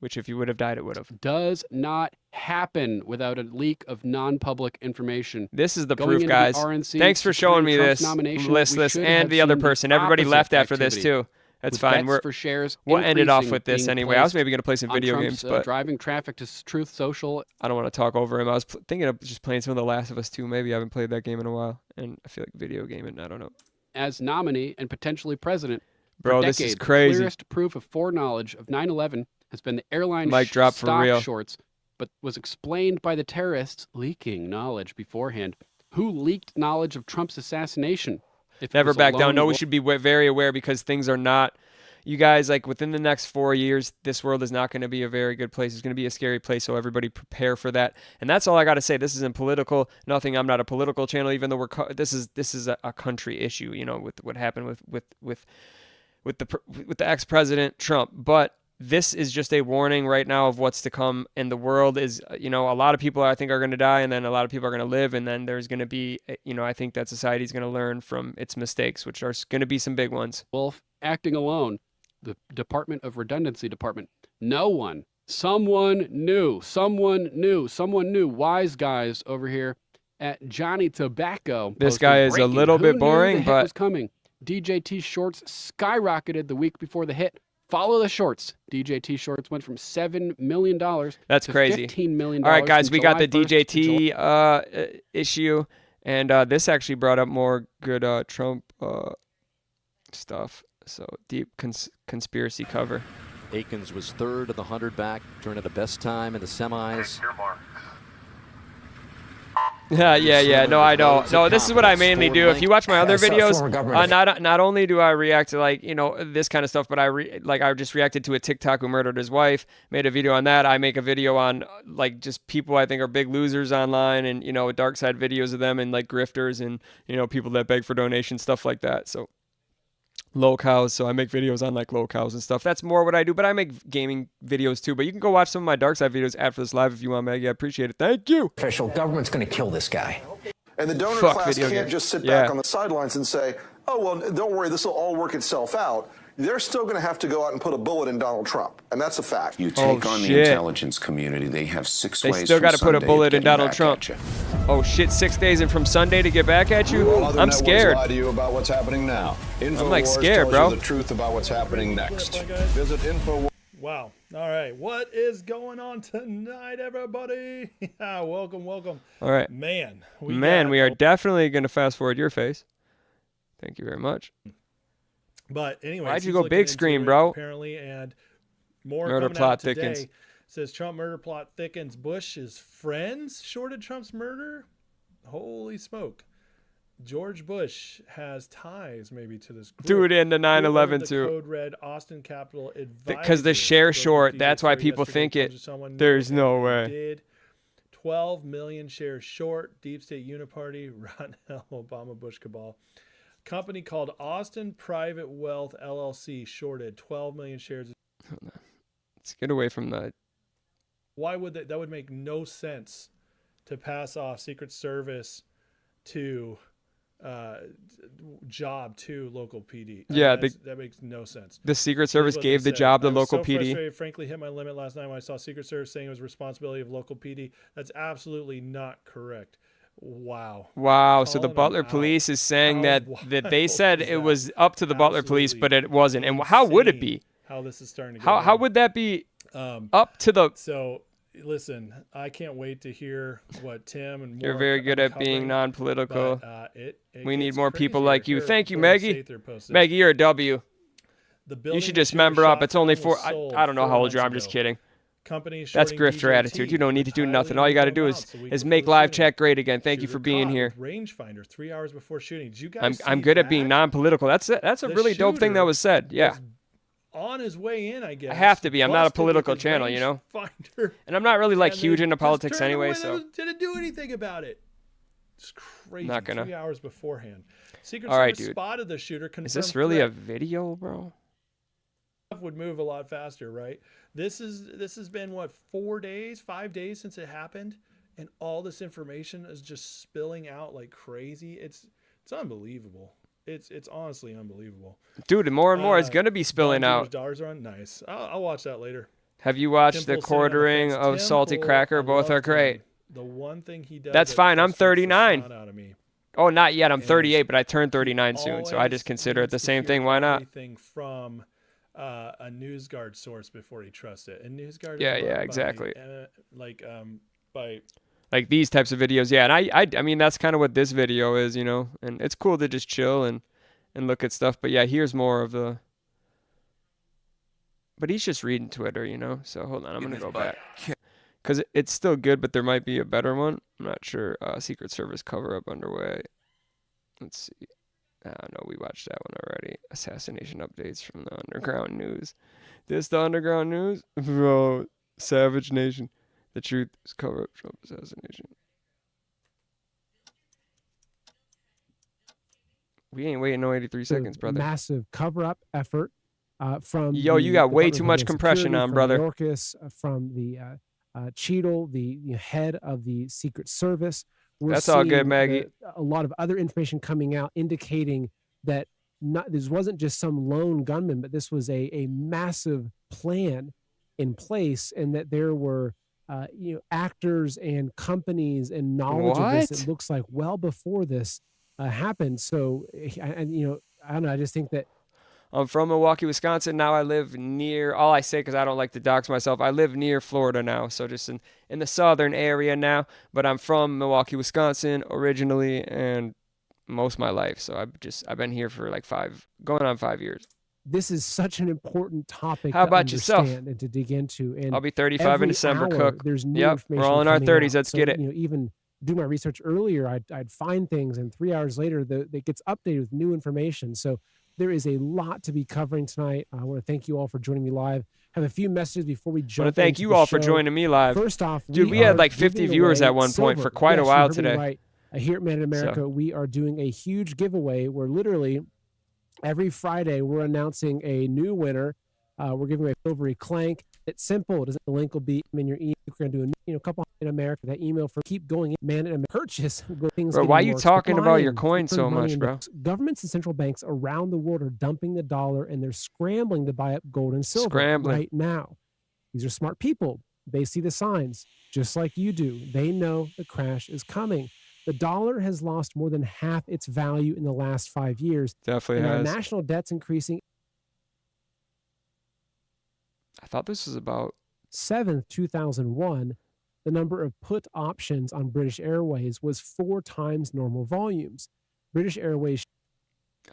Which, if you would have died, it would have. Does not happen without a leak of non-public information. This is the Going proof, guys. RNC, Thanks for showing me Trump's this, nomination, listless, we should and have the other seen person. the Everybody left opposite after this activity, too. That's with fine. bets for shares We'll end it off increasing with this being anyway. I was placed maybe going to play some on video Trump's, games, but driving traffic to Truth Social. I don't want to talk over him. I was thinking of just playing some of The Last of Us 2. Maybe I haven't played that game in a while, and I feel like video gaming. I don't know. As nominee and potentially president. Bro, for this decades, is crazy. The clearest proof of foreknowledge of 9/11 has been the airline Mic drop for stock real. shorts, but was explained by the terrorists leaking knowledge beforehand. Who leaked knowledge of Trump's assassination? If it Never was back a down. lone No, we wolf- should be very aware because things are not. You guys, like within the next 4 years, this world is not going to be a very good place. It's going to be a scary place. So everybody prepare for that. And that's all I got to say. This isn't political. Nothing. I'm not a political channel, even though this is a country issue. You know, with what happened with the ex-president Trump. But this is just a warning right now of what's to come. And the world is, you know, a lot of people I think are going to die, and then a lot of people are going to live, and then there's going to be, you know, I think that society is going to learn from its mistakes, which are going to be some big ones. Wolf acting alone. The Department of Redundancy Department. No one. Someone knew. Wise guys over here at Johnny Tobacco. This posted, guy is a "Breaking. little Who bit knew boring, the hit but was coming. DJT shorts skyrocketed the week before the hit. Follow the shorts. DJT shorts went from $7 million that's to crazy. $15 million. All right, guys, from we got the July 1st to DJT issue, and this actually brought up more good Trump stuff. So deep conspiracy cover. Aikens was third of the 100 back, turned at a best time in the semis. Yeah. No, I don't. No, this is what I mainly do. If you watch my other videos, not only do I react to, like, you know, this kind of stuff, but I just reacted to a TikTok who murdered his wife. Made a video on that. I make a video on like just people I think are big losers online, and, you know, dark side videos of them, and like grifters, and, you know, people that beg for donations, stuff like that. So low cows. So I make videos on like low cows and stuff. That's more what I do, but I make gaming videos too. But you can go watch some of my dark side videos after this live if you want, Maggie. I appreciate it. Thank you. Official government's going to kill this guy. And the donor Fuck class video can't games. just sit Yeah. back on the sidelines and say, oh, well, don't worry, this will all work itself out. They're still going to have to go out and put a bullet in Donald Trump. And that's a fact. You take on the intelligence community, they have six They ways still got to put a bullet in Donald Trump. Oh shit, 6 days and from Sunday to get back at you? Well, other I'm networks scared. lie to you about what's happening now. I'm like InfoWars scared, tells bro. you the truth about what's happening next. Visit InfoWars. Wow. All right. What is going on tonight, everybody? Yeah, welcome. All right. Man, we are definitely going to fast forward your face. Thank you very much. But anyway, Why'd you he's go looking big into screen, it, bro? Apparently, and more Murder coming plot out today. thickens. Says Trump murder plot thickens. Bush's friends shorted Trump's murder. Holy smoke! George Bush has ties maybe to this group. Dude, into 9/11 the too. Code red Austin Capitol Because the share short, that's why people think it. There's no way. Did 12 million shares short. Deep State Uniparty, Rotten Hell, Obama Bush cabal. Company called Austin Private Wealth LLC shorted 12 million shares. Let's get away from that. Why would that would make no sense to pass off Secret Service to job to local PD. Yeah, that makes no sense. The Secret Service gave the job to local PD. Frustrated, frankly, hit my limit last night when I saw Secret Service saying it was responsibility of local PD. That's absolutely not correct. Wow. So the Butler police is saying that they said it was up to the Butler police, but it wasn't. And how would it be? How this is starting to go. How would that be up to the? So listen, I can't wait to hear what Tim and You're very good at being non-political. But, we need more people like you. Thank you, Maggie. Maggie, you're a W. You should just member up. It's only I don't know how old you are. I'm just kidding. Companies That's shorting grifter DJT, attitude. You don't need to do highly nothing. All you got to do illegal is amounts a week is before make the live shooting. chat great again. Thank you Shooter for being caught here. with rangefinder 3 hours before shooting. Did you I'm guys I'm see good at being that? non-political. That's a The really dope thing that shooter was said. Yeah. was on his way in, I guess. I have to be. I'm not a busted with political his channel, you know. rangefinder, And I'm not really like and huge they into just politics turned anyway, away. so They didn't do anything about it. It's crazy. Not gonna. 3 hours beforehand. Secret All right, Service dude. spotted the shooter. Is this confirmed really a threat. video, bro? Would move a lot faster, right? This has been what, 5 days since it happened, and all this information is just spilling out like crazy. It's unbelievable. It's honestly unbelievable. Dude, more and more is gonna be spilling out. Dollars are on. Nice. I'll watch that later. Have you watched Tim the Pool sitting on the quartering fence. of Tim Salty Pool, Cracker? I Both are love great. him. The one thing he does. That's that fine. I'm frustrates the 39. snot out of me. Oh, not yet. I'm is 38, but I turned 39 soon, so I always just consider it needs the to same hear thing. Why not? Everything from a NewsGuard source before he trusts it. And NewsGuard. Yeah, is yeah, run exactly. By Like these types of videos, yeah. And I mean, that's kind of what this video is, you know. And it's cool to just chill and look at stuff. But yeah, here's more of the. But he's just reading Twitter, you know. So hold on, I'm gonna go back because it's still good, but there might be a better one. I'm not sure. Secret Service cover-up underway. Let's see. No, we watched that one already. Assassination updates from the underground news. This the underground news? Bro, Savage Nation. The truth is cover-up Trump assassination. We ain't waiting no 83 seconds, brother. Massive cover-up effort from. Yo, you got way too much compression on, brother. 𝗚𝗺, from the 𝗦ci𝗰𝗶, the head of the Secret Service. That's all good, Maggie. A lot of other information coming out indicating that this wasn't just some lone gunman, but this was a massive plan in place, and that there were actors and companies and knowledge of this. It looks like well before this happened. So, I don't know. I just think that. I'm from Milwaukee, Wisconsin. Now I live near, all I say because I don't like to dox myself, I live near Florida now. So just in the southern area now. But I'm from Milwaukee, Wisconsin originally and most of my life. So I've been here for like going on 5 years. This is such an important topic How about to yourself? understand and to dig into. And I'll be 35 in December, Cook. There's new Yep, information we're all in our coming 30s. out. Let's So, get it. Even do my research earlier, I'd find things, and 3 hours later, it gets updated with new information. So there is a lot to be covering tonight. I want to thank you all for joining me live. I have a few messages before we jump. I want to thank into you the all for show. joining me live. First off, dude, we had like 50 viewers at one point for quite a while today. Right. Here at Man in America, So. we are doing a huge giveaway where literally every Friday we're announcing a new winner. We're giving away a silvery clank. It's simple. The link will be in your email. We're going to do a couple in America. That email for keep going in. Man in America purchase. Things Bro, why are you more talking about your flying. coin so Money much, in bro? the- Governments and central banks around the world are dumping the dollar, and they're scrambling to buy up gold and silver Scrambling. right now. These are smart people. They see the signs just like you do. They know the crash is coming. The dollar has lost more than half its value in the last 5 years. Definitely and has. our national debt's increasing. I thought this was about 7th, 2001, the number of put options on British Airways was 4 times normal volumes. British Airways.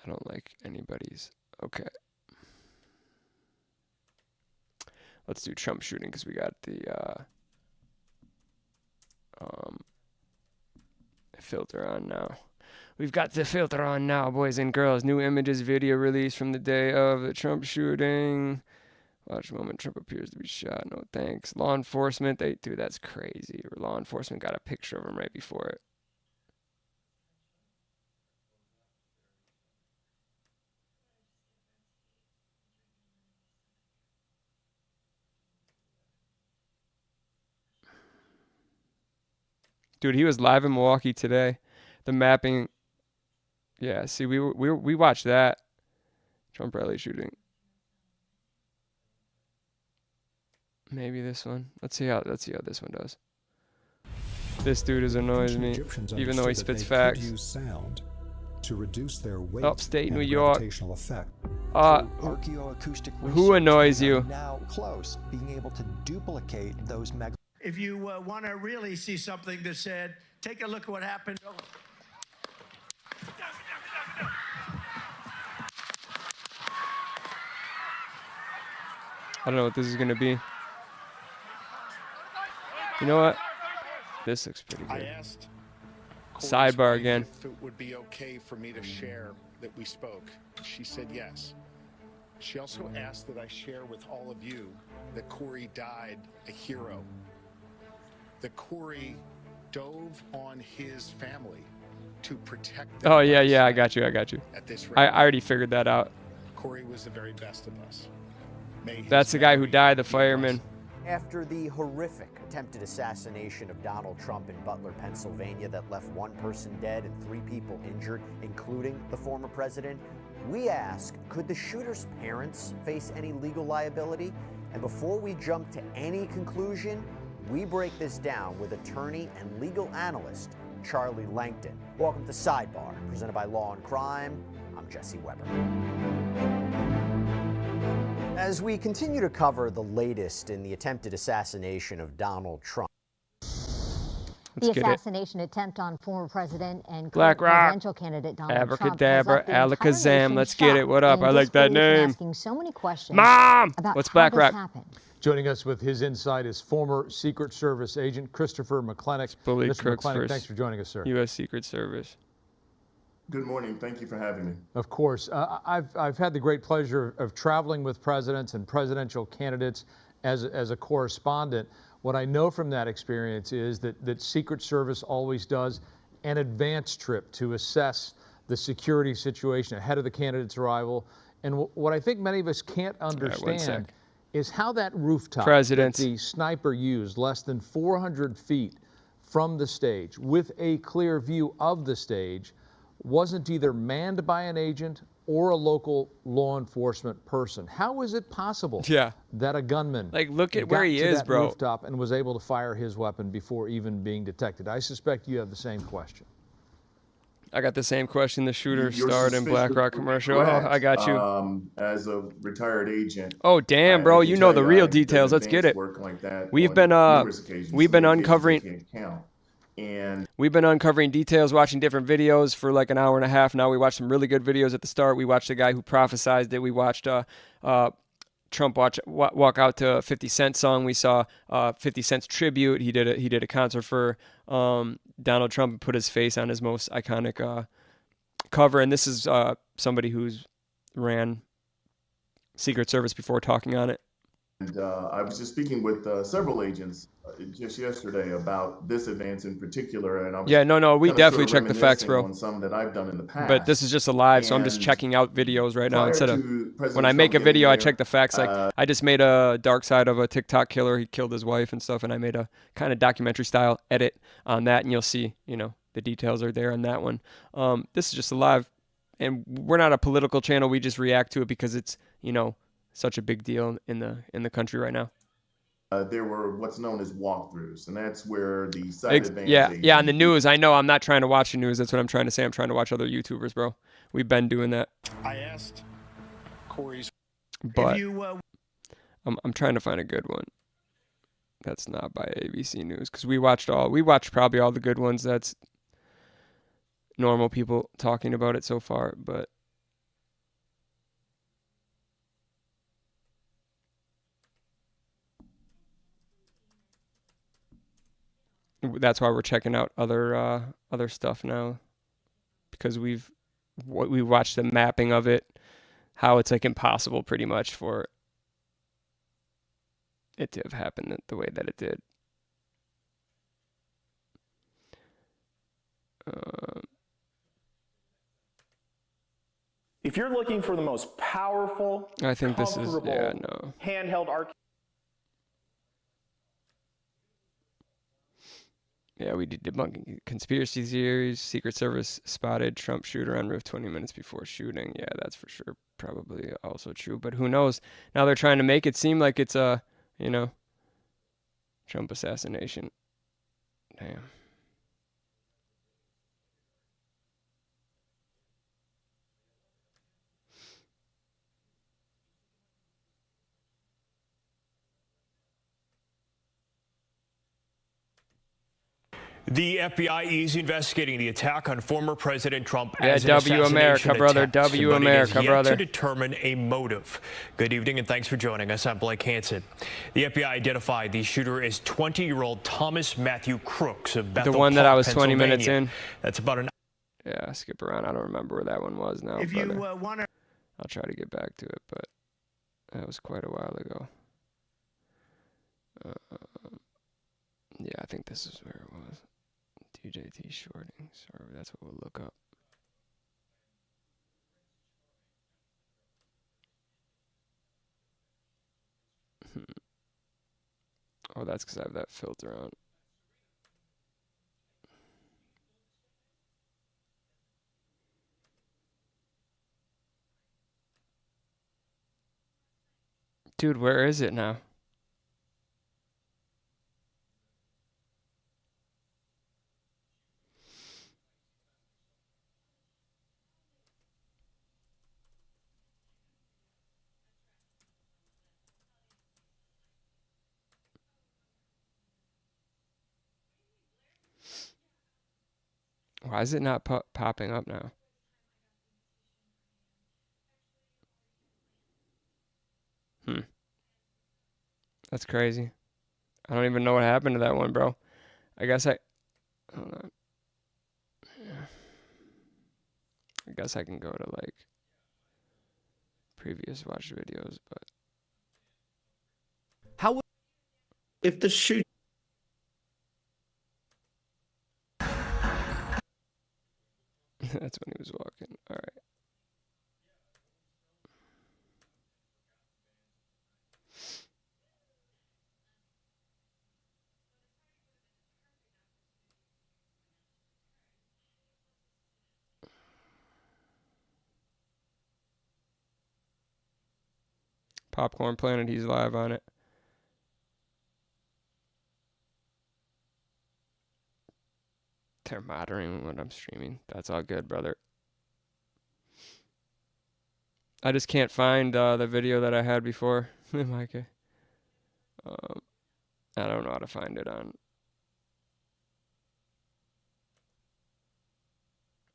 I don't like anybody's. Okay. Let's do Trump shooting because we got the filter on now. We've got the filter on now, boys and girls. New images, video released from the day of the Trump shooting. Watch moment Trump appears to be shot. No thanks. Law enforcement, dude, that's crazy. Law enforcement got a picture of him right before it. Dude, he was live in Milwaukee today. The mapping. Yeah, see, we watched that. Trump rally shooting. Maybe this one. Let's see how this one does. This dude annoys me, even though he spits facts. Sound to reduce their weight Upstate New and York. gravitational effect. Archaeoacoustic Who annoys you? now close, being able to duplicate those mega. If you want to really see something that's said, take a look at what happened. I don't know what this is gonna be. You know what? This looks pretty I good. asked Sidebar again. if it would be okay for me to share that we spoke. She said yes. She also asked that I share with all of you that 𝗚𝗺 died a hero. That 𝗚𝗺 dove on his family to protect them. Oh yeah, I got you. At this I rate. already figured that out. 𝗚𝗺 was the very best of us. May his That's the guy who memory died, the be fireman. After the horrific attempted assassination of Donald Trump in Butler, Pennsylvania, that left one person dead and 3 people injured, including the former president, we ask, could the shooter's parents face any legal liability? And before we jump to any conclusion, we break this down with attorney and legal analyst Charlie Langton. Welcome to Sidebar, presented by Law and Crime. I'm Jessie Weber. As we continue to cover the latest in the attempted assassination of Donald Trump. Let's The get assassination attempt on former president and Black current Rock. presidential candidate Donald Trump has Abracadabra, left the entire alakazam. nation Let's get it. shocked What up? and I like that disbelief and name. asking so many questions Mom! about What's how Black this Rock? happened. Joining us with his insight is former Secret Service agent Christopher McClintock. Bully Mr. Crooks McClintock, first. thanks for joining us, sir. U.S. Secret Service. Good morning. Thank you for having me. Of course. I've had the great pleasure of traveling with presidents and presidential candidates as a correspondent. What I know from that experience is that Secret Service always does an advance trip to assess the security situation ahead of the candidate's arrival. And what I think many of us can't understand is how that rooftop that the sniper used less than 400 feet from the stage with a clear view of the stage wasn't either manned by an agent or a local law enforcement person. How is it possible that a gunman look at got where he to is, that bro. rooftop and was able to fire his weapon before even being detected? I suspect you have the same question. I got the same question the shooter Your starred in suspicion Black Rock would be commercial. Oh, correct. I got you. As a retired agent. Oh damn, bro! You know the real details. Let's get it. We've been uncovering. And we've been uncovering details, watching different videos for like an hour and a half. Now we watched some really good videos at the start. We watched the guy who prophesized it. We watched Trump walk out to a 50 Cent song. We saw 50 Cent's tribute. He did a concert for Donald Trump and put his face on his most iconic cover. And this is somebody who's ran Secret Service before talking on it. And I was just speaking with several agents just yesterday about this advance in particular. And I was we definitely check the facts, bro. On some that I've done in the past. But this is just a live, so I'm just checking out videos right now instead of when I make a Trump video, I getting check the facts. Like I just made a dark side of a TikTok killer. He killed his wife and stuff, and I made a kind of documentary style edit on that, and you'll see, the details are there on that one. This is just a live, and we're not a political channel. We just react to it because it's such a big deal in the country right now. There were what's known as walkthroughs, and that's where the site advance. Yeah, on the news. I know I'm not trying to watch the news. That's what I'm trying to say. I'm trying to watch other YouTubers, bro. We've been doing that. I asked 𝗚𝗺's. But I'm trying to find a good one. That's not by ABC News because we watched probably all the good ones. That's normal people talking about it so far, but. That's why we're checking out other stuff now, because we watched the mapping of it, how it's like impossible pretty much for it to have happened the way that it did. If you're looking for the most powerful, I think this is handheld arcade. Yeah, we did debunking conspiracy theories. Secret Service spotted Trump shooter on roof 20 minutes before shooting. Yeah, that's for sure probably also true. But who knows? Now they're trying to make it seem like it's a, Trump assassination. Damn. The FBI is investigating the attack on former President Trump Yeah, as an W assassination America, brother. attempt, W but it is America, yet brother. to determine a motive. Good evening and thanks for joining us. I'm Blake Hansen. The FBI identified the shooter as 20-year-old Thomas Matthew Crooks of Bethel The one that Park, I was 20 minutes Pennsylvania. in. That's about an Yeah, skip around. I don't remember where that one was now. If brother. you want to. I'll try to get back to it, but that was quite a while ago. Yeah, I think this is where it was. DJT shorting. Sorry, that's what we'll look up. Oh, that's because I have that filter on. Dude, where is it now? Why is it not popping up now? That's crazy. I don't even know what happened to that one, bro. I guess hold on. I guess I can go to like previous watched videos, but How would, if the shoot? that's when he was walking. All right. Popcorn Planet, he's live on it. They're monitoring when I'm streaming. That's all good, brother. I just can't find the video that I had before. Mike. I don't know how to find it on.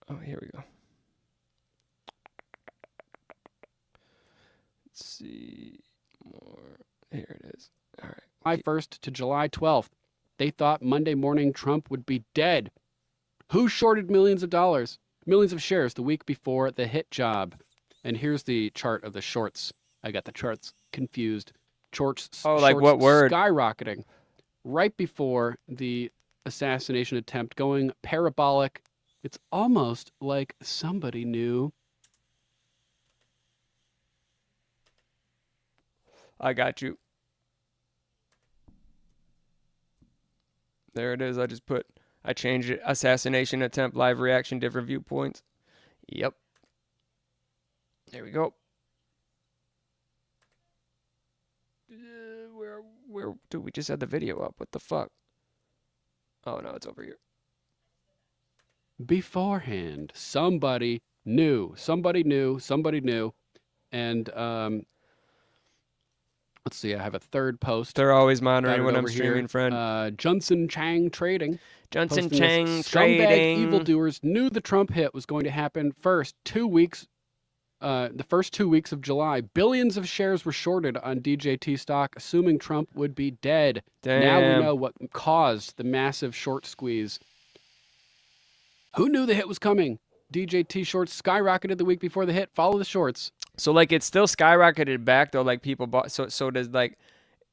Oh, here we go. Let's see more. Here it is. All right. July 1st to July 12th. They thought Monday morning Trump would be dead. Who shorted millions of dollars, millions of shares the week before the hit job? And here's the chart of the shorts. I got the charts confused. Shorts, like shorts what word? Skyrocketing right before the assassination attempt, going parabolic. It's almost like somebody knew. I got you. There it is. I changed it. Assassination attempt, live reaction, different viewpoints. Yep. There we go. Where, dude, we just had the video up. What the fuck? Oh, no, it's over here. Beforehand, somebody knew. And, let's see, I have a third post. They're always monitoring when I'm streaming, friend. Johnson Chang Trading. Johnson Chang Scumbag Trading. evildoers knew the Trump hit was going to happen first. The first 2 weeks of July, billions of shares were shorted on DJT stock, assuming Trump would be dead. Damn. Now we know what caused the massive short squeeze. Who knew the hit was coming? DJT shorts skyrocketed the week before the hit. Follow the shorts. So like it's still skyrocketed back though, like people bought. So does like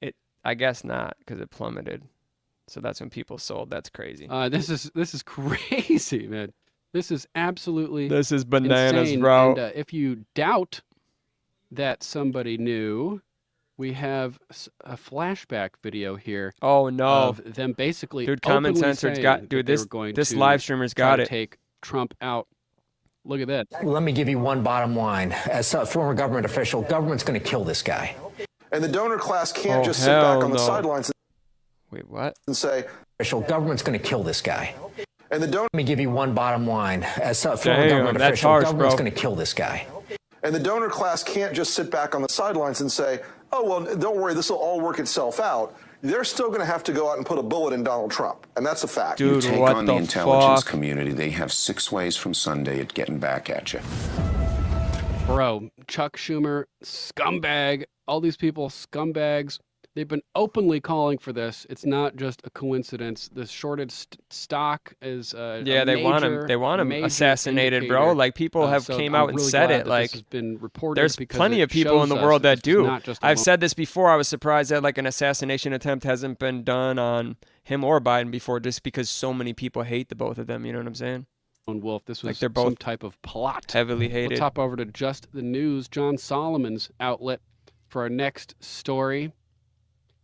it? I guess not, because it plummeted. So that's when people sold. That's crazy. This is crazy, man. This is absolutely This is bananas, insane. bro. And if you doubt that somebody knew, we have a flashback video here. Oh no! Of them basically, dude, comment openly censored's saying got. Dude, that they this were going this to live streamer's try got to it. Take Trump out. Look at that. Let me give you one bottom line. As a former government official, government's going to kill this guy. And the donor class can't just sit back on the no. sidelines Wait, what? and say, Official government's going to kill this guy. and the donor. Let me give you one bottom line. As a former Damn, government that's official, harsh, government's bro. going to kill this guy. And the donor class can't just sit back on the sidelines and say, oh, well, don't worry, this will all work itself out. they're still going to have to go out and put a bullet in Donald Trump. And that's a fact. Dude, You take what on the the intelligence fuck? community, they have 6 ways from Sunday at getting back at you. Bro, Chuck Schumer, scumbag. All these people, scumbags. They've been openly calling for this. It's not just a coincidence. The shorted stock is yeah, they want him. They want him assassinated, bro. Like people have came out and really said glad it. that Like this has been reported there's because plenty it of people in shows the us world that this is do. not just a I've said this before. I was surprised that like an assassination attempt hasn't been done on him or Biden before, just because so many people hate the both of them. You know what I'm saying? lone wolf. This was Like they're both some type of plot. heavily hated. We'll top over to Just the News, John Solomon's outlet, for our next story.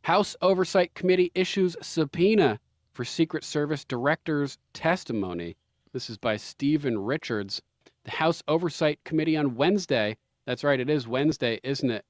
House Oversight Committee issues subpoena for Secret Service director's testimony. This is by Stephen Richards. The House Oversight Committee on Wednesday. That's right, it is Wednesday, isn't it?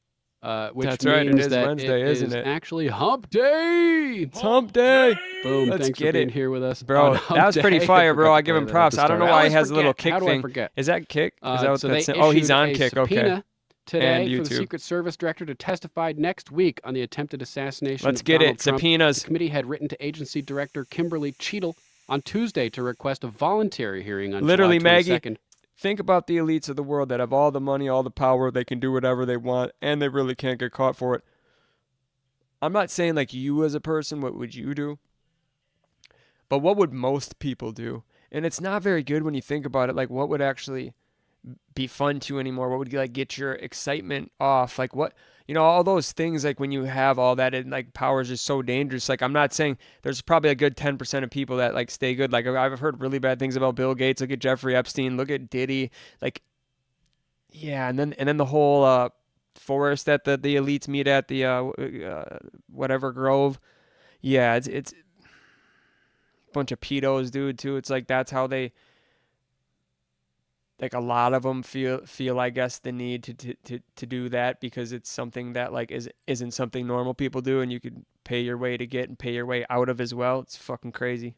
Which That's means right, it is that Wednesday, it isn't is it? actually Hump Day. It's Hump Day. Boom! Let's Thanks get for being it. here with us, Bro. on Hump That was pretty Day. fire, bro. forgot I to give play him that at props. the I don't know start. why he always has a little forget. kick How do I thing. forget? Is that kick? Is that what So that's? they Oh, he's issued on a kick. subpoena Okay. today And for the YouTube. Secret Service director to testify next week on the attempted assassination Let's of get Donald it. Trump. Subpoenas. The committee had written to agency director Kimberly Cheadle on Tuesday to request a voluntary hearing on Literally, July Maggie. 22nd. Think about the elites of the world that have all the money, all the power. They can do whatever they want, and they really can't get caught for it. I'm not saying like you as a person, what would you do? But what would most people do? And it's not very good when you think about it. Like, what would actually be fun to you anymore? What would like get your excitement off? Like, what, you know, all those things. Like when you have all that, and like power is just so dangerous. Like, I'm not saying there's probably a good 10% of people that like stay good. Like I've heard really bad things about Bill Gates. Look at Jeffrey Epstein. Look at Diddy. Like, yeah, and then the whole forest that the elites meet at, the whatever grove. Yeah, it's a bunch of pedos, dude, too. It's like that's how they, like, a lot of them feel I guess the need to do that, because it's something that like isn't something normal people do, and you could pay your way to get and pay your way out of as well. It's fucking crazy.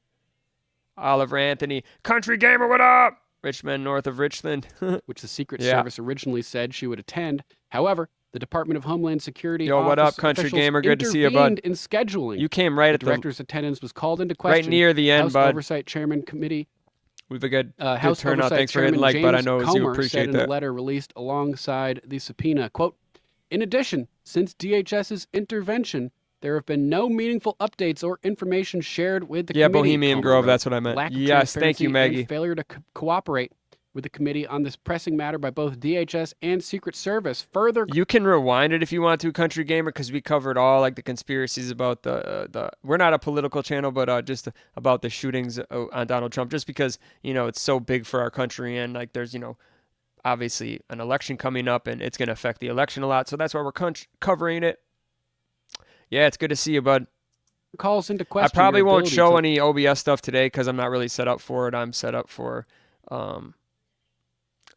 Oliver Anthony, country gamer, what up? Richmond, north of Richland. Which the Secret Yeah. Service originally said she would attend. However, the Department of Homeland Security Yo, what office up, country officials gamer? Good to see you, bud. intervened in scheduling. You came right the at the director's attendance was called into question. right near the end, House bud. Oversight Chairman Committee. We've a good House turnout. Oversight Thanks for hitting Chairman like, but I James know you Comer appreciate said in that. a letter released alongside the subpoena, quote, "In addition, since DHS's intervention, there have been no meaningful updates or information shared with the Yeah, committee." Bohemian Comer Grove, wrote. that's what I meant. Lack of Yes, thank you, transparency Maggie. and failure to cooperate with the committee on this pressing matter by both DHS and Secret Service further. You can rewind it if you want to, country gamer, because we covered all like the conspiracies about the. We're not a political channel, but just about the shootings on Donald Trump, just because, you know, it's so big for our country, and like there's, you know, obviously an election coming up, and it's going to affect the election a lot, so that's why we're covering it. Yeah, it's good to see you, bud. Calls into I question. probably your won't ability show to- any OBS stuff today because I'm not really set up for it. I'm set up for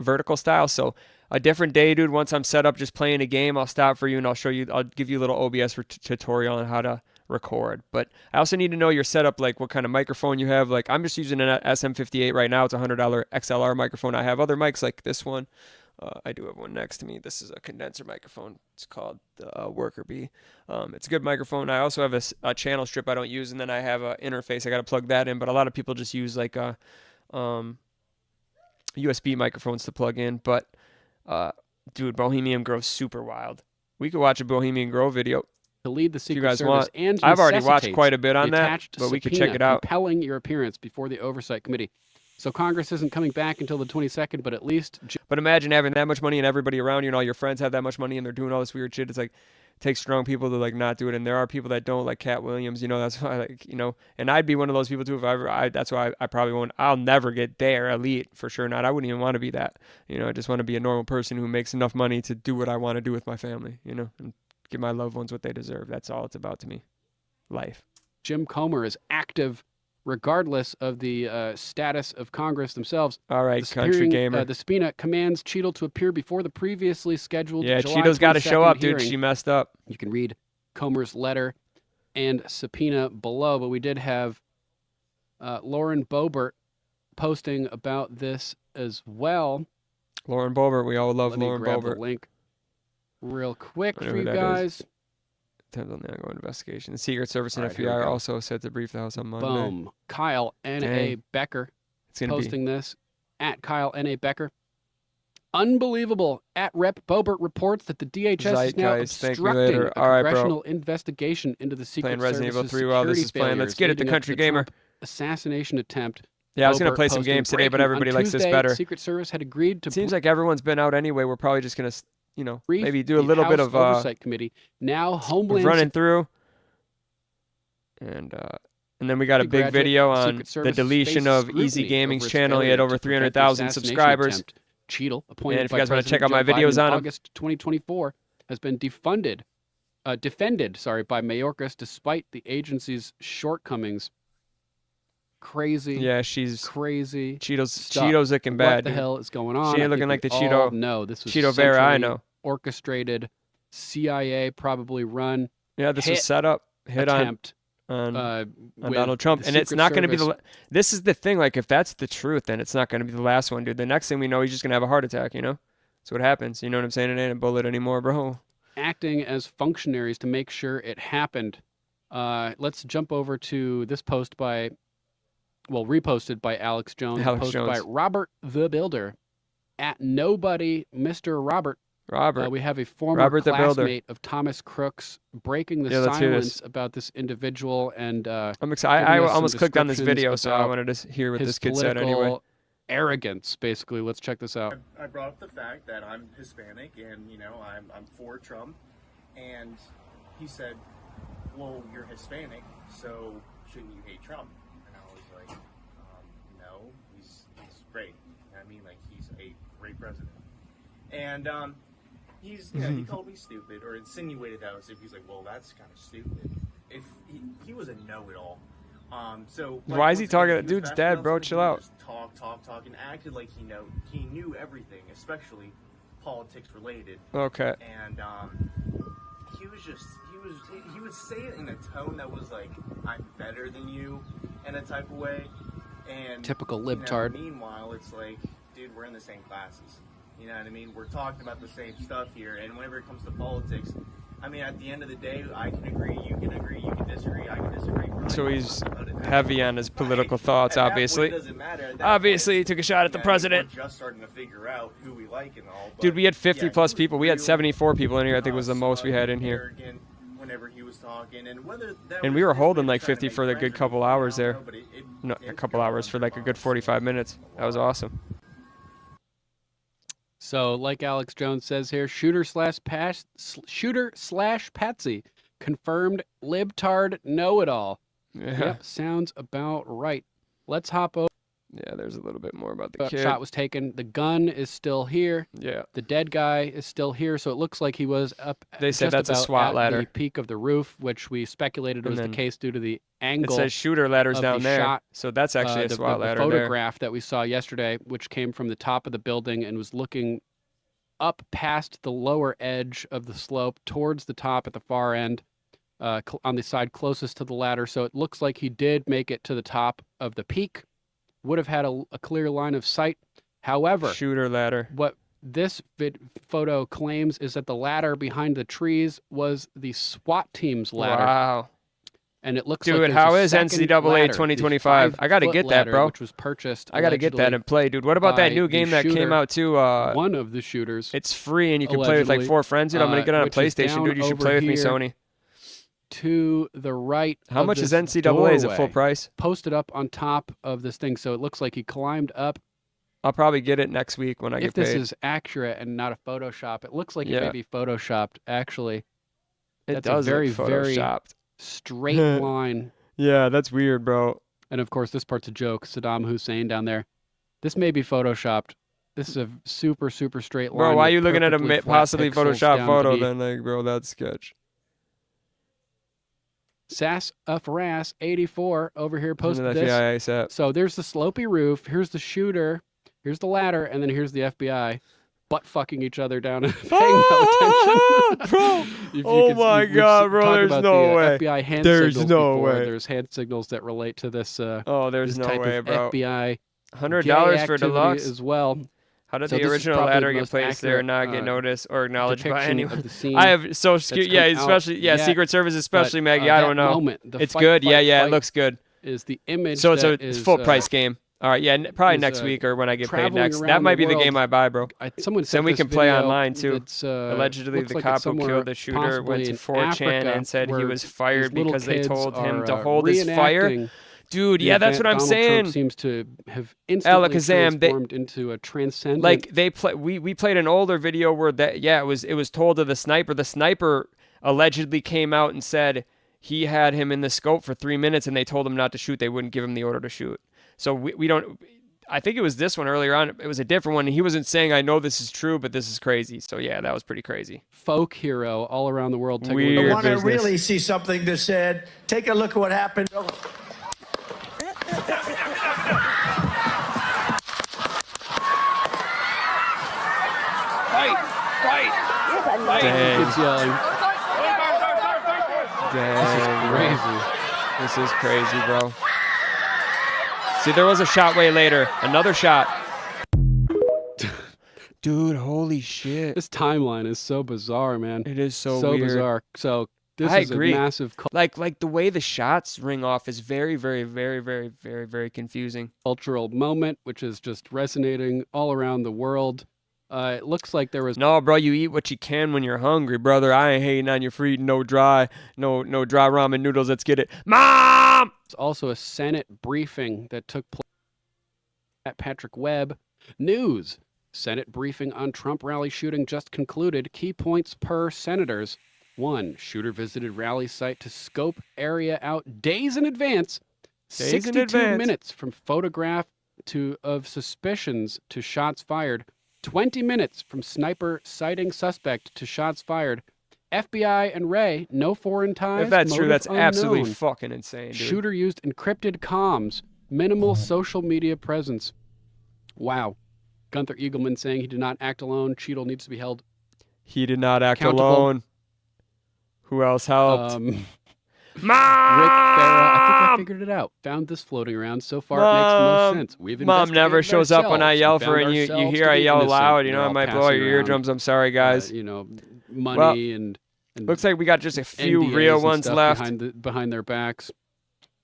vertical style. So a different day, dude. Once I'm set up just playing a game, I'll stop for you and I'll show you. I'll give you a little OBS tutorial on how to record. But I also need to know your setup, like what kind of microphone you have. Like I'm just using an SM58 right now. It's a $100 XLR microphone. I have other mics like this one. I do have one next to me. This is a condenser microphone. It's called the 𝗚𝗺𝗶. It's a good microphone. I also have a channel strip I don't use, and then I have an interface. I got to plug that in. But a lot of people just use like a USB microphones to plug in. But dude, Bohemian Grove's super wild. We could watch a Bohemian Grove video to lead the if you Secret guys Service want. and I've already watched necessitates quite a bit on the that, attached but we could subpoena check it out. compelling your appearance before the Oversight Committee. So Congress isn't coming back until the 22nd, but at least... But imagine having that much money and everybody around you and all your friends have that much money and they're doing all this weird shit. It's like, it takes strong people to like not do it. And there are people that don't, like Cat Williams, you know, that's why, like, you know, and I'd be one of those people too if that's why I probably won't, I'll never get there elite, for sure not. I wouldn't even want to be that, you know. I just want to be a normal person who makes enough money to do what I want to do with my family, you know, and give my loved ones what they deserve. That's all it's about to me. Life. Jim Comer is active regardless of the status of Congress themselves. All right, country gamer. The subpoena commands Cheadle to appear before the previously scheduled Yeah, July Cheadle's got to show 22nd up, dude. hearing. She messed up. You can read Comer's letter and subpoena below, but we did have Lauren Boebert posting about this as well. Lauren Boebert, we all love Let me Lauren grab Boebert. the link real quick I know for who you that guys. is. Depends on the ongoing investigation. The Secret Service and All right, here we FBI are go. also set to brief the House on Monday. Boom. Kyle N.A. Dang. Becker It's gonna be posting this at Kyle N.A. Becker. Unbelievable. At Rep. Boebert reports that the DHS is now Zeitgeist. Thank me obstructing later. a All right, bro. congressional investigation into the Secret Playing Resident Evil Service's 3 while this security is playing. Let's failures get it, the leading up country to gamer. Trump assassination attempt. Yeah, I was gonna Boebert play some posting, games today, but breaking, everybody on likes this Tuesday, better. Secret Service had agreed to Seems like everyone's been out anyway. We're probably just gonna, brief maybe do a the little bit House of Oversight Committee. Now Homeland running through, and then we got a Security big graduate, video the on Secret the Service deletion faces of scrutiny Easy Gaming's over its channel. He failure had to over prevent the 300,000 assassination subscribers. attempt. Cheadle, appointed And if you by guys want to check out President my Joe videos Biden on in him, August 2024, has been defended by Mayorkas despite the agency's shortcomings. Crazy. Yeah, she's crazy. Cheeto's looking What bad. the dude. hell is going on? She I ain't looking think like the we all Cheeto. know this was Cheeto Vera I centrally know. orchestrated, CIA probably run. Yeah, this was set up. Hit attempt, on with Donald Trump, the and it's Secret not going to be the. Service. This is the thing. Like, if that's the truth, then it's not going to be the last one, dude. The next thing we know, he's just going to have a heart attack. You know, that's what happens. You know what I'm saying? It ain't a bullet anymore, bro. Acting as functionaries to make sure it happened. Let's jump over to this post reposted by Alex Jones, Alex posted by Jones. Robert the Builder at Nobody Mr. Robert. Robert. We have a former Robert the Builder. classmate of Thomas Crooks breaking the Yeah, let's hear silence this. about this individual, and I'm excited. I giving us some almost clicked on this video, descriptions so I about wanted to hear what his this kid said anyway. political arrogance, basically. Let's check this out. I brought up the fact that I'm Hispanic and, I'm for Trump. And he said, well, you're Hispanic, so shouldn't you hate Trump? And I was like, no, he's great. I mean, like, he's a great president. And he's, he called me stupid or insinuated that as if he's like, well, that's kind of stupid. If he was a know-it-all. So like, Why is he once again, talking? was Dude's fast dead, enough bro. to Chill out. just talk, and acted like he knew everything, especially politics related. Okay. And he would say it in a tone that was like, I'm better than you, in a type of way. And Typical libtard. Meanwhile, it's like, dude, we're in the same classes. You know what I mean? We're talking about the same stuff here, and whenever it comes to politics, I mean, at the end of the day, I can agree, you can disagree, I can disagree. So he's heavy on his political thoughts, obviously. Obviously, he took a shot at the president. We're just starting to figure out who we like and all. Dude, we had 50 plus people. We had 74 people in here. I think was the most we had in here. Whenever he was talking, And we were holding like 50 for a good couple hours there. No, a couple hours for like a good 45 minutes. That was awesome. So, like Alex Jones says here, shooter slash patsy, confirmed libtard know-it-all. Yeah. Yep, sounds about right. Let's hop over. Yeah, there's a little bit more about the kid. Shot was taken. The gun is still here. Yeah. The dead guy is still here, so it looks like he was up. They said just that's a about SWAT at ladder. the peak of the roof, which we speculated And was the then case due to the It angle. says shooter ladders of down the there. shot. So that's actually a SWAT the ladder there. photograph that we saw yesterday, which came from the top of the building and was looking up past the lower edge of the slope towards the top at the far end, on the side closest to the ladder. So it looks like he did make it to the top of the peak. Would have had a clear line of sight. However, Shooter ladder. what this photo claims is that the ladder behind the trees was the SWAT team's ladder. Wow. And it looks Dude, like how there's is a second NCAA ladder, the 2025? I gotta 5-foot get that, ladder, bro. Which was purchased. I gotta get that allegedly and play, dude. What about that by new the game that came shooter, out too? one of the shooters. It's free and you can play with like allegedly, 4 friends, dude. I'm gonna get on a which is PlayStation, down dude. You should over play with me, here Sony. To the right. How of much is this NCAA? Is it full doorway, price? Posted up on top of this thing, so it looks like he climbed up. I'll probably get it next week when I If get this paid. is accurate and not a Photoshop, it looks like it Yeah. may be Photoshopped. Actually, It that's does a very, look very photoshopped. straight line. Yeah, that's weird, bro. And of course, this part's a joke. Saddam Hussein down there. This may be Photoshopped. This is a super, super straight line. Bro, why are with you looking at a perfectly flat possibly pixels photoshopped down photo beneath. then? Like, bro, that's sketch. 𝗚𝗺𝗶𝗴 over here posted that this. FBI set. So there's the slopey roof. Here's the shooter. Here's the ladder, and then here's the FBI butt fucking each other down and paying no attention. Bro, If oh could- my we've God, bro, talked there's about no the, way. FBI hand There's signals no before. way. There's hand signals that relate to this. Oh, there's this no type way, of bro. FBI $100 gay for activity deluxe as well. How did So the this is original probably ladder the get most placed there and not accurate, get noticed or acknowledged by depiction anyone? of the scene I have so that's yeah, come out especially yet, Secret Service, especially but, Maggie. I that don't know. moment, the It's fight, good. Yeah, fight, yeah, it fight looks good. Is the image So it's that it's is, full price game. All right, yeah, probably is, next week or when I get paid traveling next. That around might the be the game world. I buy, bro. Someone Then sent we this can play video online too. that's, Allegedly, looks the like cop it's who somewhere killed the shooter went to possibly in 4chan Africa, and said he where was fired these little because they kids told him are, to hold his fire. reenacting Dude, the yeah, that's event what I'm Donald saying. Trump seems to have instantly transformed into a transcendent. Like they play, we played an older video where that it was told to the sniper. The sniper allegedly came out and said he had him in the scope for 3 minutes and they told him not to shoot. They wouldn't give him the order to shoot. So we don't. I think it was this one earlier on. It was a different one. He wasn't saying I know this is true, but this is crazy. So yeah, that was pretty crazy. Folk hero all around the world. Weird I want to business. really see something that said, take a look at what happened. Fight! Dang. Keeps yelling. Dang. This is crazy, bro. See, there was a shot way later. Another shot. Dude, holy shit. This timeline is so bizarre, man. It is so weird. bizarre. So this I is agree. a massive like the way the shots ring off is very, very, very, very, very, very confusing. cultural moment, which is just resonating all around the world. It looks like there was No, bro, you eat what you can when you're hungry, brother. I ain't hating on you for eating no dry ramen noodles. Let's get it. Mom! also a Senate briefing that took place at Patrick Webb News. Senate briefing on Trump rally shooting just concluded. Key points per senators. 1. Shooter visited rally site to scope area out days in advance. 62 minutes from photograph of suspicions to shots fired. 20 minutes from sniper sighting suspect to shots fired. FBI and Ray, no foreign ties. If that's true, motive that's absolutely unknown. fucking insane, dude. Shooter used encrypted comms. Minimal social media presence. Wow. Gunther Eagleman saying he did not act alone. Cheadle needs to be held. He did not act accountable. alone. Who else helped? Rick Farah, I think I figured it out. Found this floating around. So far, it makes the most sense. We've Mom never investigated shows up when I ourselves. yell We for her, found and you ourselves hear to I be yell innocent. loud. You know, They're I all might blow out passing your around, eardrums. I'm sorry, guys. Money and looks like we got just a few NDAs real and ones stuff left. behind their backs.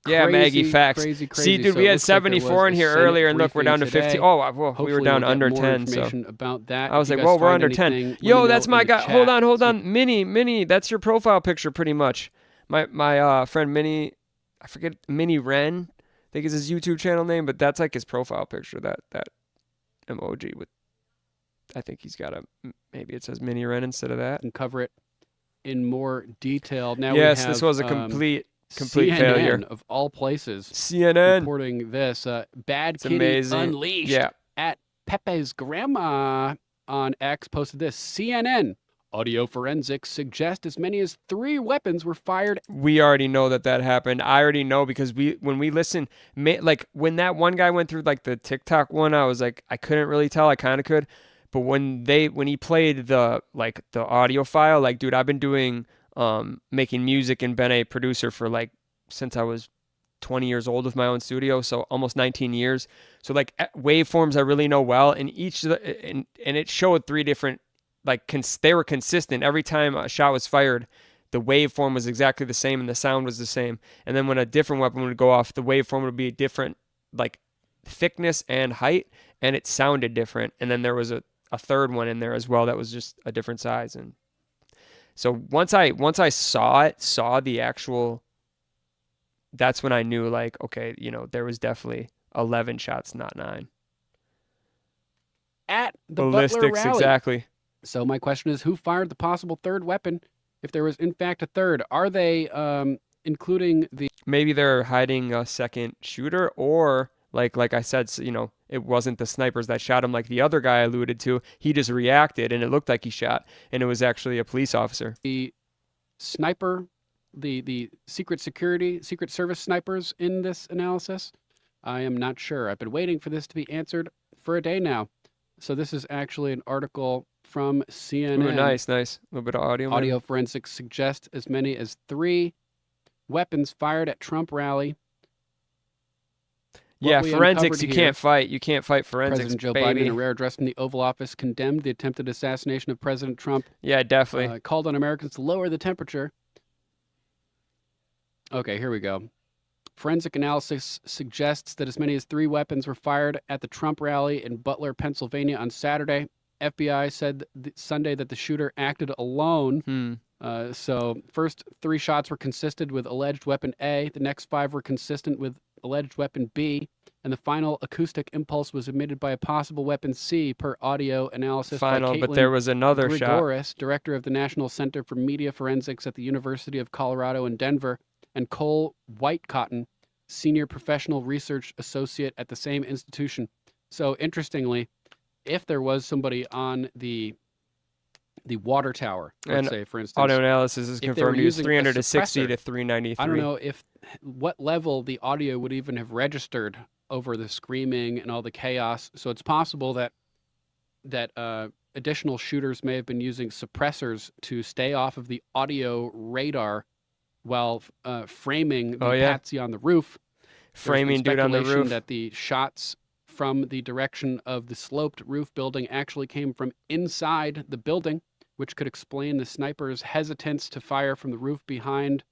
Yeah, Maggie, facts. Crazy. See, dude, So we it had looks like there 74 in was a here Senate earlier, and look, we're down to briefing 50. today. Oh, well, we Hopefully were down we'll under get more 10. So information about that. I was If like, you whoa, guys we're find under 10. anything, let Yo, me that's know my in the guy. chat. Hold on. Minnie, that's your profile picture pretty much. My friend Minnie, I forget, Minnie Wren, I think is his YouTube channel name, but that's like his profile picture, that emoji with, I think he's got maybe it says Minnie Wren instead of that. And cover it in more detail. Now Yes, we have, this was a complete CNN failure. of all places. CNN reporting this. Bad It's Kitty amazing. Unleashed Yeah. at Pepe's grandma on X posted this. CNN audio forensics suggest as many as 3 weapons were fired. We already know that happened. I already know because when we listen, like when that one guy went through like the TikTok one, I was like, I couldn't really tell. I kind of could. But when he played the audio file, like, dude, I've been doing making music and been a producer for like since I was 20 years old with my own studio, so almost 19 years. So like waveforms I really know well, and and it showed 3 different, like they were consistent every time a shot was fired. The waveform was exactly the same and the sound was the same. And then when a different weapon would go off, the waveform would be different, like thickness and height, and it sounded different. And then there was a third one in there as well that was just a different size. And so once I saw the actual, that's when I knew, like, okay, there was definitely 11 shots, not 9. At the Ballistics, Butler rally. exactly. So my question is, who fired the possible 3rd weapon? If there was in fact a 3rd, are they including the? Maybe they're hiding a second shooter, or like I said, it wasn't the snipers that shot him like the other guy alluded to. He just reacted and it looked like he shot, and it was actually a police officer. The sniper, the secret service snipers in this analysis? I am not sure. I've been waiting for this to be answered for a day now. So this is actually an article from CNN. Ooh, nice. A little bit of audio. Audio forensics suggest as many as 3 weapons fired at Trump rally. Yeah, we forensics, uncovered you here, can't fight. You can't fight forensics, President Joe Biden, baby. in a rare address from the Oval Office, condemned the attempted assassination of President Trump. Yeah, definitely. Called on Americans to lower the temperature. Okay, here we go. Forensic analysis suggests that as many as 3 weapons were fired at the Trump rally in Butler, Pennsylvania on Saturday. FBI said Sunday that the shooter acted alone. So first 3 shots were consistent with alleged weapon A. The next 5 were consistent with alleged weapon B. And the final acoustic impulse was emitted by a possible weapon C, per audio analysis by Caitlin but there was another Grigoris, shot. director of the National Center for Media Forensics at the University of Colorado in Denver, and 𝗏𝗏, senior professional research associate at the same institution. So interestingly, if there was somebody on the water tower, let's say, for instance, audio analysis is if they were confirmed to use using a 360 to suppressor, 393. I don't know what level the audio would even have registered over the screaming and all the chaos. So it's possible that additional shooters may have been using suppressors to stay off of the audio radar while framing the patsy on the roof. Framing dude on the roof. That the shots from the direction of the sloped roof building actually came from inside the building, which could explain the sniper's hesitance to fire from the roof behind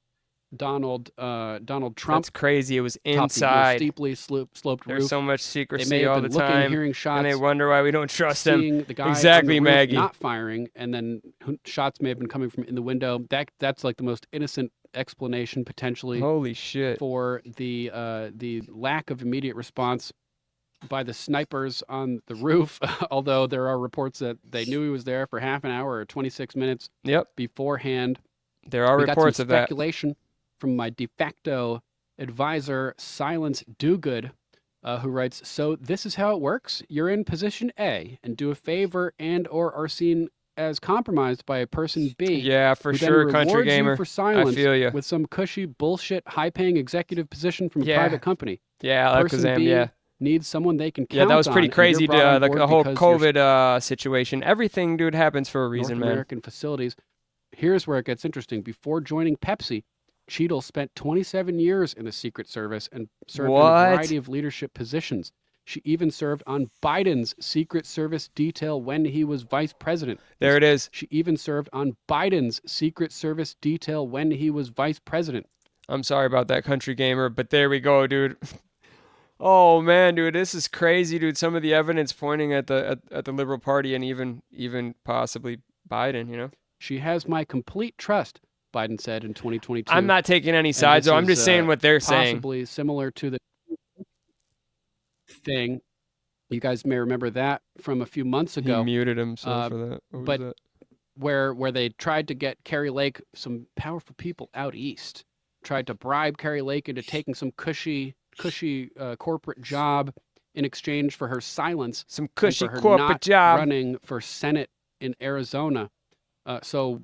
Donald Trump. That's crazy. It was Topped the inside. steeply sloped roof. There's so much They may secrecy have all been the looking, time, hearing shots, and they wonder why we don't trust seeing them. the guy Exactly, on the roof Maggie. not firing, and then shots may have been coming from in the window. That's like the most innocent explanation potentially. Holy shit! For the lack of immediate response by the snipers on the roof. Although there are reports that they knew he was there for half an hour or 26 minutes. Beforehand. There are reports of that. Speculation from my de facto advisor, Silence Dogood, who writes, so this is how it works. You're in position A and do a favor and or are seen as compromised by a person B. Yeah, for who then sure, country rewards gamer. You for silence I feel you. with some cushy bullshit high-paying executive position from a Yeah. private company. Yeah, person Alakazam, B yeah. needs someone they can count Yeah, that was on, pretty and crazy. you're brought on The board whole because you're COVID situation. Everything, dude, happens for a reason, North man. American facilities. Here's where it gets interesting. Before joining Pepsi, Cheadle spent 27 years in the Secret Service and served in a variety of leadership positions. She even served on Biden's Secret Service detail when he was vice president. There it is. She even served on Biden's Secret Service detail when he was vice president. I'm sorry about that, country gamer, but there we go, dude. Oh man, dude, this is crazy, dude. Some of the evidence pointing at the Liberal Party and even possibly Biden, you know. She has my complete trust, Biden said in 2022. I'm not taking any sides, so I'm just saying what they're saying. Possibly similar to the thing. You guys may remember that from a few months ago. He muted himself for that. What was that? Where they tried to get Carrie Lake, some powerful people out east, tried to bribe Carrie Lake into taking some cushy corporate job in exchange for her silence. Some cushy for her corporate not job. running for Senate in Arizona. So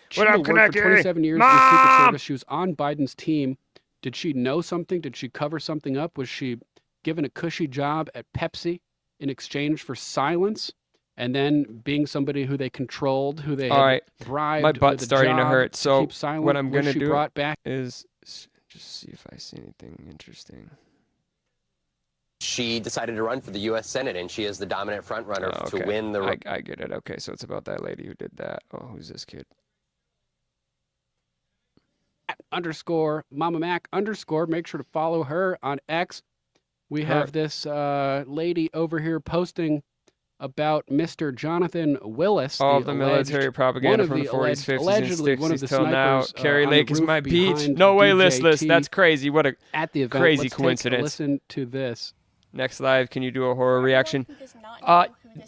she What up, worked for Kaneki? 27 years in the Secret Service. She was on Biden's team. Did she know something? Did she cover something up? Was she given a cushy job at Pepsi in exchange for silence? And then being somebody who they controlled, who they had bribed. My butt's with a starting to job hurt. So keep silent, what I'm was gonna she do brought back? is just see if I see anything interesting. She decided to run for the U.S. Senate, and she is the dominant front runner to win the. I get it. Okay, so it's about that lady who did that. Oh, who's this kid? _Mama Mac _ make sure to follow her on X. We have this lady over here posting about Mr. Jonathan Willis. All the military propaganda from the 40s, 50s, and 60s till now. Carrie Lake is my beach. No way, listless. That's crazy. What a crazy coincidence. Listen to this. Next live, can you do a horror reaction?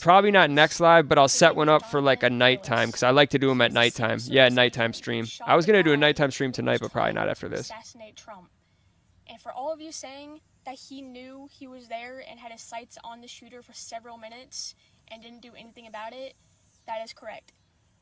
Probably not next live, but I'll set one up for like a nighttime because I like to do them at nighttime. Yeah, nighttime stream. I was gonna do a nighttime stream tonight, but probably not after this. Assassinate Trump. And for all of you saying that he knew he was there and had his sights on the shooter for several minutes and didn't do anything about it, that is correct.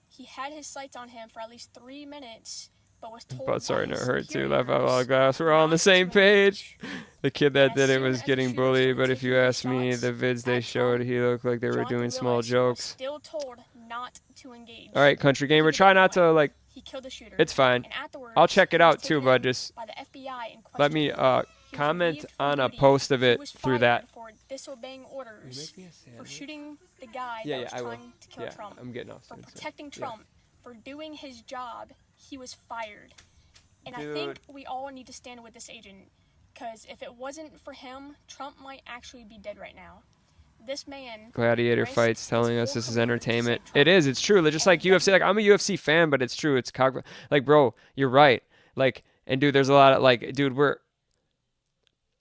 He had his sights on him for at least 3 minutes, but was told But sorry, no hurt too. Laugh out loud, glass. We're all on the same page. The kid that did it was getting bullied, but if you ask me, the vids they showed, he looked like they were doing small jokes. Still told not to engage. All right, country gamer, try not to like. He killed the shooter. It's fine. And afterwards, I'll check it he was out too, taken but just by the FBI and let me comment on a post of it through that. For disobeying orders, for shooting the guy Yeah, that I was will. trying to kill Yeah, Trump, I'm getting off for soon, so, protecting yeah. Trump, for doing his job, he was fired. And Dude. I think we all need to stand with this agent, because if it wasn't for him, Trump might actually be dead right now. This man. Gladiator Fights telling us this is entertainment. It is. It's true. Just like UFC. Like, I'm a UFC fan, but it's true. It's like, bro, you're right. Like, and dude, there's a lot of like, dude,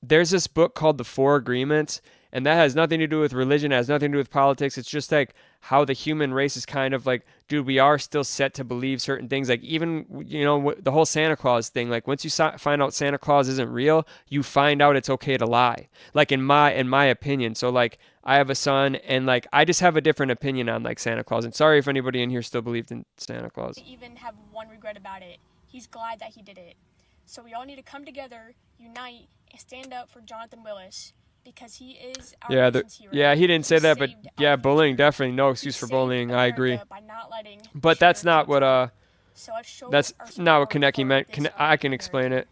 there's this book called The Four Agreements, and that has nothing to do with religion. It has nothing to do with politics. It's just like how the human race is kind of like, dude, we are still set to believe certain things. Like, even, you know, the whole Santa Claus thing. Like, once you find out Santa Claus isn't real, you find out it's okay to lie. Like, in my opinion. So like, I have a son, and like, I just have a different opinion on like Santa Claus. And sorry if anybody in here still believed in Santa Claus. Even have one regret about it. He's glad that he did it. So we all need to come together, unite, and stand up for Jonathan Willis, because he is our nation's hero. Yeah, he didn't say that, but yeah, bullying, definitely no excuse for bullying. I agree. But that's not what that's not what Konecki meant. I can explain it.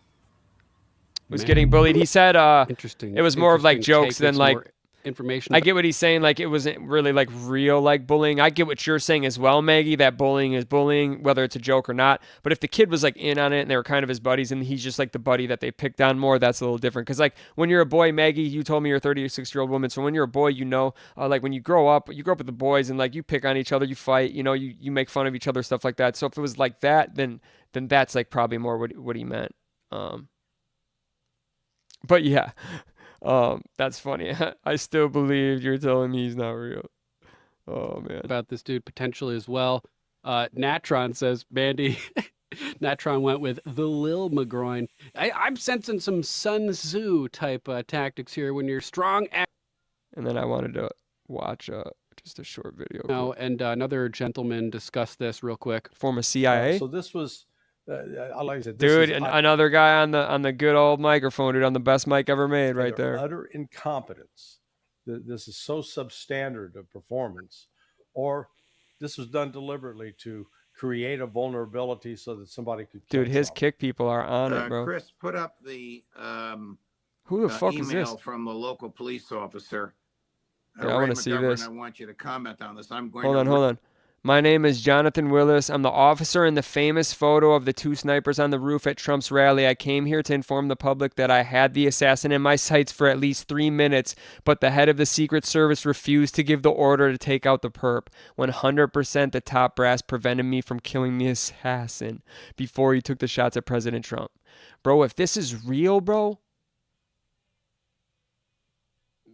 Was getting bullied. He said Interesting. It was more of like jokes than like information. I get what he's saying. Like, it wasn't really like real like bullying. I get what you're saying as well, Maggie, that bullying is bullying, whether it's a joke or not. But if the kid was like in on it and they were kind of his buddies and he's just like the buddy that they picked on more, that's a little different. Because like when you're a boy, Maggie, you told me you're a 36-year-old woman. So when you're a boy, you know, like when you grow up with the boys and like you pick on each other, you fight, you know, you make fun of each other, stuff like that. So if it was like that, then that's like probably more what he meant. But yeah. That's funny. I still believe you're telling me he's not real. Oh man. About this dude potentially as well. Natron says, Mandy, Natron went with the Lil McGroin. I'm sensing some Sun Tzu type tactics here when you're strong. And then I wanted to watch just a short video. No, and another gentleman discussed this real quick. Former CIA. So this was, like I said, dude, another guy on the good old microphone, dude, on the best mic ever made, right there. Utter incompetence. This is so substandard of performance, or this was done deliberately to create a vulnerability so that somebody could. Dude, his kick people are on it, bro. Chris, put up the who the fuck is email this? From the local police officer. Yeah, I want to see this. I want you to comment on this. I'm going. Hold on. My name is Jonathan Willis. I'm the officer in the famous photo of the two snipers on the roof at Trump's rally. I came here to inform the public that I had the assassin in my sights for at least 3 minutes, but the head of the Secret Service refused to give the order to take out the perp. 100% the top brass prevented me from killing the assassin before he took the shots at President Trump. Bro, if this is real, bro,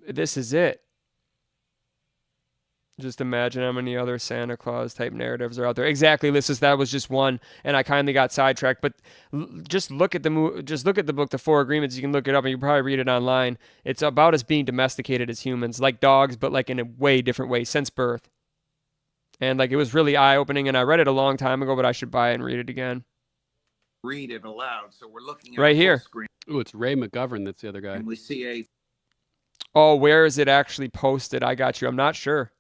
this is it. Just imagine how many other Santa Claus type narratives are out there. Exactly, that was just one, and I kindly got sidetracked. But just look at the book, The Four Agreements. You can look it up, and you can probably read it online. It's about us being domesticated as humans, like dogs, but like in a way different way since birth. And like it was really eye opening, and I read it a long time ago, but I should buy it and read it again. Read it aloud, so we're looking at right here. Oh, it's Ray McGovern. That's the other guy. And we see a. Oh, where is it actually posted? I got you. I'm not sure.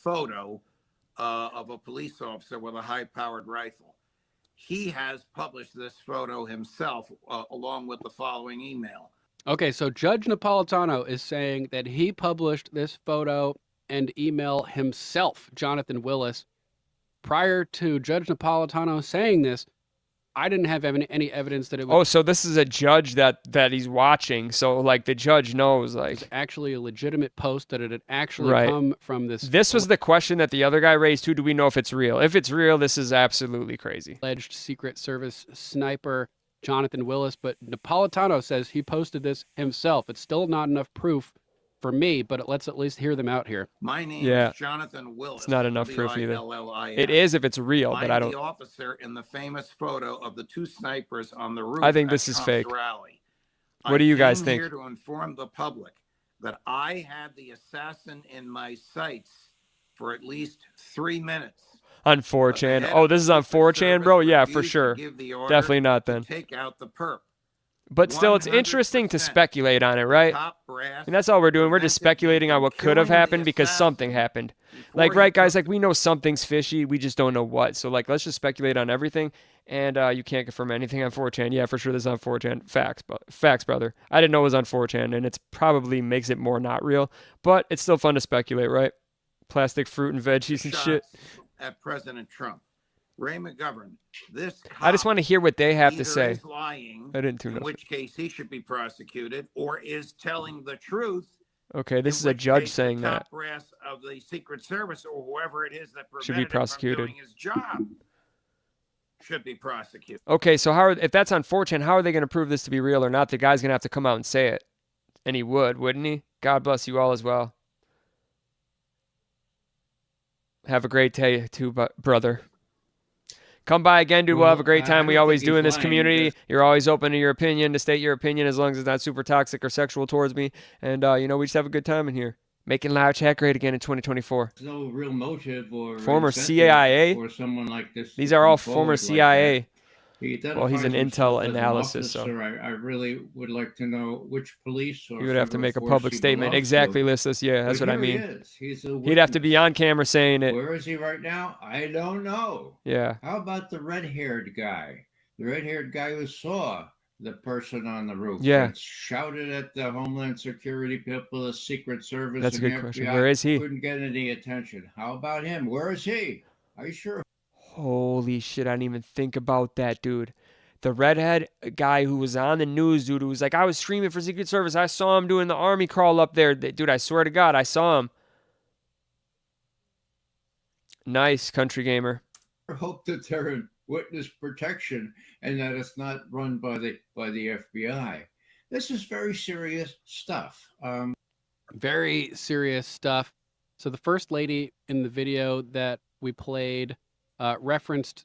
Photo of a police officer with a high-powered rifle. He has published this photo himself along with the following email. Okay, so Judge Napolitano is saying that he published this photo and email himself, Jonathan Willis. Prior to Judge Napolitano saying this, I didn't have any evidence that it was. Oh, so this is a judge that he's watching. So like the judge knows, like it's actually a legitimate post that it had actually come from this. This was the question that the other guy raised too. Do we know if it's real? If it's real, this is absolutely crazy. Alleged Secret Service sniper Jonathan Willis, but Napolitano says he posted this himself. It's still not enough proof for me, but let's at least hear them out here. My name is Jonathan Willis. It's not enough proof either. W-I-L-L-I-S. It is if it's real, but I don't. I'm the officer in the famous photo of the two snipers on the roof. I think this is Trump's fake. Rally. What do you guys think? I'm here to inform the public that I had the assassin in my sights for at least 3 minutes. On 4chan. Oh, this is on 4chan, bro? Yeah, for sure. Definitely not then. Take out the perp. But still, it's interesting to speculate on it, right? And that's all we're doing. We're just speculating on what could have happened because something happened. Like, right, guys, like, we know something's fishy. We just don't know what. So, like, let's just speculate on everything. And you can't confirm anything on 4chan. Yeah, for sure, this is on 4chan. Facts, brother. I didn't know it was on 4chan, and it's probably makes it more not real. But it's still fun to speculate, right? Plastic fruit and veggies and shit. At President Trump. Ray McGovern, this I just want to hear what they have to say. is lying, I didn't tune in up. which case he should be prosecuted, or is telling the truth. Okay, this is a judge saying the that. top brass of the Secret Service or whoever it is that Should be prevented him from prosecuted. doing his job should be prosecuted. Okay, so if that's on 4chan, how are they going to prove this to be real or not? The guy's going to have to come out and say it. And he would, wouldn't he? God bless you all as well. Have a great day too, brother. Come by again, dude. We'll have a great time. We always do in this community. You're always open to your opinion, to state your opinion, as long as it's not super toxic or sexual towards me. And, we just have a good time in here. Making live chat great again in 2024. No real motive or former incentive CIA. for someone like this. These to are all come former forward CIA. Like he well, he's an identifies intel himself as an analysis, officer. so I really would like to know which police or he would have to federal make a force public he statement. belongs Exactly, to. Listless. Yeah, that's But what I here mean. he is. He's a He'd have to witness. be on camera saying it. Where is he right now? I don't know. Yeah. How about the red-haired guy? The red-haired guy who saw the person on the roof. Yeah. And shouted at the Homeland Security people, the Secret Service. That's a and good the question. FBI. Where is he? Couldn't get any attention. How about him? Where is he? Are you sure? Holy shit, I didn't even think about that, dude. The redhead guy who was on the news, dude, who was like, I was streaming for Secret Service. I saw him doing the army crawl up there. Dude, I swear to God, I saw him. Nice, country gamer. Hope that they're in witness protection and that it's not run by the FBI. This is very serious stuff. Very serious stuff. So the first lady in the video that we played referenced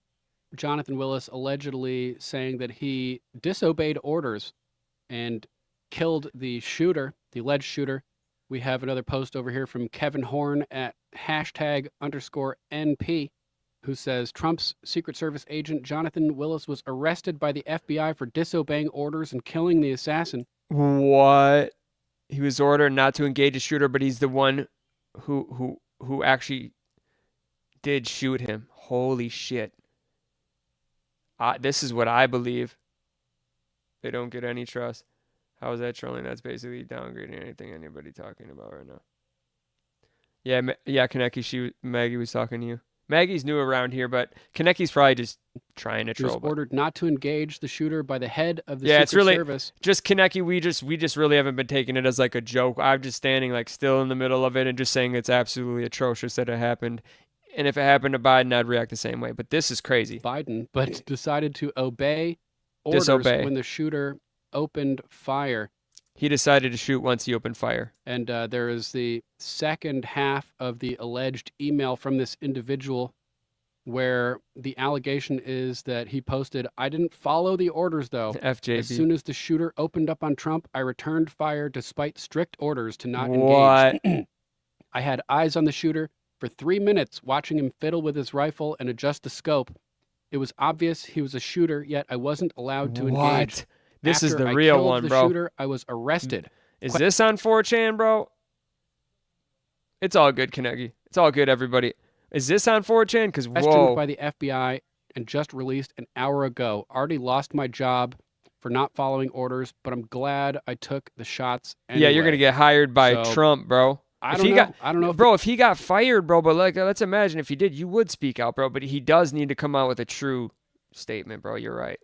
Jonathan Willis allegedly saying that he disobeyed orders and killed the shooter, the alleged shooter. We have another post over here from Kevin Horn at #_NP, who says Trump's Secret Service agent Jonathan Willis was arrested by the FBI for disobeying orders and killing the assassin. What? He was ordered not to engage a shooter, but he's the one who actually did shoot him. Holy shit. This is what I believe. They don't get any trust. How is that trolling? That's basically downgrading anything anybody talking about right now. Yeah, 𝗏𝗏𝗏, Maggie was talking to you. Maggie's new around here, but 𝗏𝗏𝗏's probably just trying to He was troll. But ordered not to engage the shooter by the head of the yeah, Secret it's really Service. just 𝗏𝗏𝗏. We just really haven't been taking it as like a joke. I'm just standing like still in the middle of it and just saying it's absolutely atrocious that it happened. And if it happened to Biden, I'd react the same way. But this is crazy. Biden, but decided to obey orders Disobey. when the shooter opened fire. He decided to shoot once he opened fire. And there is the second half of the alleged email from this individual where the allegation is that he posted, I didn't follow the orders, though. FJB. As soon as the shooter opened up on Trump, I returned fire despite strict orders to not What? engage. I had eyes on the shooter for 3 minutes, watching him fiddle with his rifle and adjust the scope. It was obvious he was a shooter, yet I wasn't allowed to engage. What? This is After the I real killed one, the bro. Shooter, I was arrested. Is this on 4chan, bro? It's all good, 𝗏𝗏𝗏. It's all good, everybody. Is this on 4chan? Because, Questioned whoa. by the FBI and just released an hour ago. Already lost my job for not following orders, but I'm glad I took the shots anyway. Yeah, you're going to get hired by So, Trump, bro. I If don't he know. got- I don't know if Bro, if he got fired, bro, but like, let's imagine if he did, you would speak out, bro. But he does need to come out with a true statement, bro. You're right.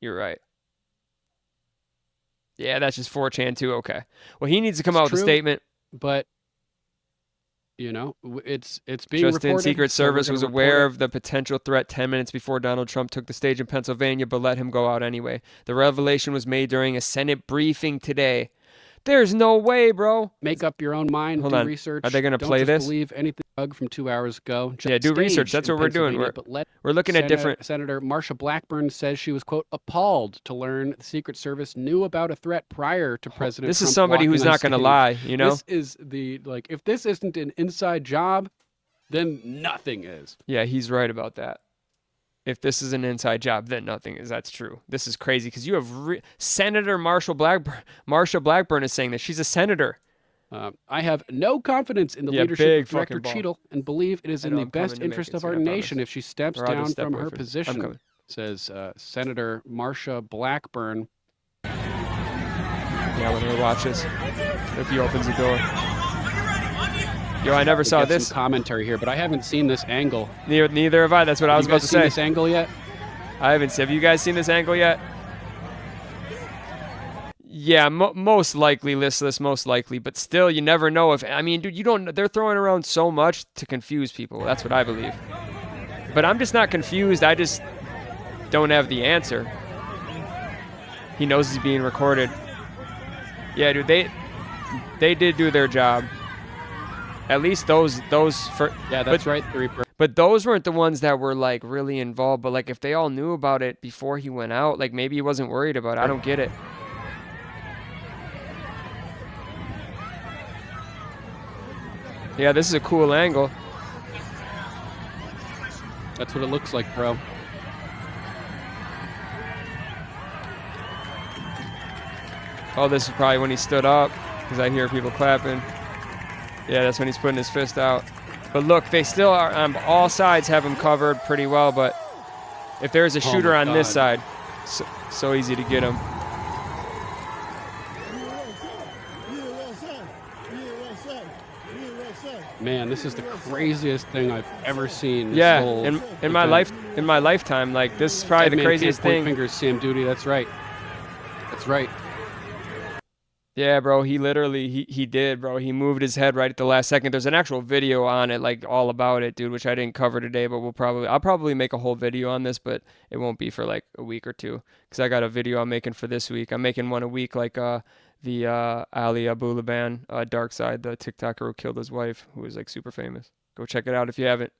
You're right. Yeah, that's just 4chan too. Okay. Well, he needs to come out with a true, statement. But you know, it's being Just in reported. Secret so we're Service gonna was report aware it. of the potential threat 10 minutes before Donald Trump took the stage in Pennsylvania, but let him go out anyway. The revelation was made during a Senate briefing today. There's no way, bro. Make up your own mind. Hold do on. research. Are they gonna Don't play just this? Believe anything from 2 hours ago. Yeah, do research. That's what we're doing. We're looking at different. Senator Marsha Blackburn says she was, quote, appalled to learn the Secret Service knew about a threat prior to President This Trump is somebody walking who's on not going to stage. lie, you know? This is if this isn't an inside job, then nothing is. Yeah, he's right about that. If this is an inside job, then nothing is. That's true. This is crazy because you have Senator Marsha Blackburn is saying that she's a senator. I have no confidence in the Yeah, leadership big of Director fucking ball. Cheadle and believe it is I in know the I'm coming best to make interest it of soon, our I nation promise. if she steps Or I'll down just step from away her from you. I'm position, coming. says Senator 𝗦ci𝗰𝗶𝗹𝗀. Yeah, let her watch this. If he opens the door. Yo, I never saw this. Some commentary here, but I haven't seen this angle. Neither have I. That's what I was about to say. Have you guys seen this angle yet? I haven't. Have you guys seen this angle yet? Yeah, most likely, listless, most likely. But still, you never know if. I mean, dude, you don't. They're throwing around so much to confuse people. That's what I believe. But I'm just not confused. I just don't have the answer. He knows he's being recorded. Yeah, dude, they did do their job. At least those for yeah, that's right. The Reaper. But those weren't the ones that were like really involved. But like if they all knew about it before he went out, like maybe he wasn't worried about it. I don't get it. Yeah, this is a cool angle. That's what it looks like, bro. Oh, this is probably when he stood up because I hear people clapping. Yeah, that's when he's putting his fist out. But look, they still are on all sides have him covered pretty well. But if there's a shooter on this side, so easy to get him. Man, this is the craziest thing I've ever seen. Yeah, in my lifetime, like this is probably the craziest thing. Fingers, Sam Duty. That's right. That's right. Yeah, bro. He literally he did, bro. He moved his head right at the last second. There's an actual video on it, like all about it, dude, which I didn't cover today, but I'll probably make a whole video on this, but it won't be for like a week or two because I got a video I'm making for this week. I'm making one a week, like the 𝗚𝗺𝗶𝗴, Dark Side, the TikToker who killed his wife, who was like super famous. Go check it out if you haven't.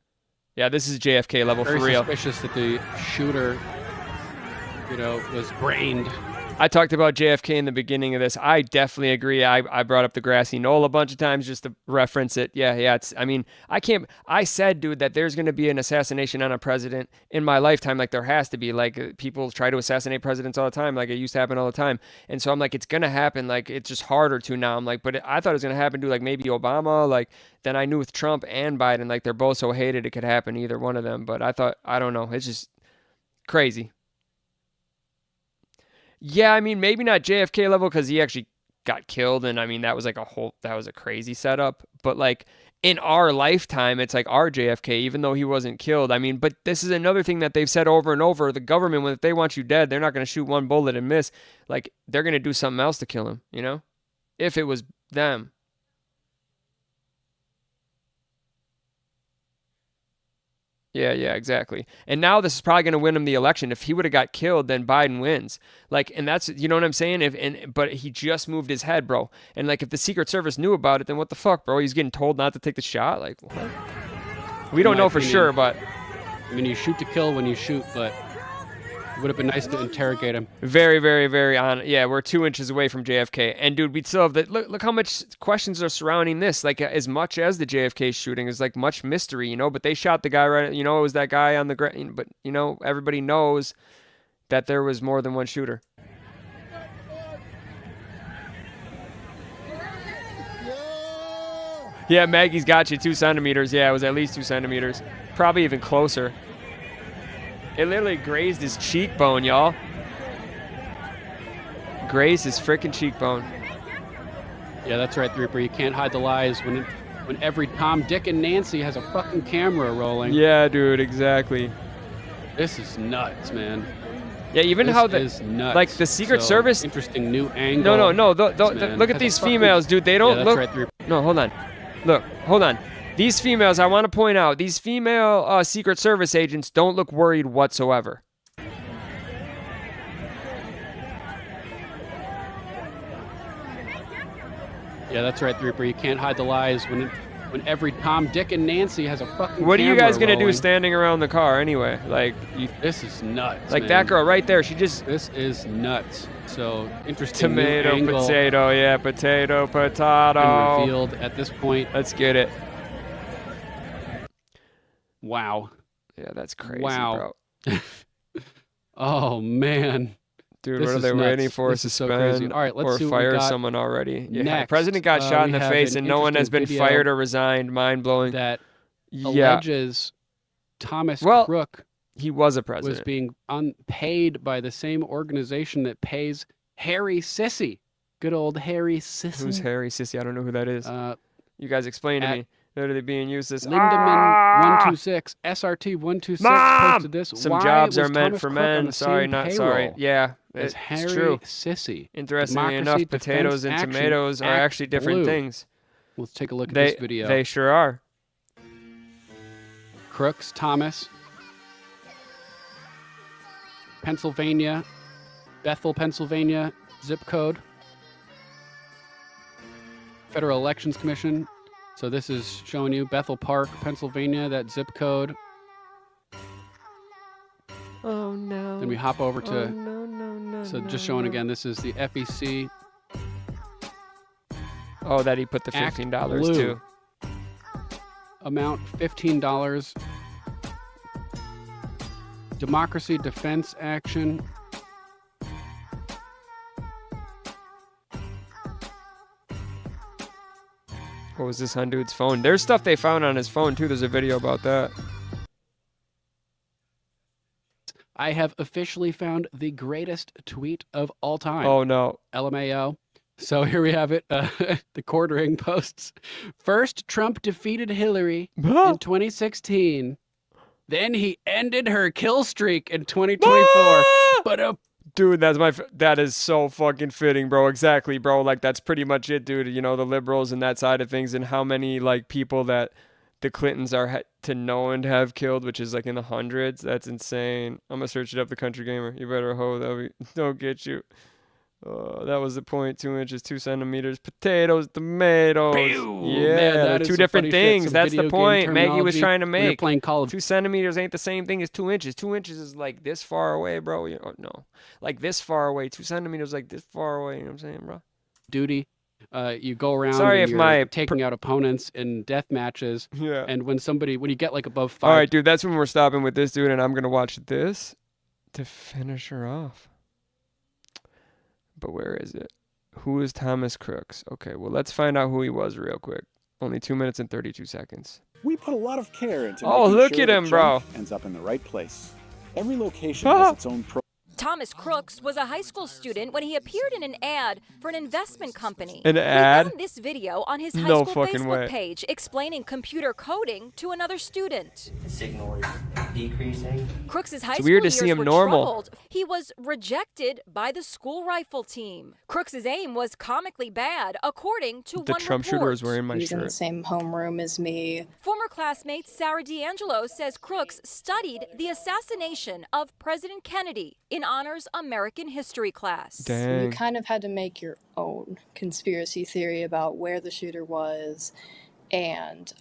Yeah, this is JFK level for real. Very suspicious that the shooter, was brained. I talked about JFK in the beginning of this. I definitely agree. I brought up the grassy knoll a bunch of times just to reference it. Yeah. I said, dude, that there's going to be an assassination on a president in my lifetime. Like there has to be. Like people try to assassinate presidents all the time. Like it used to happen all the time. And so I'm like, it's going to happen. Like it's just harder to now. I'm like, but I thought it was going to happen to like maybe Obama. Like then I knew with Trump and Biden, like they're both so hated it could happen either one of them. But I don't know. It's just crazy. Yeah, I mean, maybe not JFK level because he actually got killed. And I mean, that was like that was a crazy setup. But like in our lifetime, it's like our JFK, even though he wasn't killed. I mean, but this is another thing that they've said over and over. The government, if they want you dead, they're not going to shoot one bullet and miss. Like they're going to do something else to kill him, if it was them. Yeah, exactly. And now this is probably going to win him the election. If he would have got killed, then Biden wins. Like, and that's, you know what I'm saying? But he just moved his head, bro. And like, if the Secret Service knew about it, then what the fuck, bro? He's getting told not to take the shot. Like, what? We don't know for sure, but I mean, you shoot to kill when you shoot, but it would have been nice to interrogate him. Very, very, very on. Yeah, we're 2 inches away from JFK, and dude, we still have the look how much questions are surrounding this. Like as much as the JFK shooting is like much mystery, But they shot the guy right. It was that guy on the ground. But everybody knows that there was more than one shooter. Yeah, Maggie's got you 2 centimeters. Yeah, it was at least 2 centimeters, probably even closer. It literally grazed his cheekbone, y'all. Grazed his freaking cheekbone. Yeah, that's right, Reaper. You can't hide the lies when every Tom, Dick, and Nancy has a fucking camera rolling. Yeah, dude, exactly. This is nuts, man. Yeah, even this how is nuts. Like the Secret Service. Interesting new angle. No. Look at these females, dude. They don't look. Right, no, hold on. Look, hold on. These females, I want to point out, these female Secret Service agents don't look worried whatsoever. Yeah, that's right, Reaper. You can't hide the lies when every Tom, Dick, and Nancy has a fucking What are you guys gonna rolling. do standing around the car anyway? Like, this is nuts. Like man. that girl right there. She just. This is nuts. So interesting. Tomato, new angle potato, yeah, potato, potato. been revealed at this point. Let's get it. Wow. Yeah, that's crazy, wow. bro. Oh man. Dude, This what are is they nuts. waiting for? This is so crazy. Suspend All right, let's or see what we fire got someone already? Yeah, next. president got shot in we the have face an and no one has been interesting fired video or resigned. Mind blowing. that Yeah, alleges Thomas Well, Crook he was a was president. being paid by the same organization that pays Harry Sissy. Good old Harry Sissy. Who's Harry Sissy? I don't know who that is. You guys explain to at me. They're being used as Lindemann126, SRT126 Mom! posted this. Some Why jobs was are meant Thomas for Crook on men. the Sorry, same not sorry. payroll Yeah, as it's Harry true. Sissy. Interestingly Democracy, enough, potatoes Defense and Action tomatoes are Act actually different Blue. things. Let's take a look at this video. They sure are. Crooks, Thomas, Pennsylvania, Bethel, Pennsylvania, zip code. Federal Elections Commission. So this is showing you Bethel Park, Pennsylvania, that zip code. Oh no. Then we hop over to, no, so just showing again, this is the FEC. Oh, that he put the Act $15 Blue. too. Amount $15. Democracy, Defense Action. What was this on dude's phone? There's stuff they found on his phone too. There's a video about that. I have officially found the greatest tweet of all time. Oh no. LMAO. So here we have it. The quartering posts. First, Trump defeated Hillary in 2016. Then he ended her kill streak in 2024. But dude, that is so fucking fitting, bro. Exactly, bro. Like that's pretty much it, dude. You know, the liberals and that side of things, and how many like people that the Clintons are to know and have killed, which is like in the hundreds. That's insane. I'm gonna search it up. The Country Gamer. You better hope that don't get you. That was the point. 2 inches, 2 centimeters. Potatoes, tomatoes. Pew! Yeah, Man, that they're is two some different funny shit, things. some That's the video game point Maggie was terminology. trying to When you're make. playing Call of 2 centimeters ain't the same thing as 2 inches. 2 inches is like this far away, bro. No, like this far away. 2 centimeters like this far away. You know what I'm saying, bro? Duty. You go around. Sorry and if you're taking out opponents in death matches. Yeah. And when you get like above 5. All right, dude. That's when we're stopping with this dude, and I'm gonna watch this to finish her off. But where is it? Who is Thomas Crooks? Okay, well, let's find out who he was real quick. Only 2 minutes and 32 seconds. We put a lot of care into Oh, making look sure at that him, bro. Trump ends up in the right place. Every location has its own Thomas Crooks was a high school student when he appeared in an ad for an investment company. An ad? We found this video on his high No school fucking Facebook way. page explaining computer coding to another student. Signal is decreasing. Crooks' high It's school weird to years see him were normal. troubled. He was rejected by the school rifle team. Crooks' aim was comically bad, according to The one Trump report. shooter is wearing my He was in the shirt. same homeroom as me. Former classmate Sarah D'Angelo says Crooks studied the assassination of President Kennedy in honors American history class. Dang. You kind of had to make your own conspiracy theory about where the shooter was and,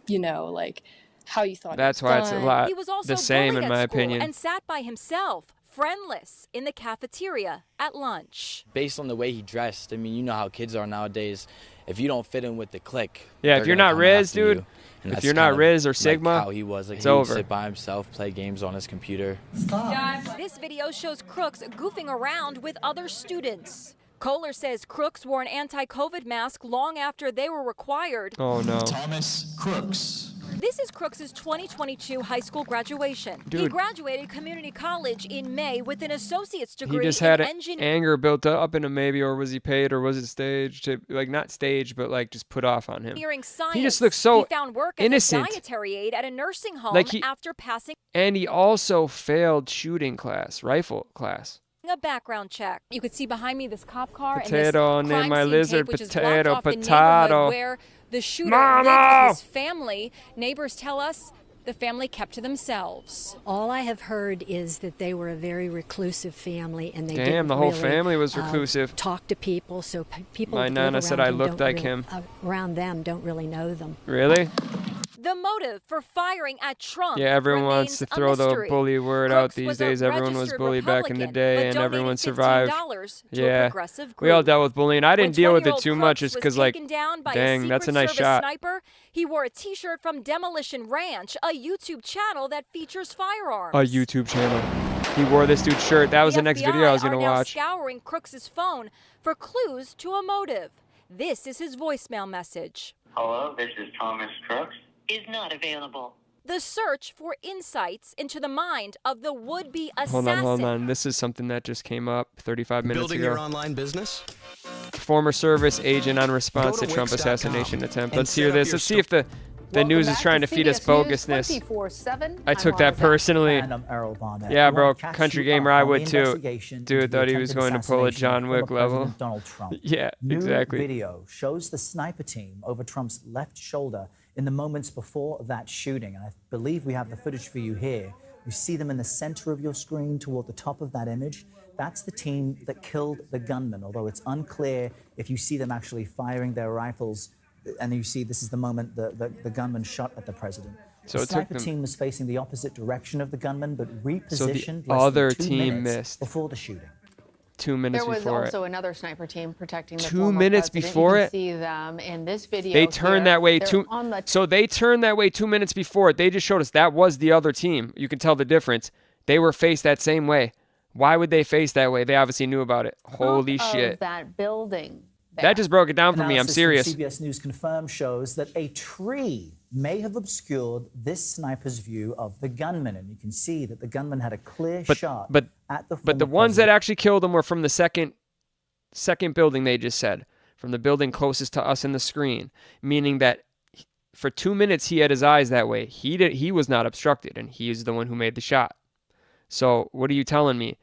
like how you thought That's it was why it's a done. lot He was also the same, bullied in at my school opinion. and sat by himself, friendless, in the cafeteria at lunch. Based on the way he dressed, I mean, you know how kids are nowadays. If you don't fit in with the clique, Yeah, they're if you're gonna not come Riz, after you. dude, And if that's you're not kind of Riz or like Sigma, how he was. Like, it's he would over. sit by himself, play games on his computer. This video shows Crooks goofing around with other students. Kohler says Crooks wore an anti-COVID mask long after they were required. Oh no. Thomas Crooks. This is Crooks' 2022 high school graduation. He Dude. graduated community college in May with an associate's He degree just had in an engineering. anger built up in him, maybe, or was he paid, or was it staged? Like not staged, but like just put off on him. Science. He just looks so He found work as innocent. a dietary aide at a nursing home Like he- after passing And he also failed shooting class, rifle class. a background check. You could see behind me this cop car Potato, and this name crime my scene lizard, tape, which is potato, blocked off the potato. neighborhood where the shooter Mama! lived with his family. Neighbors tell us the family kept to themselves. All I have heard is that they were a very reclusive family, and they Damn, didn't the whole really, family was reclusive. talk to people, so people My that nana live said around I him looked don't like really- him. Around them don't really know them. Really? The motive for firing at Trump Yeah, everyone wants to remains a throw the mystery. bully word out Crooks these was a days. Everyone was registered bullied back in the Republican, day, but and donated everyone survived. $15 to a Yeah, progressive we all group. dealt with bullying. I didn't deal with it 20-year-old too much, Crooks just was because, like, taken down by dang, that's a Secret nice Service shot. sniper. He wore a T-shirt from Demolition Ranch, a YouTube channel that features firearms. A YouTube channel. He wore this dude's shirt. That was the next video I was going to FBI are now watch. scouring Crooks' phone for clues to a motive. This is his voicemail message. Hello, this is Thomas Crooks. Is not available. The search for insights into the mind of the would-be assassin. Hold on. This is something that just came up 35 minutes Building ago. your online business? Former service agent on response to Trump assassination attempt. Let's hear this. Let's see if the news is trying to feed us bogusness. I took that personally. Yeah, bro. Country gamer, I would too. Dude thought he was going to pull a John Wick level. Donald Trump. Yeah, exactly. New video shows the sniper team over Trump's left shoulder in the moments before that shooting. And I believe we have the footage for you here. You see them in the center of your screen toward the top of that image. That's the team that killed the gunman, although it's unclear if you see them actually firing their rifles. And you see this is the moment the gunman shot at the president. So the it took sniper them... team was facing the opposite direction of the gunman, but repositioned so the less other than 2 team minutes missed before the shooting. 2 minutes there was before also another sniper team protecting the 2 former minutes president. before you it? can see them in this video. They turned here. that way They're on the so they turned that way 2 minutes before it. They just showed us that was the other team. You can tell the difference. They were faced that same way. Why would they face that way? They obviously knew about it. Holy top shit. of that building. That just broke it down for me. I'm Analysis from serious. CBS News confirmed shows that a tree may have obscured this sniper's view of the gunman, and you can see that the gunman had a clear shot at the But the ones that actually killed him were from the second building. They just said from the building closest to us in the screen, meaning that for 2 minutes he had his eyes that way. He was not obstructed, and he is the one who made the shot. So what are you telling me?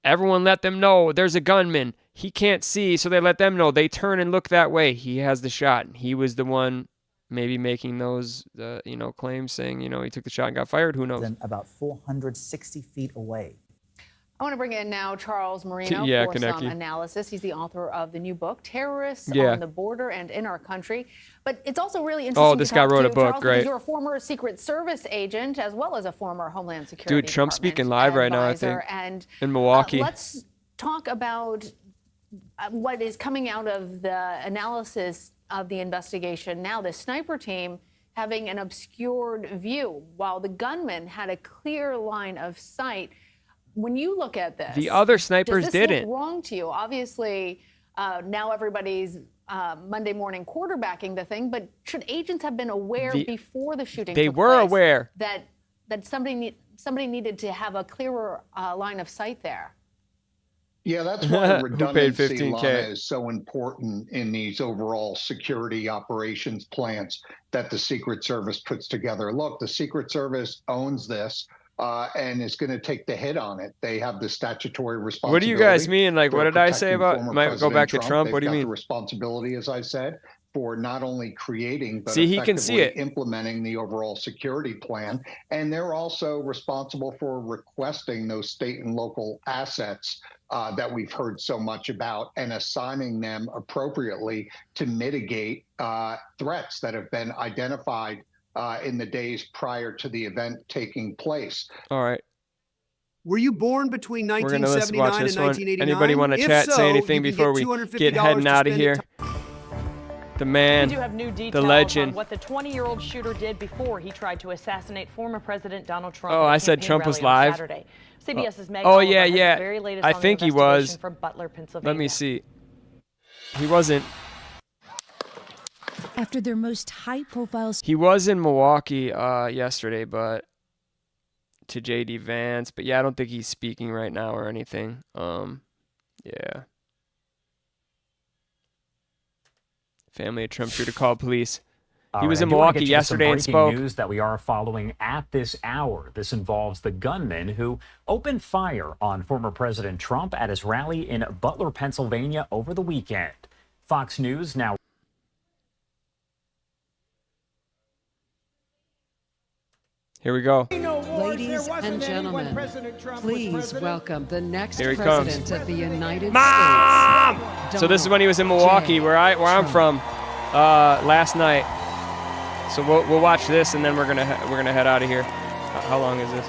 Everyone let them know there's a gunman. He can't see, so they let them know. They turn and look that way. He has the shot. He was the one maybe making those, claims saying, he took the shot and got fired. Who knows? About 460 feet away. I want to bring in now Charles Marino Yeah, for some Kaneki. analysis. He's the author of the new book, Terrorists Yeah. on the Border and in Our Country. But it's also really interesting this to guy talk wrote to a book, Charles, because great. You're a former Secret Service agent as well as a former Homeland Security Dude, Trump's Department speaking live right now, I advisor. think, And in Milwaukee. let's talk about what is coming out of the analysis of the investigation. Now, the sniper team having an obscured view, while the gunman had a clear line of sight. When you look at this, The other snipers does this didn't. look wrong to you? Obviously, now everybody's Monday morning quarterbacking the thing, but should agents have been aware before the shooting? They took were place aware. that somebody needed to have a clearer line of sight there. Yeah, that's why Who paid redundancy, 15K? Lana, is so important in these overall security operations plans that the Secret Service puts together. Look, the Secret Service owns this and is going to take the hit on it. They have the statutory responsibility. What do you guys mean? Like, for what did I say protecting about? former Might go President back to Trump. They've What do you got mean? The responsibility, as I said, for not only creating but See, he can see effectively it. implementing the overall security plan, and they're also responsible for requesting those state and local assets that we've heard so much about and assigning them appropriately to mitigate threats that have been identified in the days prior to the event taking place. All right. Were you born between We're gonna watch 1979 and this one. 1989? Anybody want to If chat, so, say you anything can before we $250 get heading to out of spend here? The man, We do have new the details legend. on what the 20-year-old shooter did before he tried to assassinate former President Donald Trump. Oh, at a I said campaign Trump was rally on live. Saturday. CBS's Meg Oh Oliver yeah, has the yeah. very latest I on the think he was. investigation from Butler, Pennsylvania. Let me see. He wasn't. After their most high-profile He was in Milwaukee yesterday, but to JD Vance. But yeah, I don't think he's speaking right now or anything. Yeah. Family of Trump shooter called police. He was in Milwaukee yesterday and spoke. News that we are following at this hour. This involves the gunman who opened fire on former President Trump at his rally in Butler, Pennsylvania over the weekend. Fox News now. Here we go. Ladies and gentlemen, please welcome the next Here he comes. president of the United Mom! States. So this is when he was in Milwaukee, where I'm from, last night. So we'll watch this, and then we're gonna head out of here. How long is this?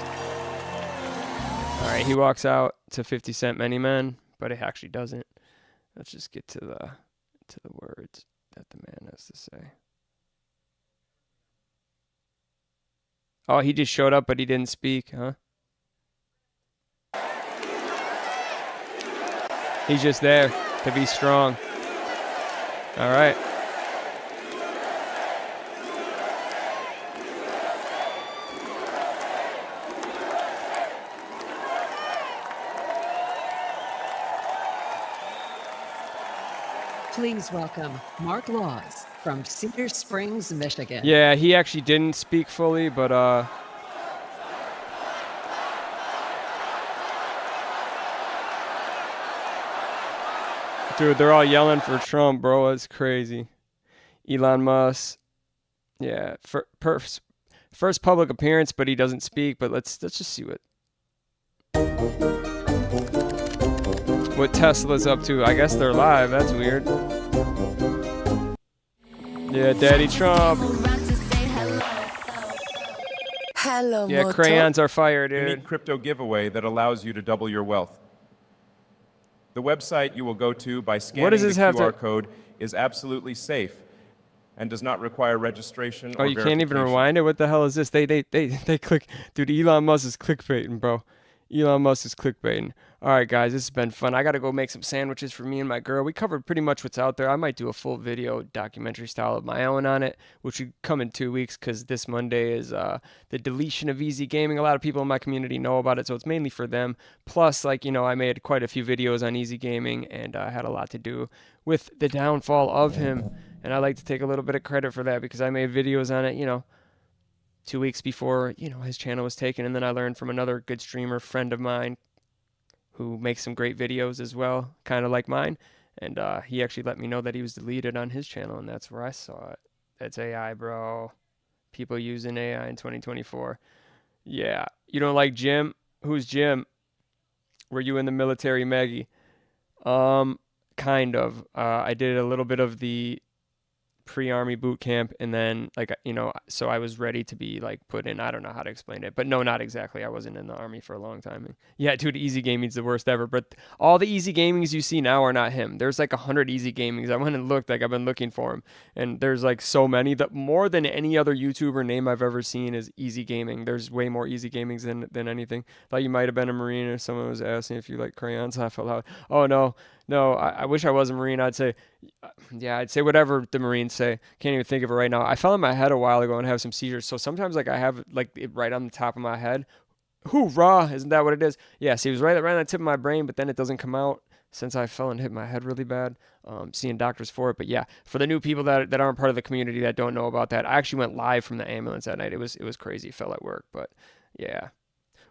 All right, he walks out to 50 Cent, Many Men, but it actually doesn't. Let's just get to the words that the man has to say. Oh, he just showed up, but he didn't speak, huh? He's just there to be strong. All right. Please welcome Mark Laws from Cedar Springs, Michigan. Yeah, he actually didn't speak fully, but dude, they're all yelling for Trump, bro. It's crazy. Elon Musk. Yeah, first public appearance, but he doesn't speak. But let's just see what Tesla's up to. I guess they're live. That's weird. Yeah, Daddy Trump. Hello, Yeah, crayons are fire, dude. Unique crypto giveaway that allows you to double your wealth. The website you will go to by scanning the QR code is absolutely safe and does not require registration or you can't even rewind it? What the hell is this? They click. Dude, Elon Musk is clickbaiting, bro. Elon Musk is clickbaiting. All right, guys, this has been fun. I got to go make some sandwiches for me and my girl. We covered pretty much what's out there. I might do a full video documentary style of my own on it, which would come in 2 weeks because this Monday is the deletion of Easy Gaming. A lot of people in my community know about it, so it's mainly for them. Plus, like, you know, I made quite a few videos on Easy Gaming, and I had a lot to do with the downfall of him. And I like to take a little bit of credit for that because I made videos on it, you know, 2 weeks before, you know, his channel was taken. And then I learned from another good streamer friend of mine who makes some great videos as well, kind of like mine. And he actually let me know that he was deleted on his channel, and that's where I saw it. That's AI, bro. People using AI in 2024. Yeah. You don't like Jim? Who's Jim? Were you in the military, Maggie? Kind of. I did a little bit of the pre-army boot camp, and then, like, you know, so I was ready to be like put in. I don't know how to explain it, but no, not exactly. I wasn't in the army for a long time. Yeah, dude, Easy Gaming's the worst ever. But all the Easy Gamings you see now are not him. There's like 100 Easy Gamings. I went and looked, like, I've been looking for him, and there's like so many. That more than any other YouTuber name I've ever seen is Easy Gaming. There's way more Easy Gamings than anything. Thought you might have been a Marine, or someone was asking if you like crayons. I felt out. Oh no, I wish I was a Marine. I'd say, yeah, I'd say whatever the Marines say. Can't even think of it right now. I fell in my head a while ago and have some seizures. So sometimes, like, I have like it right on the top of my head. Hoorah! Isn't that what it is? Yeah, see, it was right on the tip of my brain, but then it doesn't come out since I fell and hit my head really bad. Seeing doctors for it. But yeah, for the new people that aren't part of the community that don't know about that, I actually went live from the ambulance that night. It was crazy. Fell at work, but yeah.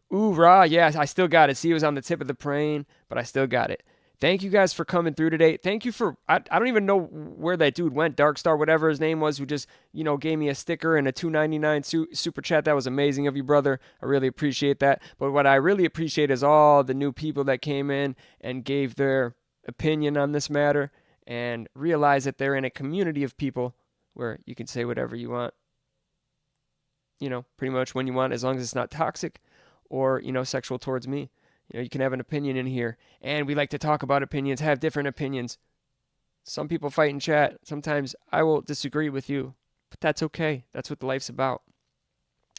Hoorah! Yeah, I still got it. See, it was on the tip of the brain, but I still got it. Thank you guys for coming through today. Thank you for, I don't even know where that dude went, Darkstar, whatever his name was, who just, you know, gave me a sticker and a $2.99 super chat. That was amazing of you, brother. I really appreciate that. But what I really appreciate is all the new people that came in and gave their opinion on this matter, and realize that they're in a community of people where you can say whatever you want, you know, pretty much when you want, as long as it's not toxic or, you know, sexual towards me. You know, you can have an opinion in here, and we like to talk about opinions, have different opinions. Some people fight in chat. Sometimes I will disagree with you, but that's okay. That's what life's about.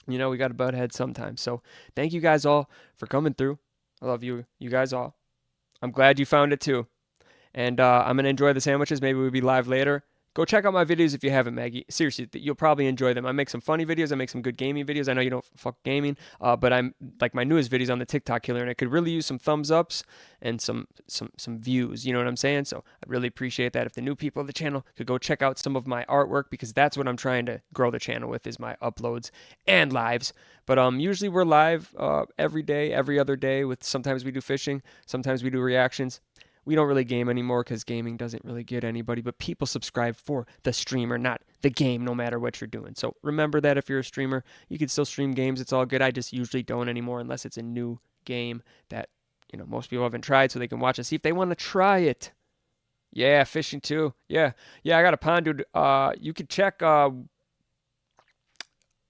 You know, we got to butt heads sometimes. So thank you guys all for coming through. I love you guys all. I'm glad you found it too. And I'm going to enjoy the sandwiches. Maybe we'll be live later. Go check out my videos if you haven't, Maggie. Seriously, you'll probably enjoy them. I make some funny videos. I make some good gaming videos. I know you don't fuck gaming, but I'm like my newest videos on the TikTok killer, and I could really use some thumbs ups and some views. You know what I'm saying? So I'd really appreciate that if the new people of the channel could go check out some of my artwork, because that's what I'm trying to grow the channel with, is my uploads and lives. But usually we're live every day, every other day. With sometimes we do fishing, sometimes we do reactions. We don't really game anymore because gaming doesn't really get anybody, but people subscribe for the streamer, not the game, no matter what you're doing. So remember that if you're a streamer, you can still stream games. It's all good. I just usually don't anymore unless it's a new game that, you know, most people haven't tried, so they can watch and see if they want to try it. Yeah, fishing too. Yeah, I got a pond, dude. You could check.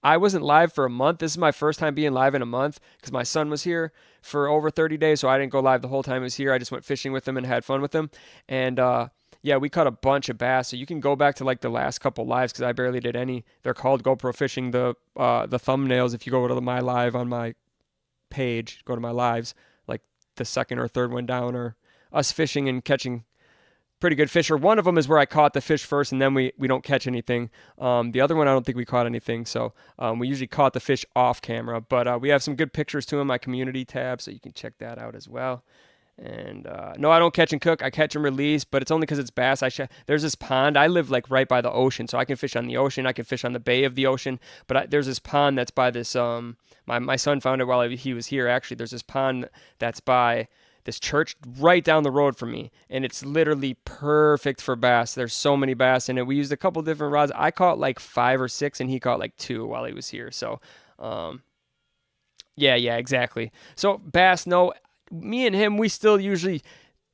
I wasn't live for a month. This is my first time being live in a month because my son was here for over 30 days, so I didn't go live the whole time he was here. I just went fishing with him and had fun with him. And yeah, we caught a bunch of bass. So you can go back to like the last couple lives because I barely did any. They're called GoPro Fishing. The thumbnails, if you go to my live on my page, go to my lives, like the second or third one down, or us fishing and catching pretty good fish. Or one of them is where I caught the fish first and then we don't catch anything. The other one, I don't think we caught anything. So we usually caught the fish off camera. But we have some good pictures too in my community tab, so you can check that out as well. And no, I don't catch and cook. I catch and release, but it's only because it's bass. There's this pond. I live like right by the ocean, so I can fish on the ocean. I can fish on the bay of the ocean. But there's this pond that's by this. My son found it while he was here. Actually, there's this pond that's by this church right down the road from me, and it's literally perfect for bass. There's so many bass in it. We used a couple different rods. I caught like 5 or 6, and he caught like 2 while he was here. So, yeah, exactly. So bass, no. Me and him, we still usually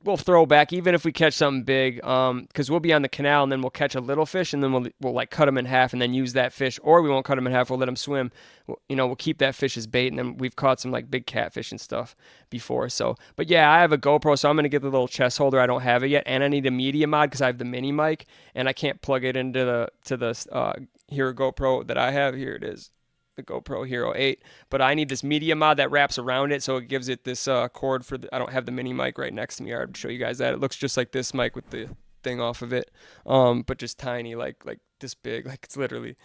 we'll throw back even if we catch something big, because we'll be on the canal and then we'll catch a little fish and then we'll like cut them in half and then use that fish, or we won't cut them in half. We'll let them swim. We'll keep that fish as bait, and then we've caught some like big catfish and stuff before. So, but yeah, I have a GoPro, so I'm gonna get the little chest holder. I don't have it yet, and I need a media mod because I have the mini mic and I can't plug it into the Hero GoPro that I have. Here it is. The GoPro Hero 8, but I need this media mod that wraps around it, so it gives it this cord for I don't have the mini mic right next to me. I'll show you guys that. It looks just like this mic with the thing off of it, but just tiny, like this big, like it's literally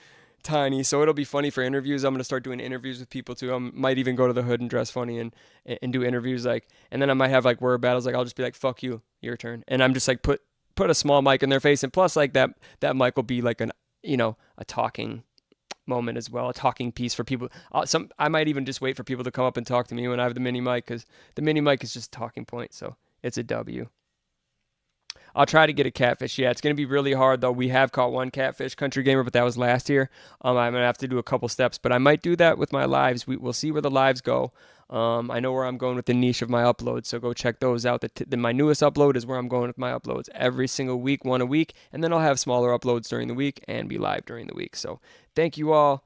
tiny. So it'll be funny for interviews. I'm gonna start doing interviews with people too. I might even go to the Hood and dress funny and do interviews, like, and then I might have like word battles. Like I'll just be like, "Fuck you, your turn," and I'm just like put a small mic in their face, and plus like that mic will be like a talking moment as well, a talking piece for people. I might even just wait for people to come up and talk to me when I have the mini mic, because the mini mic is just a talking point, so it's a W. I'll try to get a catfish. Yeah, it's going to be really hard, though. We have caught one catfish, Country Gamer, but that was last year. I'm going to have to do a couple steps, but I might do that with my lives. We'll see where the lives go. I know where I'm going with the niche of my uploads, so go check those out. My newest upload is where I'm going with my uploads every single week, one a week, and then I'll have smaller uploads during the week and be live during the week. So thank you all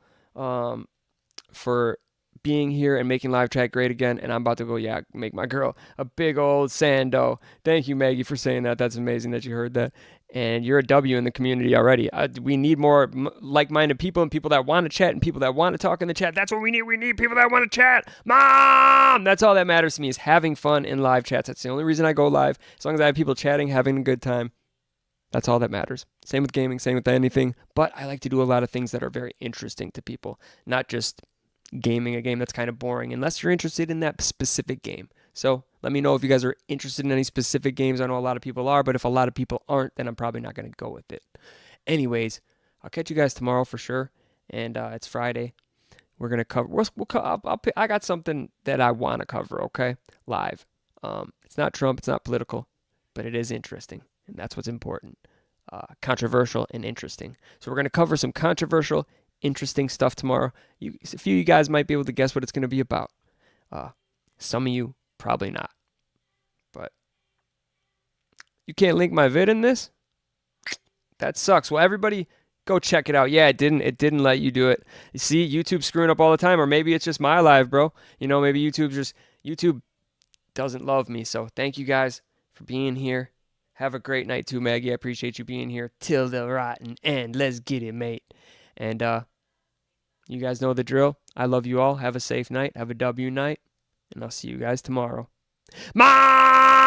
for being here and making live chat great again. And I'm about to go, make my girl a big old sando. Thank you, Maggie, for saying that. That's amazing that you heard that. And you're a W in the community already. We need more like-minded people and people that want to chat and people that want to talk in the chat. That's what we need. We need people that want to chat. Mom! That's all that matters to me, is having fun in live chats. That's the only reason I go live. As long as I have people chatting, having a good time. That's all that matters. Same with gaming, same with anything. But I like to do a lot of things that are very interesting to people, not just gaming a game that's kind of boring, unless you're interested in that specific game. So let me know if you guys are interested in any specific games. I know a lot of people are, but if a lot of people aren't, then I'm probably not going to go with it. Anyways, I'll catch you guys tomorrow for sure. And it's Friday. We're going to cover, I got something that I want to cover, okay? Live. It's not Trump, it's not political, but it is interesting. And that's what's important. Controversial and interesting. So we're going to cover some controversial, interesting stuff tomorrow. A few of you guys might be able to guess what it's going to be about. Some of you probably not. But you can't link my vid in this? That sucks. Well, everybody go check it out. Yeah, it didn't let you do it. You see, YouTube's screwing up all the time, or maybe it's just my live, bro. Maybe YouTube doesn't love me. So thank you guys for being here. Have a great night too, Maggie. I appreciate you being here till the rotten end. Let's get it, mate. And you guys know the drill. I love you all. Have a safe night. Have a W night. And I'll see you guys tomorrow. Mom!